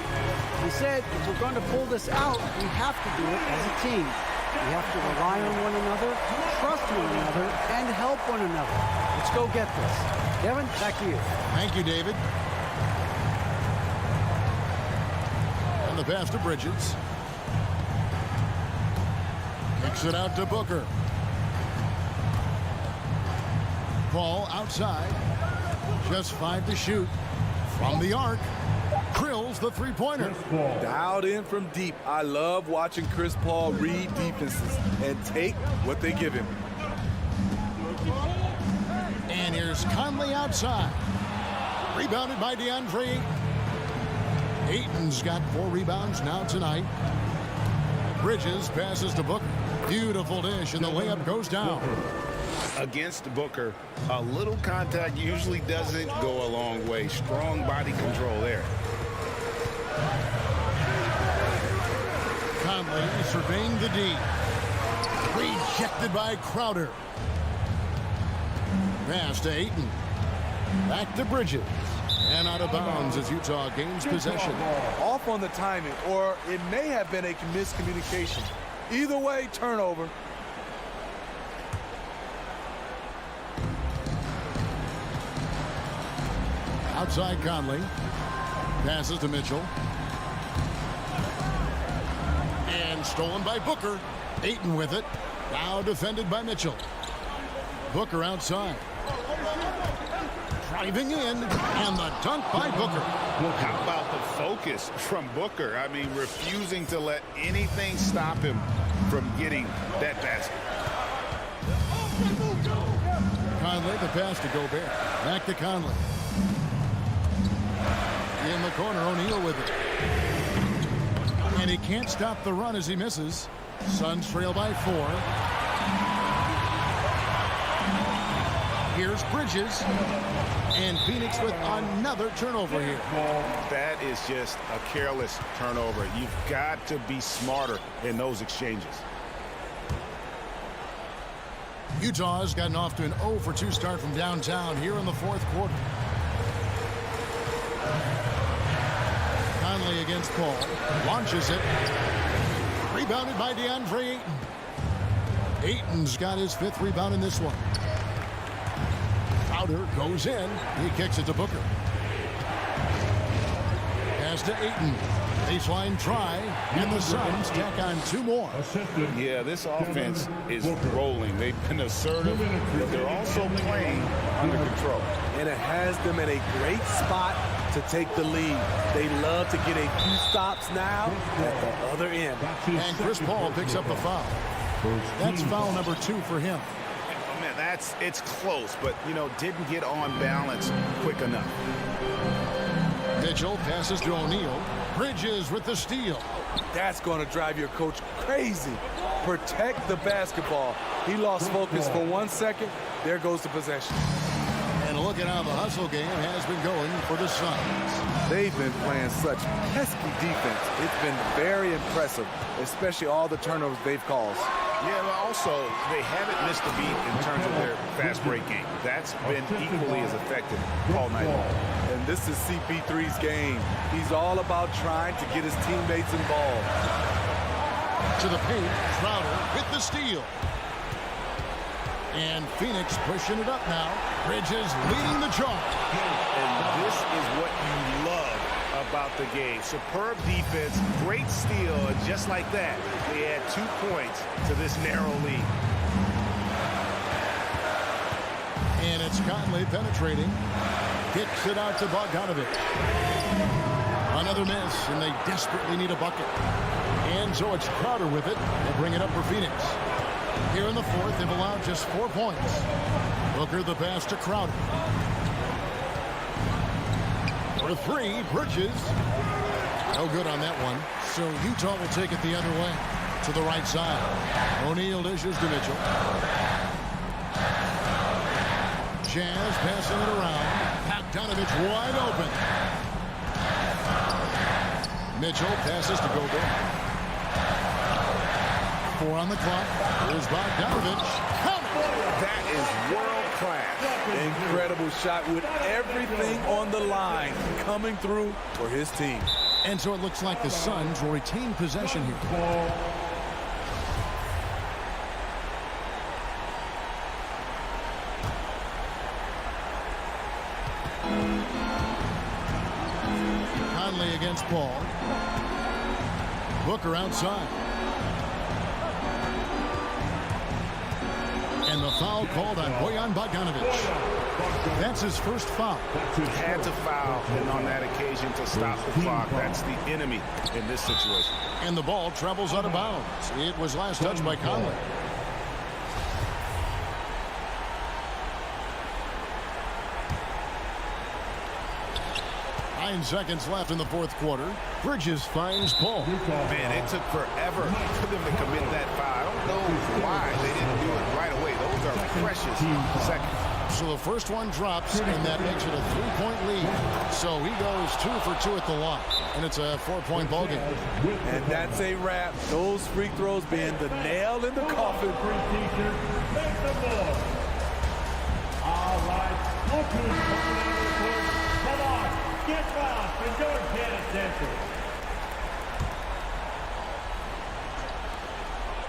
He said, if we're going to pull this out, we have to do it as a team. We have to rely on one another, trust one another, and help one another. Let's go get this. Kevin, back to you. Thank you, David. And the pass to Bridges. Kicks it out to Booker. Ball outside. Just 5 to shoot. From the arc. Drills the three-pointer. Dialed in from deep. I love watching Chris Paul read defenses and take what they give him. And here's Conley outside. Rebounded by DeAndre Ayton. Ayton's got 4 rebounds now tonight. Bridges passes to Booker. Beautiful dish, and the layup goes down. Against Booker, a little contact usually doesn't go a long way. Strong body control there. Conley surveying the D. Rejected by Crowder. Pass to Ayton. Back to Bridges. And out of bounds as Utah gains possession. Off on the timing, or it may have been a miscommunication. Either way, turnover. Outside Conley. Passes to Mitchell. And stolen by Booker. Ayton with it. Now defended by Mitchell. Booker outside. Driving in. And the dunk by Booker. How about the focus from Booker? I mean, refusing to let anything stop him from getting that basket. Conley, the pass to Gobert. Back to Conley. In the corner, O'Neal with it. And he can't stop the run as he misses. Suns trail by 4. Here's Bridges. And Phoenix with another turnover here. That is just a careless turnover. You've got to be smarter in those exchanges. Utah has gotten off to an 0-for-2 start from downtown here in the fourth quarter. Conley against Paul. Launches it. Rebounded by DeAndre Ayton. Ayton's got his 5th rebound in this one. Crowder goes in. He kicks it to Booker. Pass to Ayton. Baseline try. And the Suns tack on 2 more. Yeah, this offense is rolling. They've been assertive, but they're also playing under control. And it has them in a great spot to take the lead. They love to get a few stops now at the other end. And Chris Paul picks up the foul. That's foul number 2 for him. Oh, man, it's close, but, didn't get on balance quick enough. Mitchell passes to O'Neal. Bridges with the steal. That's going to drive your coach crazy. Protect the basketball. He lost focus for 1 second. There goes the possession. And look at how the hustle game has been going for the Suns. They've been playing such pesky defense. It's been very impressive, especially all the turnovers they've caused. Yeah, but also, they haven't missed a beat in terms of their fast break game. That's been equally as effective all night long. And this is CP3's game. He's all about trying to get his teammates involved. To the paint, Crowder with the steal. And Phoenix pushing it up now. Bridges leading the charge. And this is what you love about the game. Superb defense, great steal, and just like that, they add 2 points to this narrow lead. And it's Conley penetrating. Kicks it out to Bogdanovich. Another miss, and they desperately need a bucket. And so it's Crowder with it. They'll bring it up for Phoenix. Here in the fourth, they've allowed just 4 points. Booker the pass to Crowder. For 3, Bridges. No good on that one. So Utah will take it the other way. To the right side. O'Neal dishes to Mitchell. Jazz passing it around. Bogdanovich wide open. Mitchell passes to Gobert. 4 on the clock. Here's Bogdanovich. That is world-class. Incredible shot with everything on the line coming through for his team. And so it looks like the Suns will retain possession here. Conley against Paul. Booker outside. And the foul called on Bojan Bogdanovich. That's his first foul. Had to foul, and on that occasion to stop the clock. That's the enemy in this situation. And the ball travels out of bounds. It was last touched by Conley. Nine seconds left in the fourth quarter. Bridges finds Paul. Man, it took forever for them to commit that foul. I don't know why they didn't do it right away. Those are precious seconds. So the first one drops, and that makes it a 3-point lead. So he goes 2 for 2 at the line, and it's a 4-point ball game. And that's a wrap. Those free throws being the nail in the coffin. Make the ball. All right. Come on. Get lost and don't pay attention.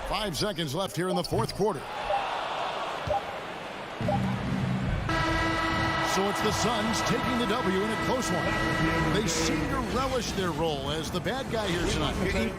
5 seconds left here in the fourth quarter. So it's the Suns taking the W in a close one. They seem to relish their role as the bad guy here tonight.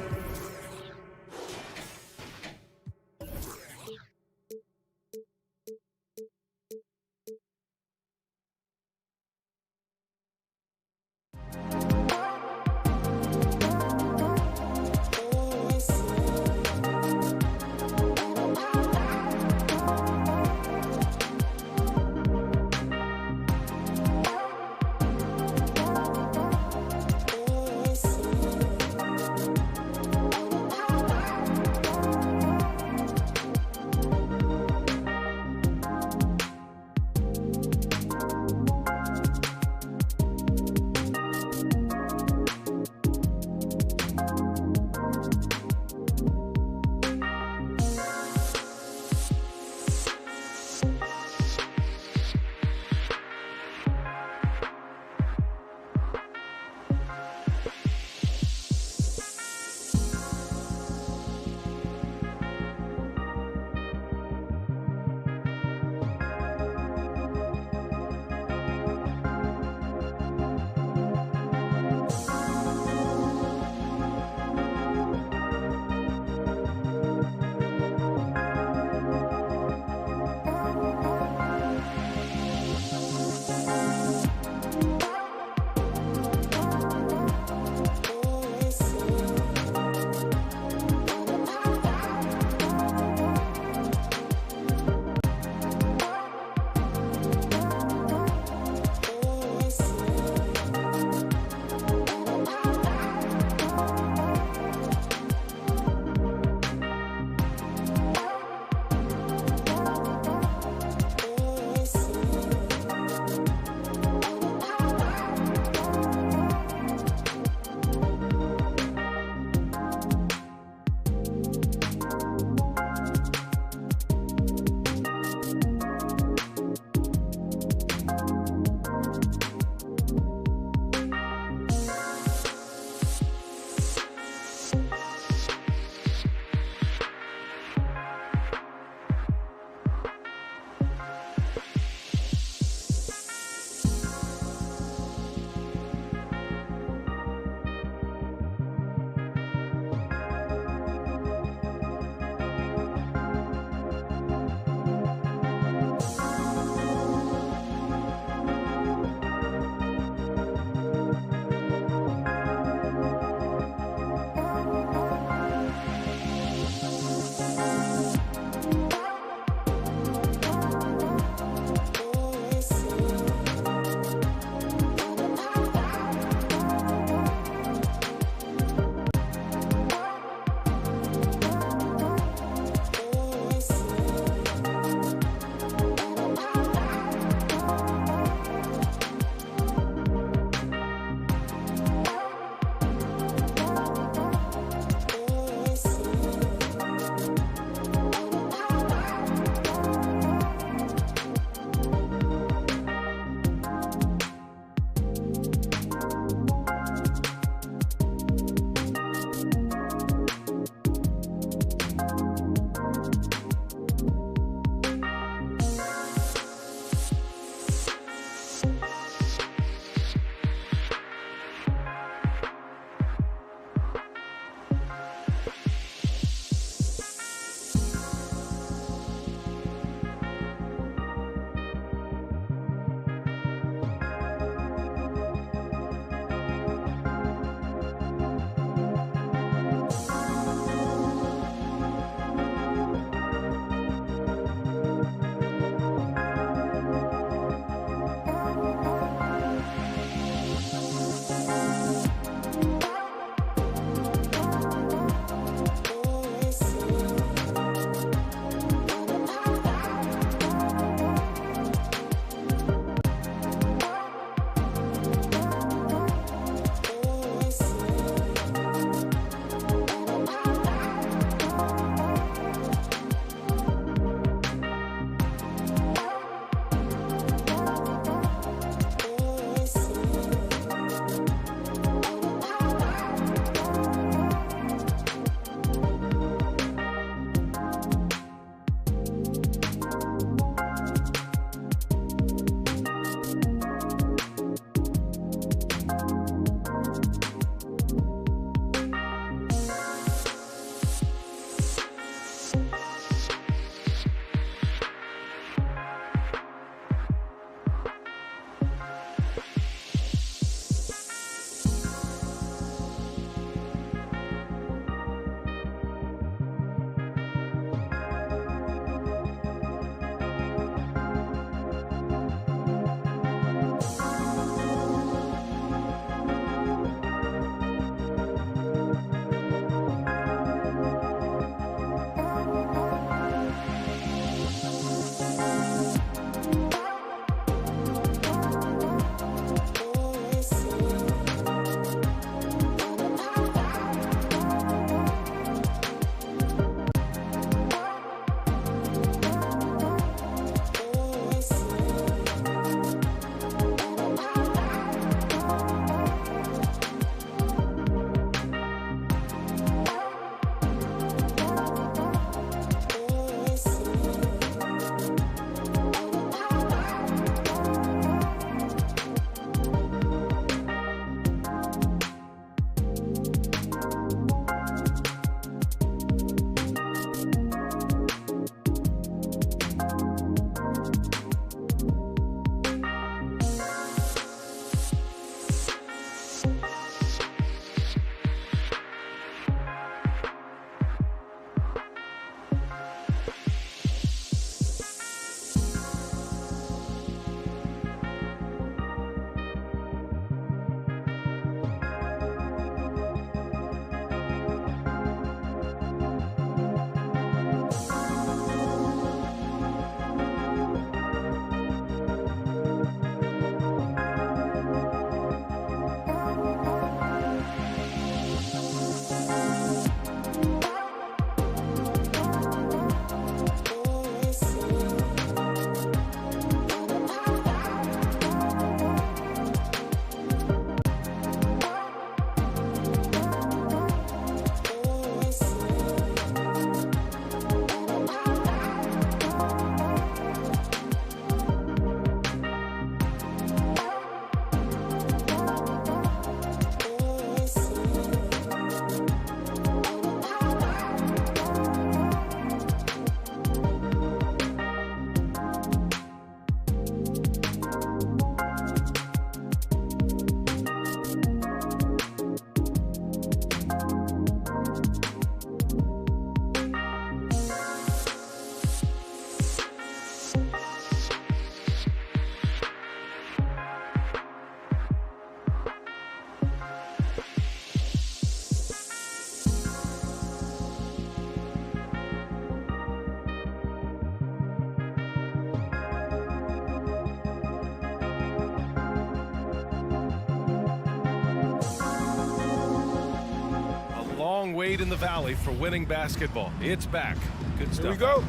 wait in the valley for winning basketball. It's back. Good stuff. Here we go.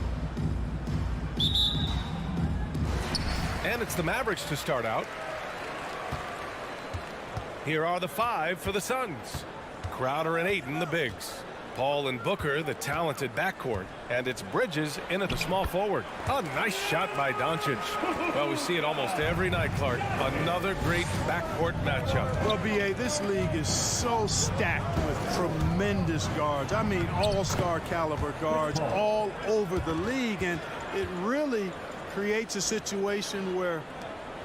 And it's the Mavericks to start out. Here are the 5 for the Suns. Crowder and Ayton, the bigs. Paul and Booker, the talented backcourt. And it's Bridges in at the small forward. A nice shot by Doncic. Well, we see it almost every night, Clark. Another great backcourt matchup. Well, B.A., this league is so stacked with tremendous guards. I mean, all-star caliber guards all over the league. And it really creates a situation where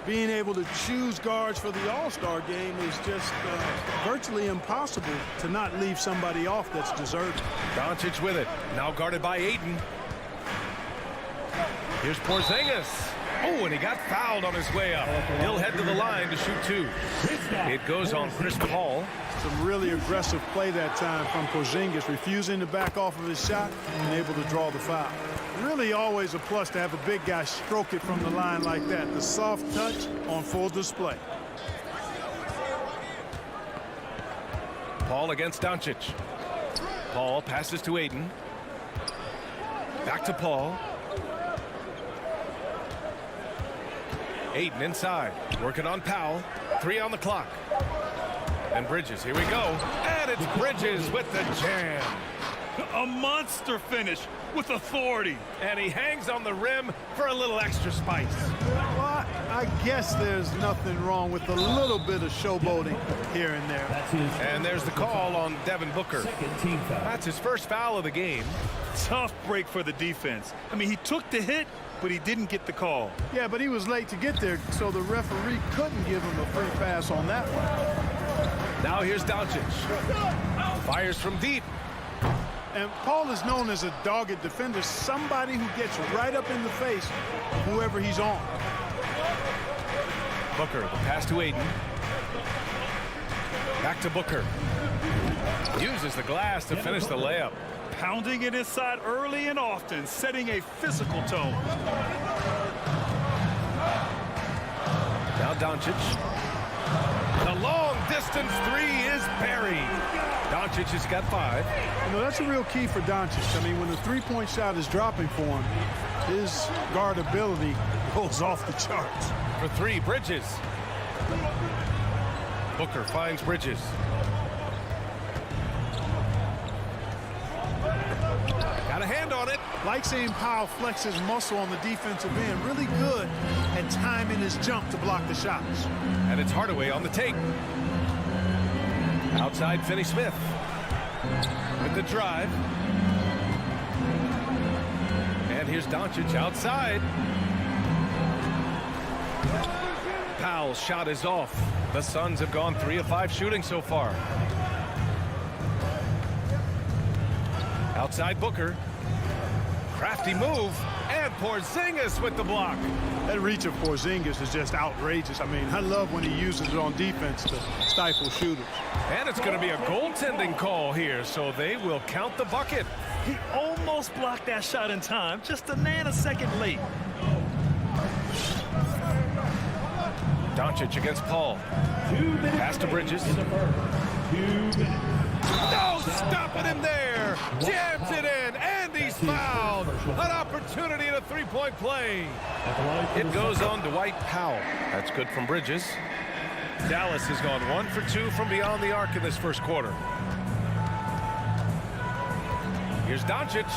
being able to choose guards for the All-Star game is just virtually impossible to not leave somebody off that's deserving. Doncic with it. Now guarded by Ayton. Here's Porzingis. Oh, and he got fouled on his way up. He'll head to the line to shoot 2. It goes on Chris Paul. Some really aggressive play that time from Porzingis, refusing to back off of his shot and able to draw the foul. Really always a plus to have a big guy stroke it from the line like that. The soft touch on full display. Paul against Doncic. Paul passes to Ayton. Back to Paul. Ayton inside, working on Powell. 3 on the clock. And Bridges, here we go. And it's Bridges with the jam. A monster finish with authority. And he hangs on the rim for a little extra spice. Well, I guess there's nothing wrong with a little bit of showboating here and there. And there's the call on Devin Booker. That's his first foul of the game. Tough break for the defense. I mean, he took the hit, but he didn't get the call. Yeah, but he was late to get there, so the referee couldn't give him a free pass on that one. Now here's Doncic. Fires from deep. And Paul is known as a dogged defender, somebody who gets right up in the face whoever he's on. Booker, the pass to Ayton. Back to Booker. Uses the glass to finish the layup. Pounding it inside early and often, setting a physical tone. Now Doncic. The long distance 3 is buried. Doncic has got 5. You know, that's a real key for Doncic. I mean, when the three-point shot is dropping for him, his guardability goes off the charts. For 3, Bridges. Booker finds Bridges. Got a hand on it. Like seeing Powell flex his muscle on the defensive end. Really good at timing his jump to block the shots. And it's Hardaway on the take. Outside Finney-Smith with the drive. And here's Doncic outside. Powell's shot is off. The Suns have gone 3 of 5 shooting so far. Outside Booker. Crafty move. And Porzingis with the block. That reach of Porzingis is just outrageous. I mean, I love when he uses it on defense to stifle shooters. And it's going to be a goaltending call here, so they will count the bucket. He almost blocked that shot in time, just a nanosecond late. Doncic against Paul. Pass to Bridges. No stopping him there. Jams it in, and he's fouled. An opportunity at a three-point play. It goes on Dwight Powell. That's good from Bridges. Dallas has gone 1 for 2 from beyond the arc in this first quarter. Here's Doncic.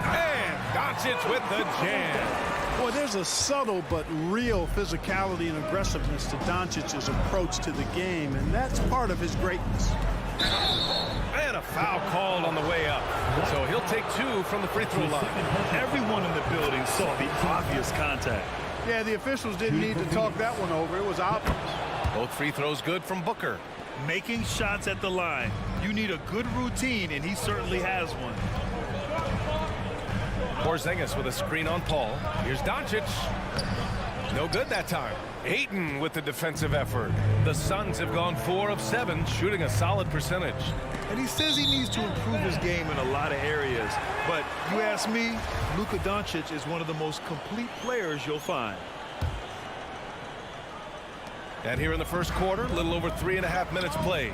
And Doncic with the jam. Boy, there's a subtle but real physicality and aggressiveness to Doncic's approach to the game, and that's part of his greatness. And a foul called on the way up. So he'll take 2 from the free throw line. Everyone in the building saw the obvious contact. Yeah, the officials didn't need to talk that one over. It was obvious. Both free throws good from Booker. Making shots at the line. You need a good routine, and he certainly has one. Porzingis with a screen on Paul. Here's Doncic. No good that time. Ayton with the defensive effort. The Suns have gone 4 of 7, shooting a solid percentage. And he says he needs to improve his game in a lot of areas. But you ask me, Luka Doncic is one of the most complete players you'll find. And here in the first quarter, a little over 3.5 minutes played.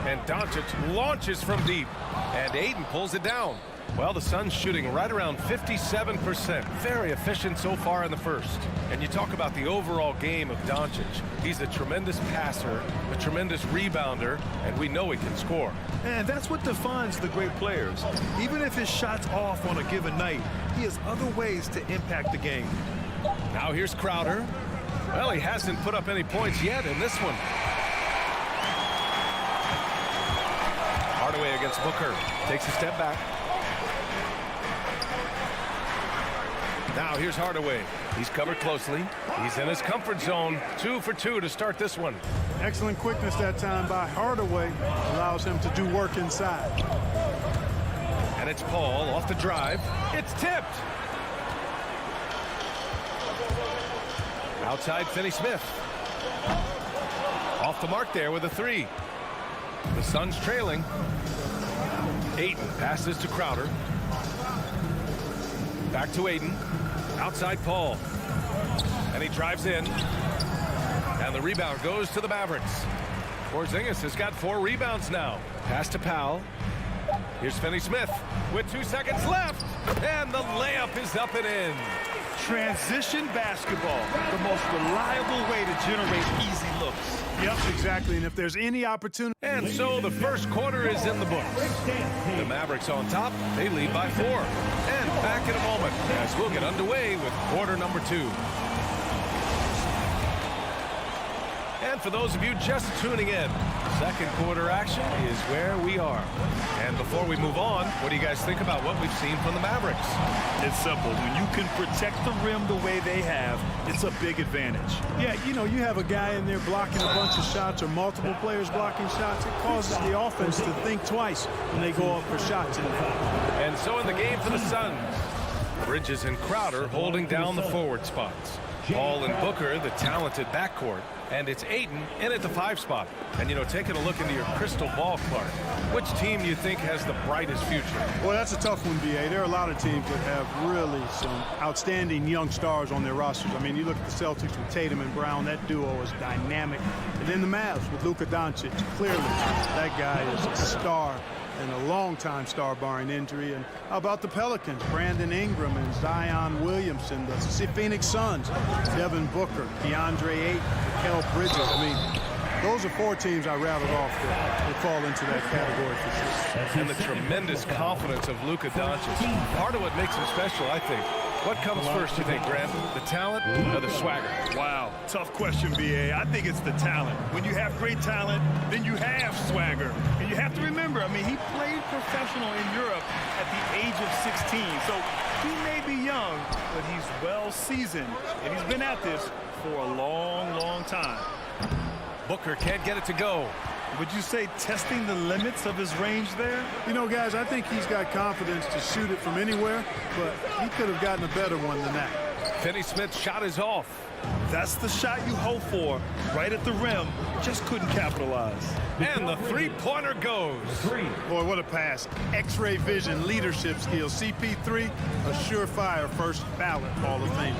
And Doncic launches from deep. And Ayton pulls it down. Well, the Suns shooting right around 57%. Very efficient so far in the first. And you talk about the overall game of Doncic. He's a tremendous passer, a tremendous rebounder, and we know he can score. And that's what defines the great players. Even if his shot's off on a given night, he has other ways to impact the game. Now here's Crowder. Well, he hasn't put up any points yet in this one. Hardaway against Booker. Takes a step back. Now here's Hardaway. He's covered closely. He's in his comfort zone. 2 for 2 to start this one. Excellent quickness that time by Hardaway. Allows him to do work inside. And it's Paul off the drive. It's tipped. Outside Finney-Smith. Off the mark there with a 3. The Suns trailing. Ayton passes to Crowder. Back to Ayton. Outside Paul. And he drives in. And the rebound goes to the Mavericks. Porzingis has got 4 rebounds now. Pass to Powell. Here's Finney-Smith with 2 seconds left. And the layup is up and in. Transition basketball, the most reliable way to generate easy looks. Yep, exactly. And if there's any opportunity. And so the first quarter is in the books. The Mavericks on top. They lead by 4. And back in a moment as we'll get underway with quarter number 2. And for those of you just tuning in, second quarter action is where we are. And before we move on, what do you guys think about what we've seen from the Mavericks? It's simple. When you can protect the rim the way they have, it's a big advantage. Yeah, you know, you have a guy in there blocking a bunch of shots or multiple players blocking shots. It causes the offense to think twice when they go up for shots in there. And so in the game for the Suns, Bridges and Crowder holding down the forward spots. Paul and Booker, the talented backcourt. And it's Ayton in at the 5 spot. And, you know, taking a look into your crystal ball, Clark, which team you think has the brightest future? Well, that's a tough one, B.A. There are a lot of teams that have really some outstanding young stars on their rosters. I mean, you look at the Celtics with Tatum and Brown. That duo is dynamic. And then the Mavs with Luka Doncic. Clearly, that guy is a star and a long-time star barring injury. And how about the Pelicans? Brandon Ingram and Zion Williamson. The Phoenix Suns, Devin Booker, DeAndre Ayton, Mikal Bridges. I mean, those are 4 teams I rattled off that fall into that category for sure. And the tremendous confidence of Luka Doncic. Part of what makes him special, I think. What comes first, you think, Grant? The talent or the swagger? Wow, tough question, B.A. I think it's the talent. When you have great talent, then you have swagger. And you have to remember, I mean, he played professional in Europe at the age of 16. So he may be young, but he's well seasoned. And he's been at this for a long, long time. Booker can't get it to go. Would you say testing the limits of his range there? You know, guys, I think he's got confidence to shoot it from anywhere, but he could have gotten a better one than that. Finney-Smith's shot is off. That's the shot you hope for, right at the rim. Just couldn't capitalize. And the 3-pointer goes. Boy, what a pass. X-ray vision, leadership skills. CP3, a surefire first ballot Hall of Fame.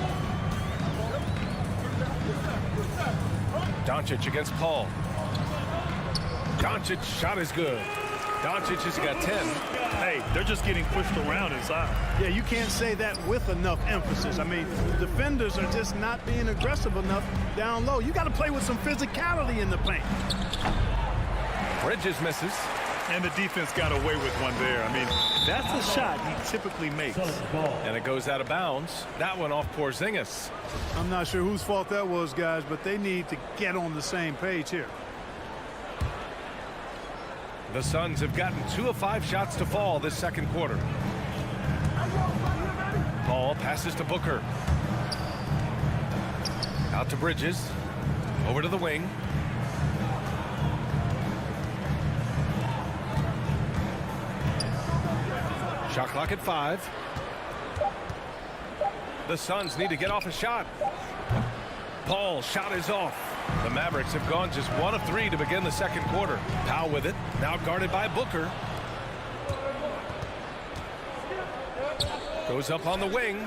Doncic against Paul. Doncic's shot is good. Doncic has got 10. Hey, they're just getting pushed around inside. Yeah, you can't say that with enough emphasis. I mean, the defenders are just not being aggressive enough down low. You got to play with some physicality in the paint. Bridges misses. And the defense got away with one there. I mean, that's the shot he typically makes. And it goes out of bounds. That one off Porzingis. I'm not sure whose fault that was, guys, but they need to get on the same page here. The Suns have gotten 2 of 5 shots to fall this second quarter. Paul passes to Booker. Out to Bridges. Over to the wing. Shot clock at 5. The Suns need to get off a shot. Paul's shot is off. The Mavericks have gone just 1 of 3 to begin the second quarter. Powell with it, now guarded by Booker. Goes up on the wing.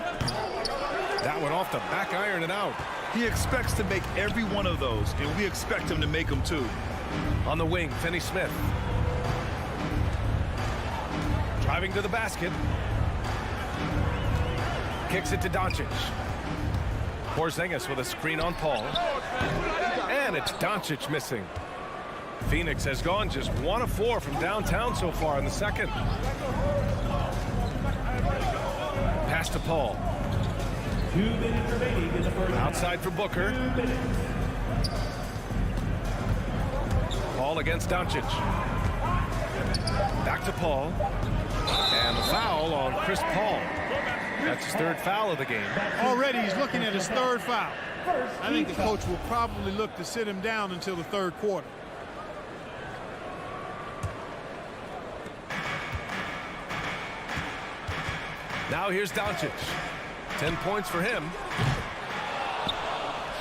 That one off the back iron and out. He expects to make every one of those, and we expect him to make them too. On the wing, Finney Smith. Driving to the basket. Kicks it to Doncic. Porzingis with a screen on Paul. And it's Doncic missing. Phoenix has gone just 1 of 4 from downtown so far in the second. Pass to Paul. 2 minutes remaining in the first. Outside for Booker. Paul against Doncic. Back to Paul. And the foul on Chris Paul. That's his 3rd foul of the game. Already he's looking at his 3rd foul. I think the coach will probably look to sit him down until the 3rd quarter. Now here's Doncic. 10 points for him.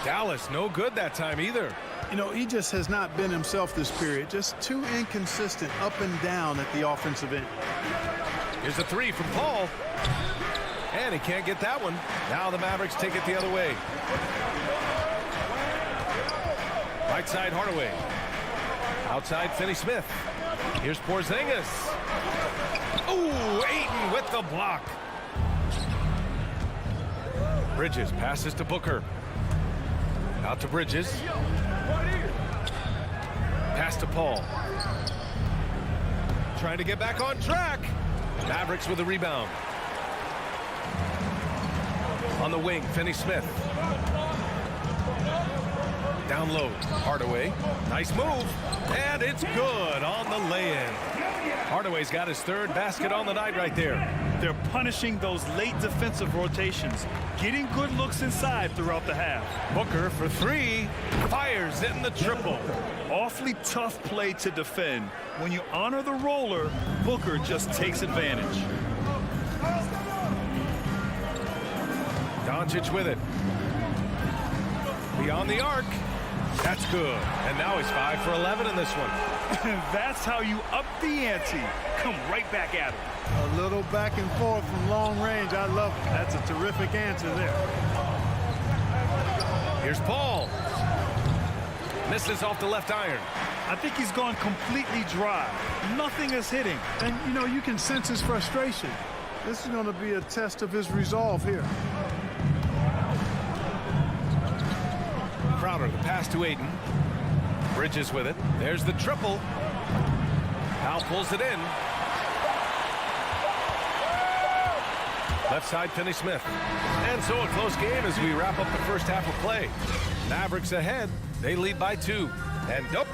Dallas, no good that time either. You know, he just has not been himself this period. Just too inconsistent up and down at the offensive end. Here's a 3 from Paul. And he can't get that one. Now the Mavericks take it the other way. Right side, Hardaway. Outside, Finney Smith. Here's Porzingis. Ooh, Ayton with the block. Bridges passes to Booker. Out to Bridges. Pass to Paul. Trying to get back on track. Mavericks with a rebound. On the wing, Finney Smith. Down low, Hardaway. Nice move. And it's good on the lay-in. Hardaway's got his 3rd basket on the night right there. They're punishing those late defensive rotations, getting good looks inside throughout the half. Booker for 3. Fires in the triple. Awfully tough play to defend. When you honor the roller, Booker just takes advantage. Doncic with it. Beyond the arc. That's good. And now he's 5 for 11 in this one. That's how you up the ante. Come right back at him. A little back and forth from long range. I love it. That's a terrific answer there. Here's Paul. Misses off the left iron. I think he's gone completely dry. Nothing is hitting. And, you know, you can sense his frustration. This is going to be a test of his resolve here. Crowder, the pass to Ayton. Bridges with it. There's the triple. Now pulls it in. Left side, Finney Smith. And so a close game as we wrap up the first half of play. Mavericks ahead. They lead by 2. And nope.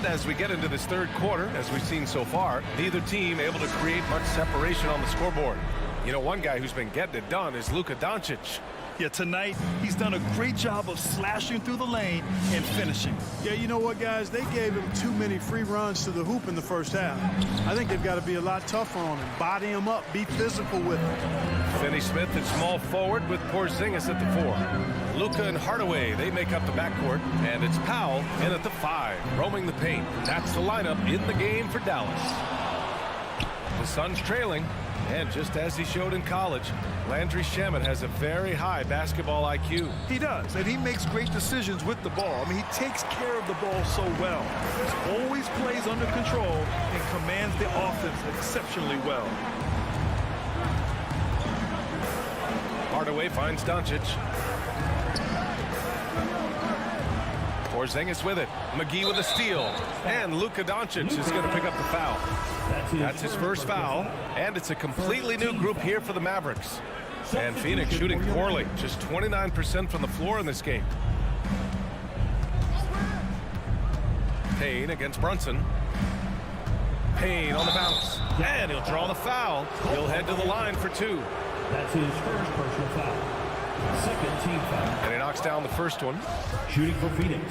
As we get into this 3rd quarter, as we've seen so far, neither team able to create much separation on the scoreboard. You know, one guy who's been getting it done is Luka Doncic. Yeah, tonight he's done a great job of slashing through the lane and finishing. Yeah, you know what, guys? They gave him too many free runs to the hoop in the first half. I think they've got to be a lot tougher on him. Body him up. Be physical with him. Finney Smith at small forward with Porzingis at the 4. Luka and Hardaway, they make up the backcourt. And it's Powell in at the 5, roaming the paint. That's the lineup in the game for Dallas. The Suns trailing. And just as he showed in college, Landry Shamet has a very high basketball IQ. He does, and he makes great decisions with the ball. I mean, he takes care of the ball so well. He always plays under control and commands the offense exceptionally well. Hardaway finds Doncic. Porzingis with it. McGee with a steal. And Luka Doncic is going to pick up the foul. That's his first foul. And it's a completely new group here for the Mavericks. And Phoenix shooting poorly. Just 29% from the floor in this game. Payne against Brunson. Payne on the bounce. And he'll draw the foul. He'll head to the line for 2. That's his first personal foul. Second team foul. And he knocks down the first one. Shooting for Phoenix,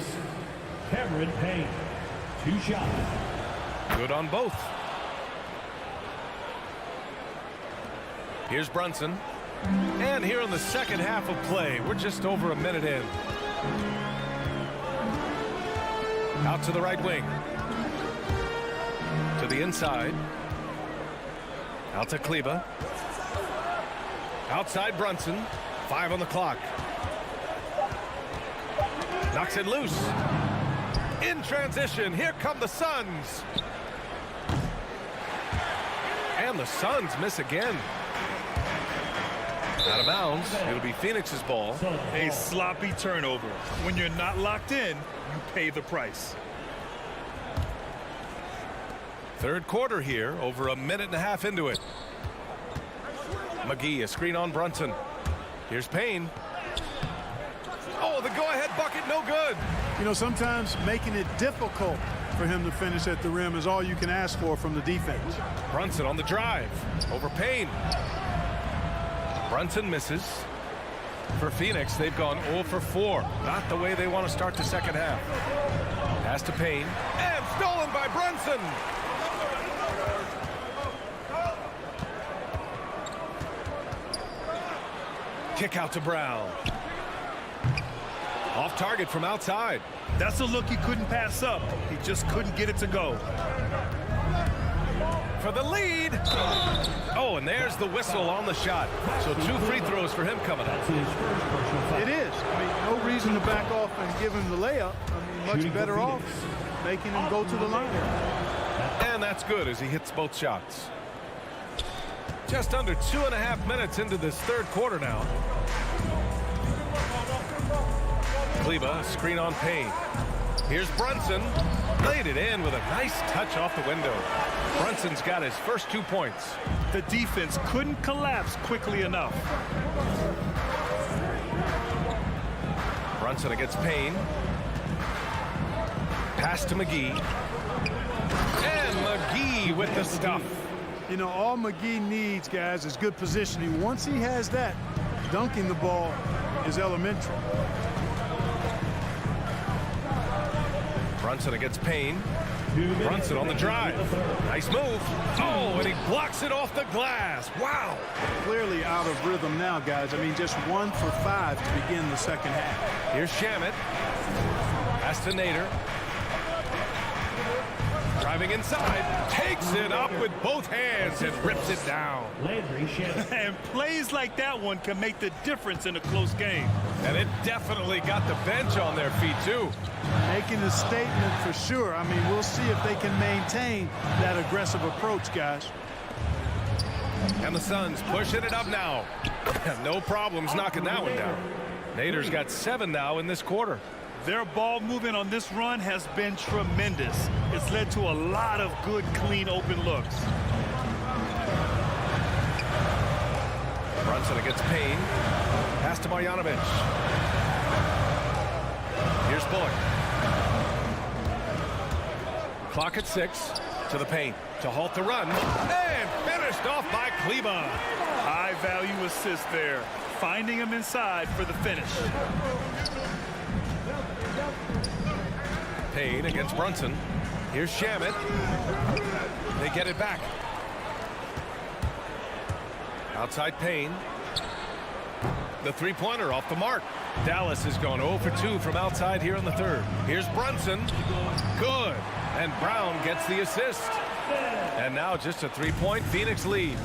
Cameron Payne. 2 shots. Good on both. Here's Brunson. And here in the second half of play, we're just over a minute in. Out to the right wing. To the inside. Out to Kleba. Outside Brunson. 5 on the clock. Knocks it loose. In transition, here come the Suns. And the Suns miss again. Out of bounds. It'll be Phoenix's ball. A sloppy turnover. When you're not locked in, you pay the price. Third quarter here, over a minute and a half into it. McGee, a screen on Brunson. Here's Payne. Oh, the go-ahead bucket, no good. You know, sometimes making it difficult for him to finish at the rim is all you can ask for from the defense. Brunson on the drive. Over Payne. Brunson misses. For Phoenix, they've gone 0 for 4. Not the way they want to start the second half. Pass to Payne. And stolen by Brunson. Kick out to Brown. Off target from outside. That's a look he couldn't pass up. He just couldn't get it to go. For the lead. Oh, and there's the whistle on the shot. So 2 free throws for him coming up. It is. I mean, no reason to back off and give him the layup. I mean, much better off making him go to the line. And that's good as he hits both shots. Just under 2.5 minutes into this third quarter now. Kleba, screen on Payne. Here's Brunson. Laid it in with a nice touch off the window. Brunson's got his first 2 points. The defense couldn't collapse quickly enough. Brunson against Payne. Pass to McGee. And McGee with the stuff. You know, all McGee needs, guys, is good positioning. Once he has that, dunking the ball is elementary. Brunson against Payne. Brunson on the drive. Nice move. Oh, and he blocks it off the glass. Wow. Clearly out of rhythm now, guys. I mean, just 1 for 5 to begin the second half. Here's Shamet. Pass to Nader. Driving inside. Takes it up with both hands and rips it down. And plays like that one can make the difference in a close game. And it definitely got the bench on their feet, too. Making a statement for sure. I mean, we'll see if they can maintain that aggressive approach, guys. And the Suns pushing it up now. No problems knocking that one down. Nader's got 7 now in this quarter. Their ball movement on this run has been tremendous. It's led to a lot of good, clean, open looks. Brunson against Payne. Pass to Marjanovic. Here's Bullock. Clock at 6. To the paint. To halt the run. And finished off by Kleba. High value assist there. Finding him inside for the finish. Payne against Brunson. Here's Shamet. They get it back. Outside Payne. The three-pointer off the mark. Dallas has gone 0 for 2 from outside here in the third. Here's Brunson. Good. And Brown gets the assist. And now just a 3-point Phoenix lead.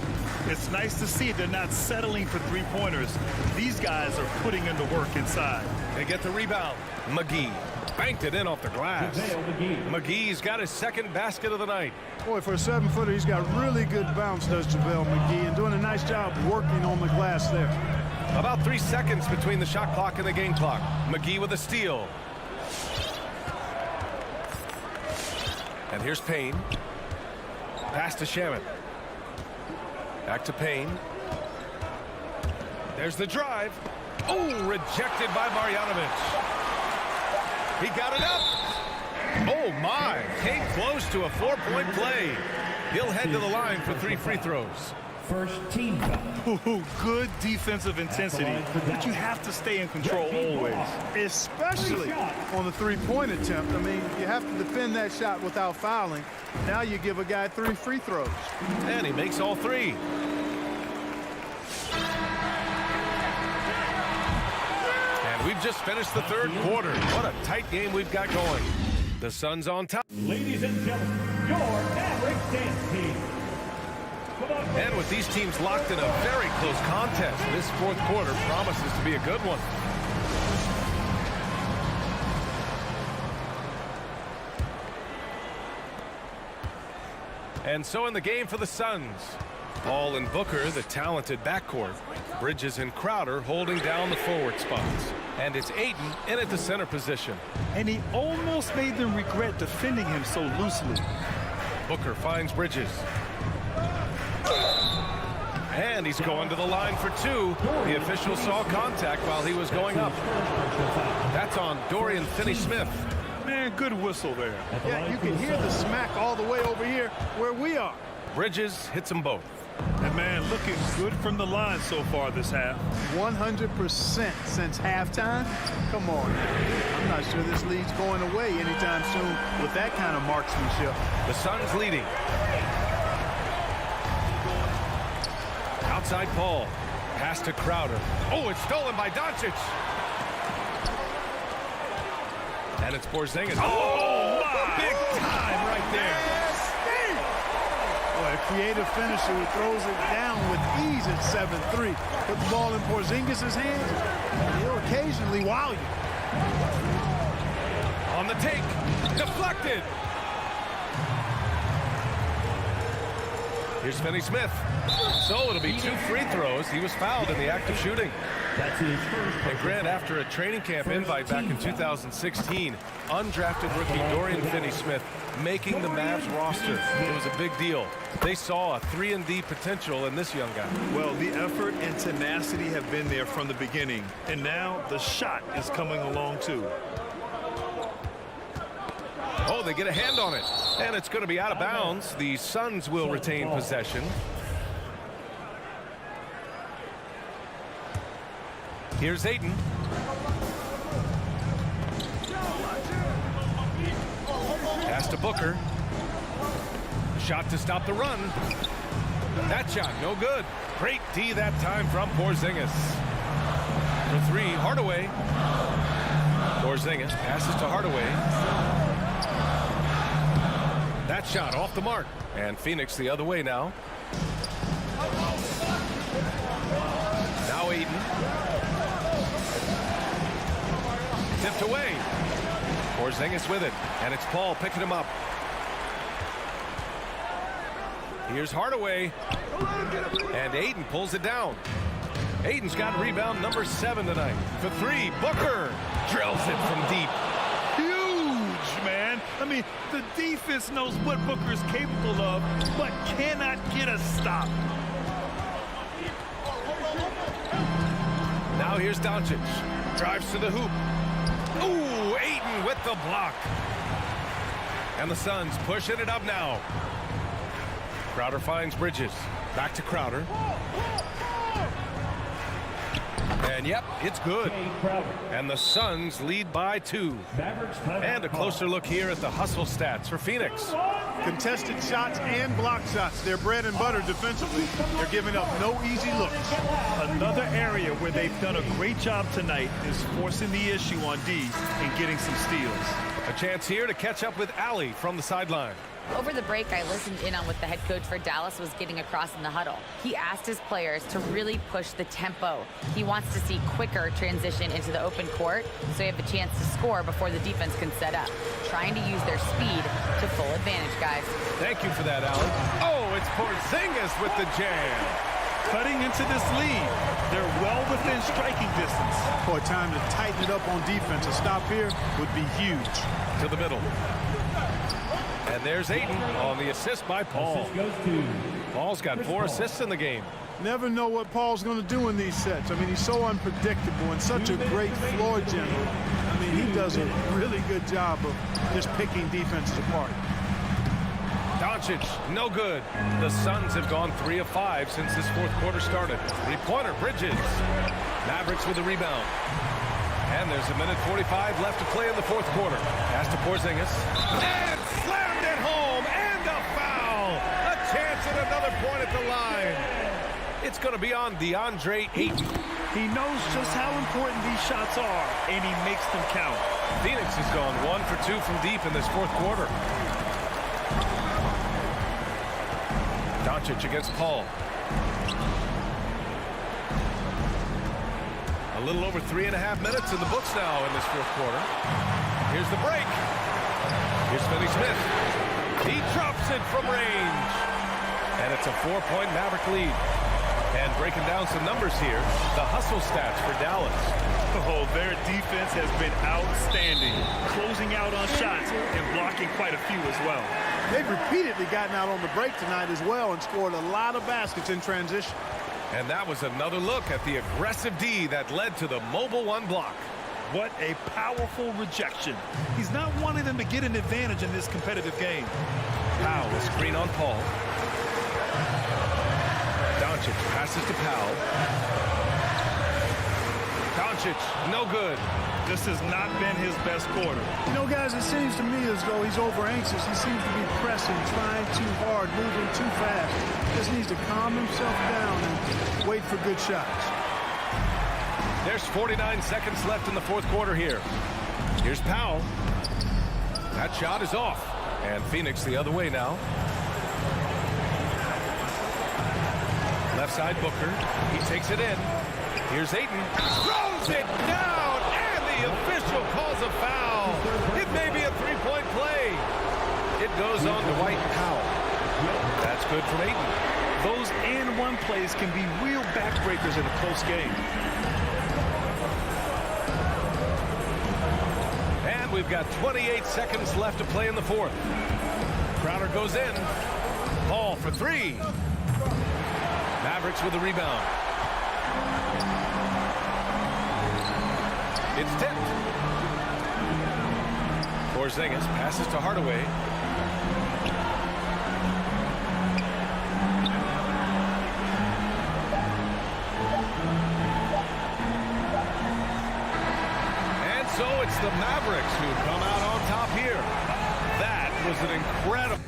It's nice to see they're not settling for three-pointers. These guys are putting in the work inside. They get the rebound. McGee banked it in off the glass. McGee's got his second basket of the night. Boy, for a 7-footer, he's got really good bounce, does JaVale McGee, and doing a nice job working on the glass there. About 3 seconds between the shot clock and the game clock. McGee with a steal. And here's Payne. Pass to Shamet. Back to Payne. There's the drive. Oh, rejected by Marjanovic. He got it up. Oh, my. Came close to a 4-point play. He'll head to the line for 3 free throws. First team foul. Good defensive intensity, but you have to stay in control always. Especially on the three-point attempt. I mean, you have to defend that shot without fouling. Now you give a guy 3 free throws. And he makes all 3. And we've just finished the third quarter. What a tight game we've got going. The Suns on top. Ladies and gentlemen, your Mavericks And with these teams locked in a very close contest, this fourth quarter promises to be a good one. And so in the game for the Suns, Paul and Booker, the talented backcourt. Bridges and Crowder holding down the forward spots. And it's Ayton in at the center position. And he almost made them regret defending him so loosely. Booker finds Bridges. And he's going to the line for two. The official saw contact while he was going up. That's on Dorian Finney-Smith. Man, good whistle there. Yeah, you can hear the smack all the way over here where we are. Bridges hits them both. And man, looking good from the line so far this half. 100% since halftime. Come on. I'm not sure this lead's going away anytime soon with that kind of marksmanship. The Suns leading. Outside Paul. Pass to Crowder. Oh, it's stolen by Doncic. And it's Porzingis. Oh, my! Big time right there. Boy, a creative finisher who throws it down with ease at 7-3. Put the ball in Porzingis' hands, and he'll occasionally wow you. On the take. Deflected. Here's Finney-Smith. So it'll be 2 free throws. He was fouled in the act of shooting. And Grant, after a training camp invite back in 2016, undrafted rookie Dorian Finney-Smith making the Mavs roster. It was a big deal. They saw a 3-and-D potential in this young guy. Well, the effort and tenacity have been there from the beginning. And now the shot is coming along too. Oh, they get a hand on it. And it's going to be out of bounds. The Suns will retain possession. Here's Ayton. Pass to Booker. Shot to stop the run. That shot, no good. Great D that time from Porzingis. For three, Hardaway. Porzingis passes to Hardaway. That shot off the mark. And Phoenix the other way now. Now Ayton. Tipped away. Porzingis with it. And it's Paul picking him up. Here's Hardaway. And Ayton pulls it down. Ayton's got rebound number 7 tonight. For three, Booker drills it from deep. Huge, man. I mean, the defense knows what Booker's capable of, but cannot get a stop. Now here's Doncic. Drives to the hoop. Ooh, Ayton with the block. And the Suns pushing it up now. Crowder finds Bridges. Back to Crowder. And yep, it's good. And the Suns lead by 2. And a closer look here at the hustle stats for Phoenix. Contested shots and block shots. They're bread and butter defensively. They're giving up no easy looks. Another area where they've done a great job tonight is forcing the issue on D and getting some steals. A chance here to catch up with Allie from the sideline. Over the break, I listened in on what the head coach for Dallas was getting across in the huddle. He asked his players to really push the tempo. He wants to see quicker transition into the open court so you have a chance to score before the defense can set up. Trying to use their speed to full advantage, guys. Thank you for that, Allie. Oh, it's Porzingis with the jam. Cutting into this lead. They're well within striking distance. Boy, time to tighten it up on defense. A stop here would be huge. To the middle. And there's Ayton on the assist by Paul. Paul's got 4 assists in the game. Never know what Paul's going to do in these sets. I mean, he's so unpredictable and such a great floor general. I mean, he does a really good job of just picking defenses apart. Doncic, no good. The Suns have gone 3 of 5 since this fourth quarter started. 3-pointer, Bridges. Mavericks with the rebound. And there's 1:45 left to play in the fourth quarter. Pass to Porzingis. And slammed it home. And a foul. A chance at another point at the line. It's going to be on DeAndre Ayton. He knows just how important these shots are, and he makes them count. Phoenix has gone 1 for 2 from deep in this fourth quarter. Doncic against Paul. A little over 3.5 minutes in the books now in this fourth quarter. Here's the break. Here's Finney-Smith. He drops it from range. And it's a 4-point Maverick lead. And breaking down some numbers here, the hustle stats for Dallas. Oh, their defense has been outstanding, closing out on shots and blocking quite a few as well. They've repeatedly gotten out on the break tonight as well and scored a lot of baskets in transition. And that was another look at the aggressive D that led to the mobile one block. What a powerful rejection. He's not wanting them to get an advantage in this competitive game. Powell, a screen on Paul. Doncic passes to Powell. Doncic, no good. This has not been his best quarter. You know, guys, it seems to me as though he's over-anxious. He seems to be pressing, trying too hard, moving too fast. Just needs to calm himself down and wait for good shots. There's 49 seconds left in the fourth quarter here. Here's Powell. That shot is off. And Phoenix the other way now. Left side Booker. He takes it in. Here's Ayton. Throws it down. And the official calls a foul. It may be a three-point play. It goes on to Dwight Powell. That's good from Ayton. Those and-one plays can be real backbreakers in a close game. And we've got 28 seconds left to play in the fourth. Crowder goes in. Paul for three. Mavericks with the rebound. It's tipped. Porzingis passes to Hardaway. And so it's the Mavericks who come out on top here. That was an incredible...